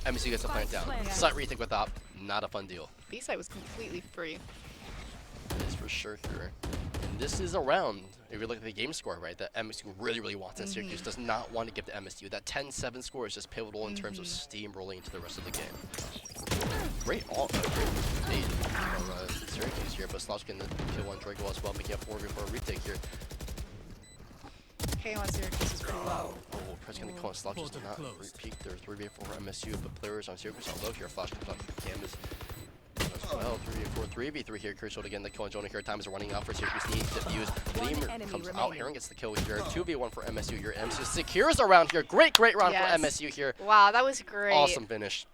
MSU gets the plant down. Yeah. Site retake with op, not a fun deal. B side was completely free. That is for sure here. And this is a round, if you look at the game score, right, that MSU really wants, and Syracuse does not want to give to MSU. That 10-7 score is just pivotal in terms of steamrolling into the rest of the game. Great lead from Syracuse here, but Slouch getting the kill on Drago as well, making a 4v4 retake here. KO on Syracuse is pretty low. Oh, Press going to call on Slouch does not repeat their 3v4 MSU, but players on Syracuse are low here. Flash comes on canvas. As well, 3v3 here. Kershaw to get the kill on Jonah here. Time is running out for Syracuse. Needs to defuse. Gleamer enemy comes out. remaining. Heron gets the kill here. 2v1 for MSU here. MSU secures a round here. Great round Yes. for MSU here. Wow, that was great. Awesome finish.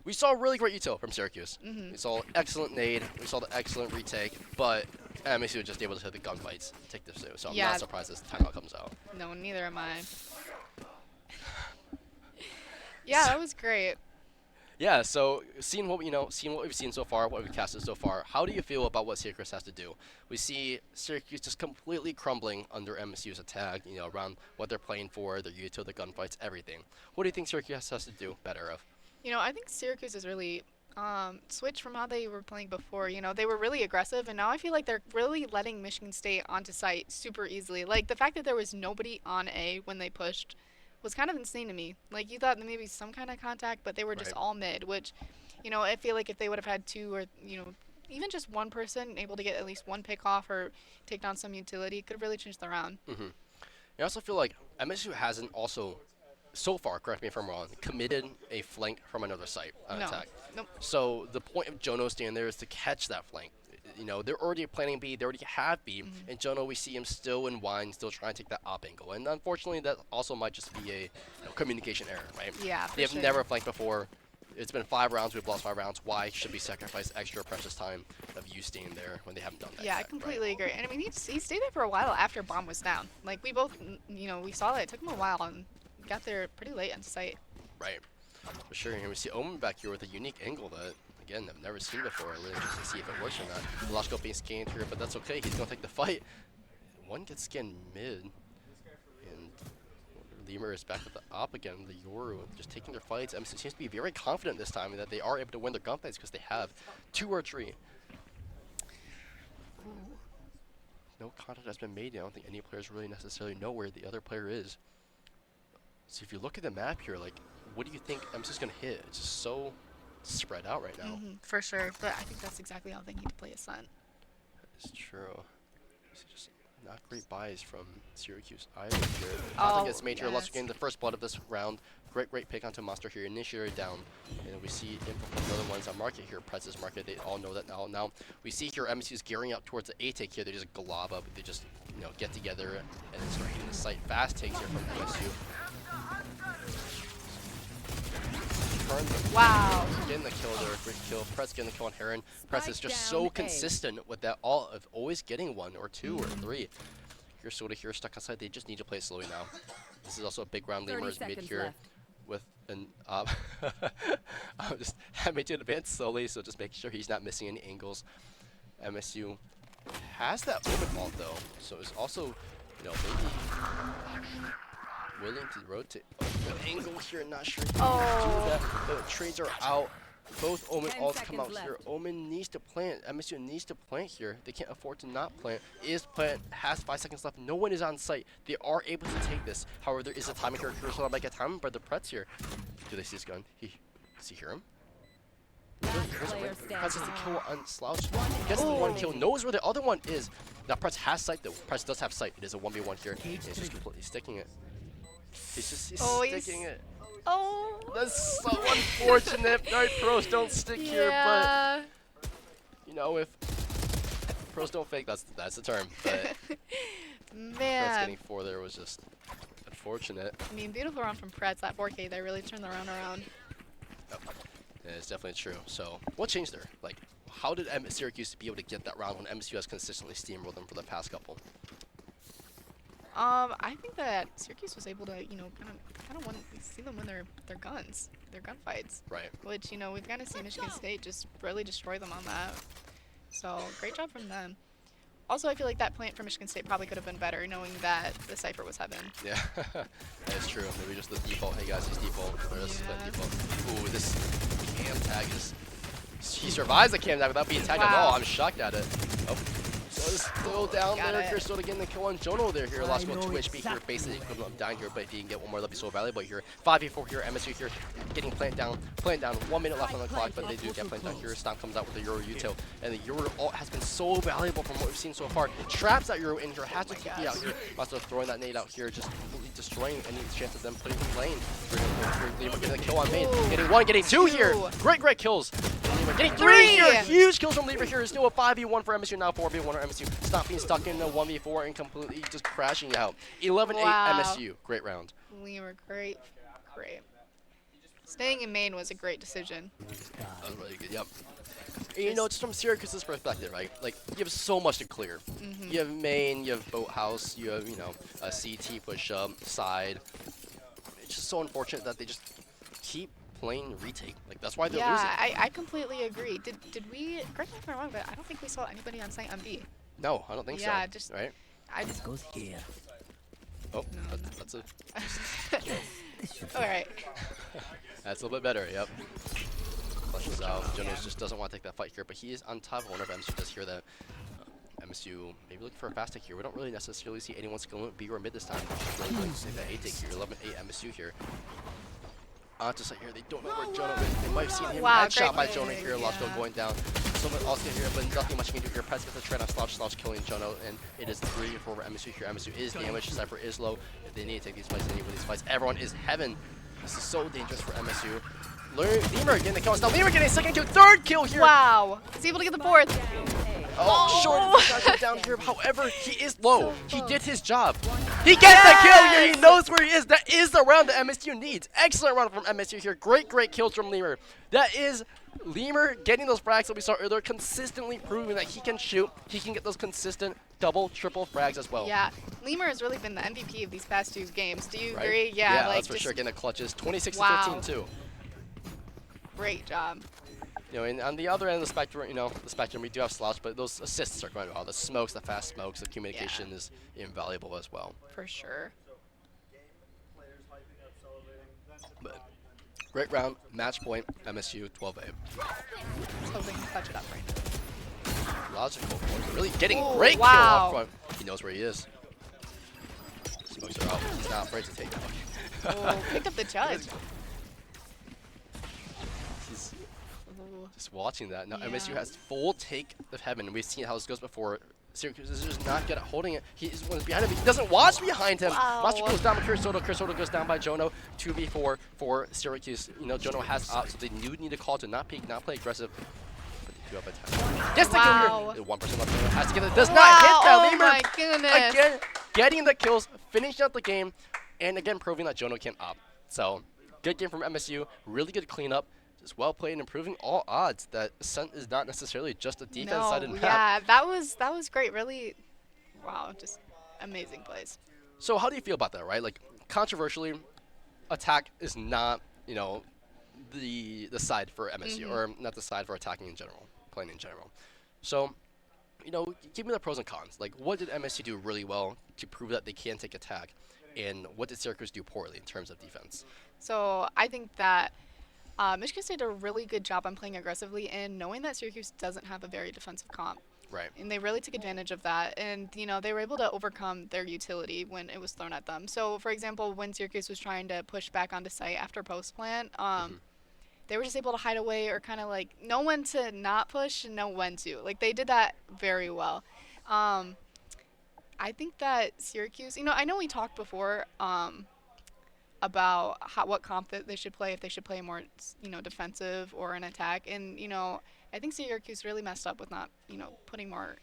We saw really great util from Syracuse. We saw excellent nade. We saw the excellent retake, but MSU just able to hit the gunfights, take this too. So I'm Yeah. not surprised this timeout comes out. No, neither am I. Yeah, that was great. Yeah, so seeing what we've seen so far, what we've casted so far, how do you feel about what Syracuse has to do? We see Syracuse just completely crumbling under MSU's attack, around what they're playing for, their util, the gunfights, everything. What do you think Syracuse has to do better of? I think Syracuse is really switched from how they were playing before. They were really aggressive, and now I feel like they're really letting Michigan State onto site super easily. Like, the fact that there was nobody on A when they pushed was kind of insane to me. Like, you thought that maybe some kind of contact, but they were just Right. all mid, which, I feel like if they would have had two or, even just one person able to get at least one pick off or take down some utility, could have really changed the round. I also feel like MSU hasn't also, so far, correct me if I'm wrong, committed a flank from another site on No. attack. Nope. So the point of Jono standing there is to catch that flank. They're already planning B, they already have B, and Jono, we see him still in wine, still trying to take that op angle. And unfortunately, that also might just be a communication error, right? Yeah, for They have sure. never flanked before. It's been 5 rounds, we've lost 5 rounds. Why should we sacrifice extra precious time of you staying there when they haven't done that Yeah, I yet, completely agree. And I mean, he stayed there for a while after bomb was down. Like, we both, we saw that it took him a while and got there pretty late on site. Right. For sure. And we see Omen back here with a unique angle that, again, I've never seen before. Really interested to see if it works or not. Velasco being scanned here, but that's okay. He's going to take the fight. One gets scanned mid. And Lemur is back with the op again. The Yoru just taking their fights. MC seems to be very confident this time that they are able to win their gunfights because they have 2 archery. No contact has been made. I don't think any players really necessarily know where the other player is. So if you look at the map here, like, what do you think MSU's going to hit? It's just so spread out right now. For sure. But I think that's exactly how they need to play a Sun. It's true. It's just not great buys from Syracuse either here. Oh, Contact gets made here. yes. Let's getting the first blood of this round. Great pick onto Monster here. Initiator down. And we see info from the other ones on market here. Prez's market. They all know that now. Now we see here MSU's gearing up towards the A take here. They just glob up. They just get together and then start hitting the site. Fast takes here from MSU. turn the Wow. getting the kill there, great kill. Pretz getting the kill on Heron. Pretz is just Spike so down A. consistent with that all of always getting 1 or 2 or 3. Here's Soda here stuck outside. They just need to play slowly now. This is also a big round. 30 Lemur is mid seconds here left. with an I'm just having to advance slowly, so just make sure he's not missing any angles. MSU has that open vault though, so it's also, you know, maybe willing to rotate. Oh, good angle here, not sure he can do that. The trades are out. Both Omen 10 ults come out seconds here. left. Omen needs to plant. MSU needs to plant here. They can't afford to not plant. Is plant, has 5 seconds left. No one is on site. They are able to take this. However, there is a timing here. So I might get time by the Pretz here. Do they see his gun? Does he hear him? Player Pretz standing. gets the kill on Slouch. Gets the 1 kill. Knows where the other one is. Now Pretz has sight though. Pretz does have sight. It is a 1v1 here. He's just completely sticking it. He's sticking it. Oh. That's so unfortunate. Alright, pros don't stick here, but you know, if pros don't fake, that's the term. But Pretz Man. getting 4 there was just unfortunate. I mean, beautiful round from Pretz. That 4K there really turned the round around. Yeah, it's definitely true. So, what changed there? Like, how did Syracuse be able to get that round when MSU has consistently steamrolled them for the past couple? I think that Syracuse was able to, you know, kind of see them win their guns, their gunfights. Right. Which, you know, we've kind of seen Michigan State just really destroy them on that. So great job from them. Also, I feel like that plant for Michigan State probably could have been better, knowing that the Cypher was heaven. Yeah, that is true. Maybe just the default. Hey guys, he's default. Or this is the Yeah. default. Ooh, this cam tag is. He survives the cam tag without being tagged at Wow. all. I'm shocked at it. Oh. So still down Got there. it. Here's still getting the kill on Jono there here. Lost I about 2 know HP here. exactly. Basically equivalent of dying here, but if he can get 1 more, that'd be so valuable here. 5v4 here. MSU here getting plant down. 1 minute left on the clock, but they do get plant down here. Stomp comes out with the Euro Util, and the Euro ult has been so valuable from what we've seen so far. Traps that Euro in here, has to keep out here. Also throwing that nade out here, just completely destroying any chance of them putting him lane. We're getting a kill on main. Ooh. Getting 1, getting 2 here. Great kills. Getting 3 here. Huge kills from Lever here. It's still a 5v1 for MSU, now 4v1 for MSU. Stop being stuck in a 1v4 and completely just crashing out. 11-8 Wow. MSU. Great round. Lemur, great. Staying in main was a great decision. That was really good, yep. And, you know, it's from Syracuse's perspective, right? Like, you have so much to clear. You have main, you have boathouse, you have, you know, a CT push-up, side. It's just so unfortunate that they just keep playing retake. Like, that's why they're losing. Yeah, I completely agree. Did we, correct me if I'm wrong, but I don't think we saw anybody on site on B. No, I don't think Yeah, so. just- Right? I just, Goes here. Oh, that's a alright. that's a little bit better. Yep. Flushes out. Jonas just doesn't want to take that fight here, but he is on top of one of MSU. Does hear that. MSU maybe looking for a fast take here. We don't really necessarily see anyone going B or mid this time. Really like to say that A take here. 11-8 MSU here. Just here, they don't know where Jonah is. They might have seen him Wow, headshot great by play, Jonah here. Lost yeah. going down. Someone else here, but nothing much you can do here. Press gets the trade on Slouch killing Jonah, and it is 3-4 for MSU here. MSU is damaged. Cypher is low. If they need to take these fights, they need to win these fights. Everyone is heaven. This is so dangerous for MSU. Lemur getting the kill. Now Lemur getting a second kill, 3rd kill here. Wow. Is he able to get the 4th? Oh, Oh. short shot down here. However, he is low. So He close. did his job. He gets the kill here. He knows where he is. That is the round that MSU needs. Excellent round from MSU here. Great kills from Lemur. That is Lemur getting those frags that we saw earlier, consistently proving that he can shoot. He can get those consistent double, triple frags as well. Yeah. Lemur has really been the MVP of these past 2 games. Do you Right? agree? Yeah, like that's for just sure. Getting the clutches. 26 to Wow. 15 too. great job. You know, and on the other end of the spectrum, we do have Slouch, but those assists are going well. The smokes, the fast smokes, the communication is invaluable as well. For sure. But great round, match point, MSU 12-8. Let's hope they can clutch it up right now. Logical, really getting Ooh, great kill wow. up front. He knows where he is. Smokes are out. He's not afraid to take that. Oh, picked up the judge. He's Ooh. just watching that. Now Yeah. MSU has full take of heaven. We've seen how this goes before. Syracuse is just not good at holding it. He's behind him. He doesn't watch behind him. Wow. Master goes down with Cursoto. Cursoto goes down by Jono. 2v4 for Syracuse. You know, Jono has up, so they do need a call to not peek, not play aggressive. But they do have a time. Gets the Wow. kill here. 1% left. Jono has to get it. Does not Wow, hit that. oh Lemur my goodness. again getting the kills, finishing out the game, and again proving that Jono can up. So Good game from MSU. Really good cleanup. Just well played and improving all odds that Ascent is not necessarily just a defense No, sided map. yeah, that was great. Really, wow, just amazing plays. So how do you feel about that, right? Like controversially, attack is not, the side for MSU, or not the side for attacking in general, playing in general. So, give me the pros and cons. Like, what did MSU do really well to prove that they can take attack, and what did Syracuse do poorly in terms of defense? So I think that Michigan State did a really good job on playing aggressively and knowing that Syracuse doesn't have a very defensive comp. Right. And they really took advantage of that. And, they were able to overcome their utility when it was thrown at them. So, for example, when Syracuse was trying to push back onto site after post plant, they were just able to hide away or kind of like know when to not push and know when to. Like, they did that very well. I think that Syracuse, I know we talked before about what comp that they should play, if they should play more, defensive or an attack. And, I think Syracuse really messed up with not, putting more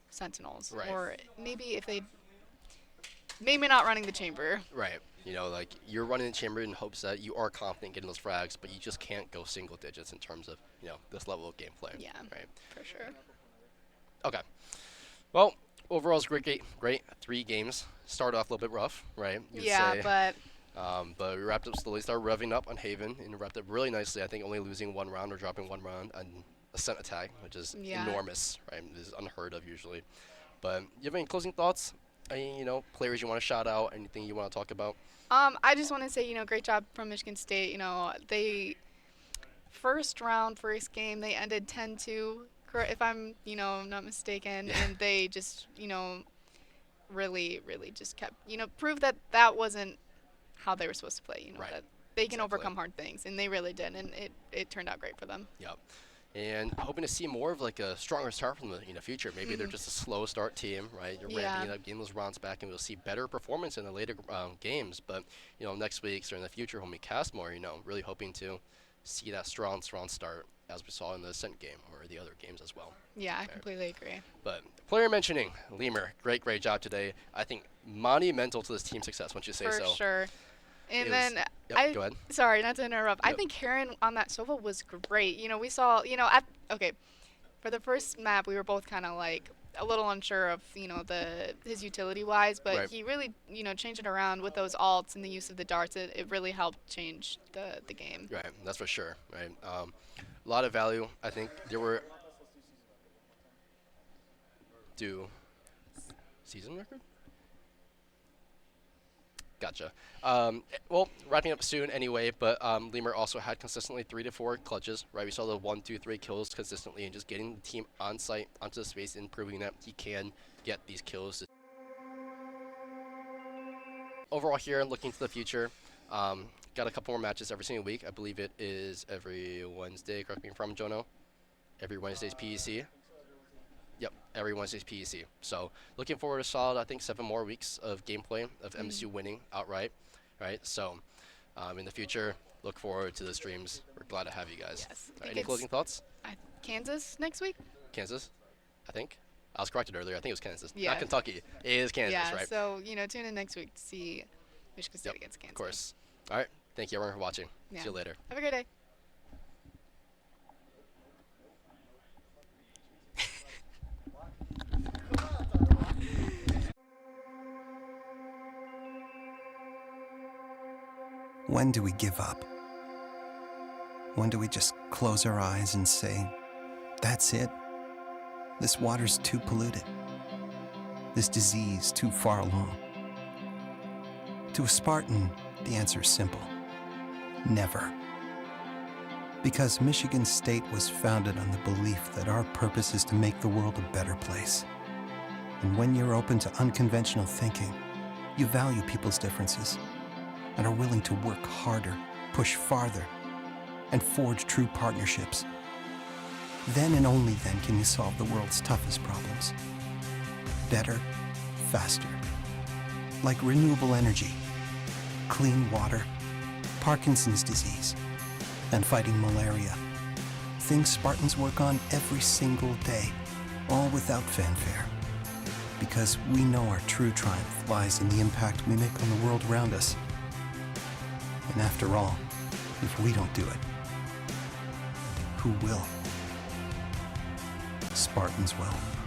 sentinels. Right. Or maybe maybe not running the chamber. Right. Like you're running the chamber in hopes that you are confident getting those frags, but you just can't go single digits in terms of, this level of gameplay. Yeah, Right. for sure. Okay. Well, overall, it's great 3 games. Started off a little bit rough, right? You'd Yeah, say. but We wrapped up slowly, started revving up on Haven, and wrapped up really nicely. I think only losing 1 round or dropping 1 round on Ascent attack, which is Yeah. enormous, right? This is unheard of usually. But you have any closing thoughts? Any, players you want to shout out? Anything you want to talk about? I just want to say, great job from Michigan State. They first game, they ended 10-2, if I'm, not mistaken, Yeah. and they just, really, really just kept, proved that wasn't how they were supposed to play. Right. That they can Exactly. overcome hard things, and they really did, and it turned out great for them. Yep. And hoping to see more of like a stronger start from them in the future. Maybe they're just a slow start team, right? You're Yeah. ramping it up, getting those rounds back, and we'll see better performance in the later games. But next week or in the future when we cast more, really hoping to see that strong start as we saw in the Ascent game or the other games as well. Yeah, I Okay. completely agree. But player mentioning, Lemur, great job today. I think monumental to this team's success. Once you say For so. sure. And It was- then Yep, go ahead. sorry, not to interrupt. I Yep. think Karen on that Sova was great. We saw, okay, for the first map, we were both kind of like a little unsure of, his utility wise, but Right. he really, changed it around with those alts and the use of the darts. It really helped change the game. Right, that's for sure. Right, a lot of value. I think there were season record. Gotcha. Well, wrapping up soon anyway, but Lemur also had consistently 3 to 4 clutches, right? We saw the 1, 2, 3 kills consistently and just getting the team on site, onto the space, and proving that he can get these kills. Overall here, looking to the future, got a couple more matches every single week. I believe it is every Wednesday, correct me if I'm Jono. Every Wednesday's PEC. Yep, every Wednesday's PEC. So looking forward to solid, I think 7 more weeks of gameplay of MSU winning outright, right? So in the future, look forward to the streams. We're glad to have you guys. Yes. Any closing thoughts? Kansas next week? Kansas, I think. I was corrected earlier. I think it was Kansas. Yeah. Not Kentucky. It is Kansas, yeah, right? so, tune in next week to see Michigan State Yep, against Kansas. of course. All right. Thank you everyone for watching. Yeah. See you later. Have a great day. When do we give up? When do we just close our eyes and say, that's it? This water's too polluted. This disease too far along. To a Spartan, the answer is simple. Never. Because Michigan State was founded on the belief that our purpose is to make the world a better place. And when you're open to unconventional thinking, you value people's differences and are willing to work harder, push farther, and forge true partnerships. Then and only then can you solve the world's toughest problems. Better, faster. Like renewable energy, clean water, Parkinson's disease, and fighting malaria. Things Spartans work on every single day, all without fanfare. Because we know our true triumph lies in the impact we make on the world around us. And after all, If we don't do it, who will? Spartans will.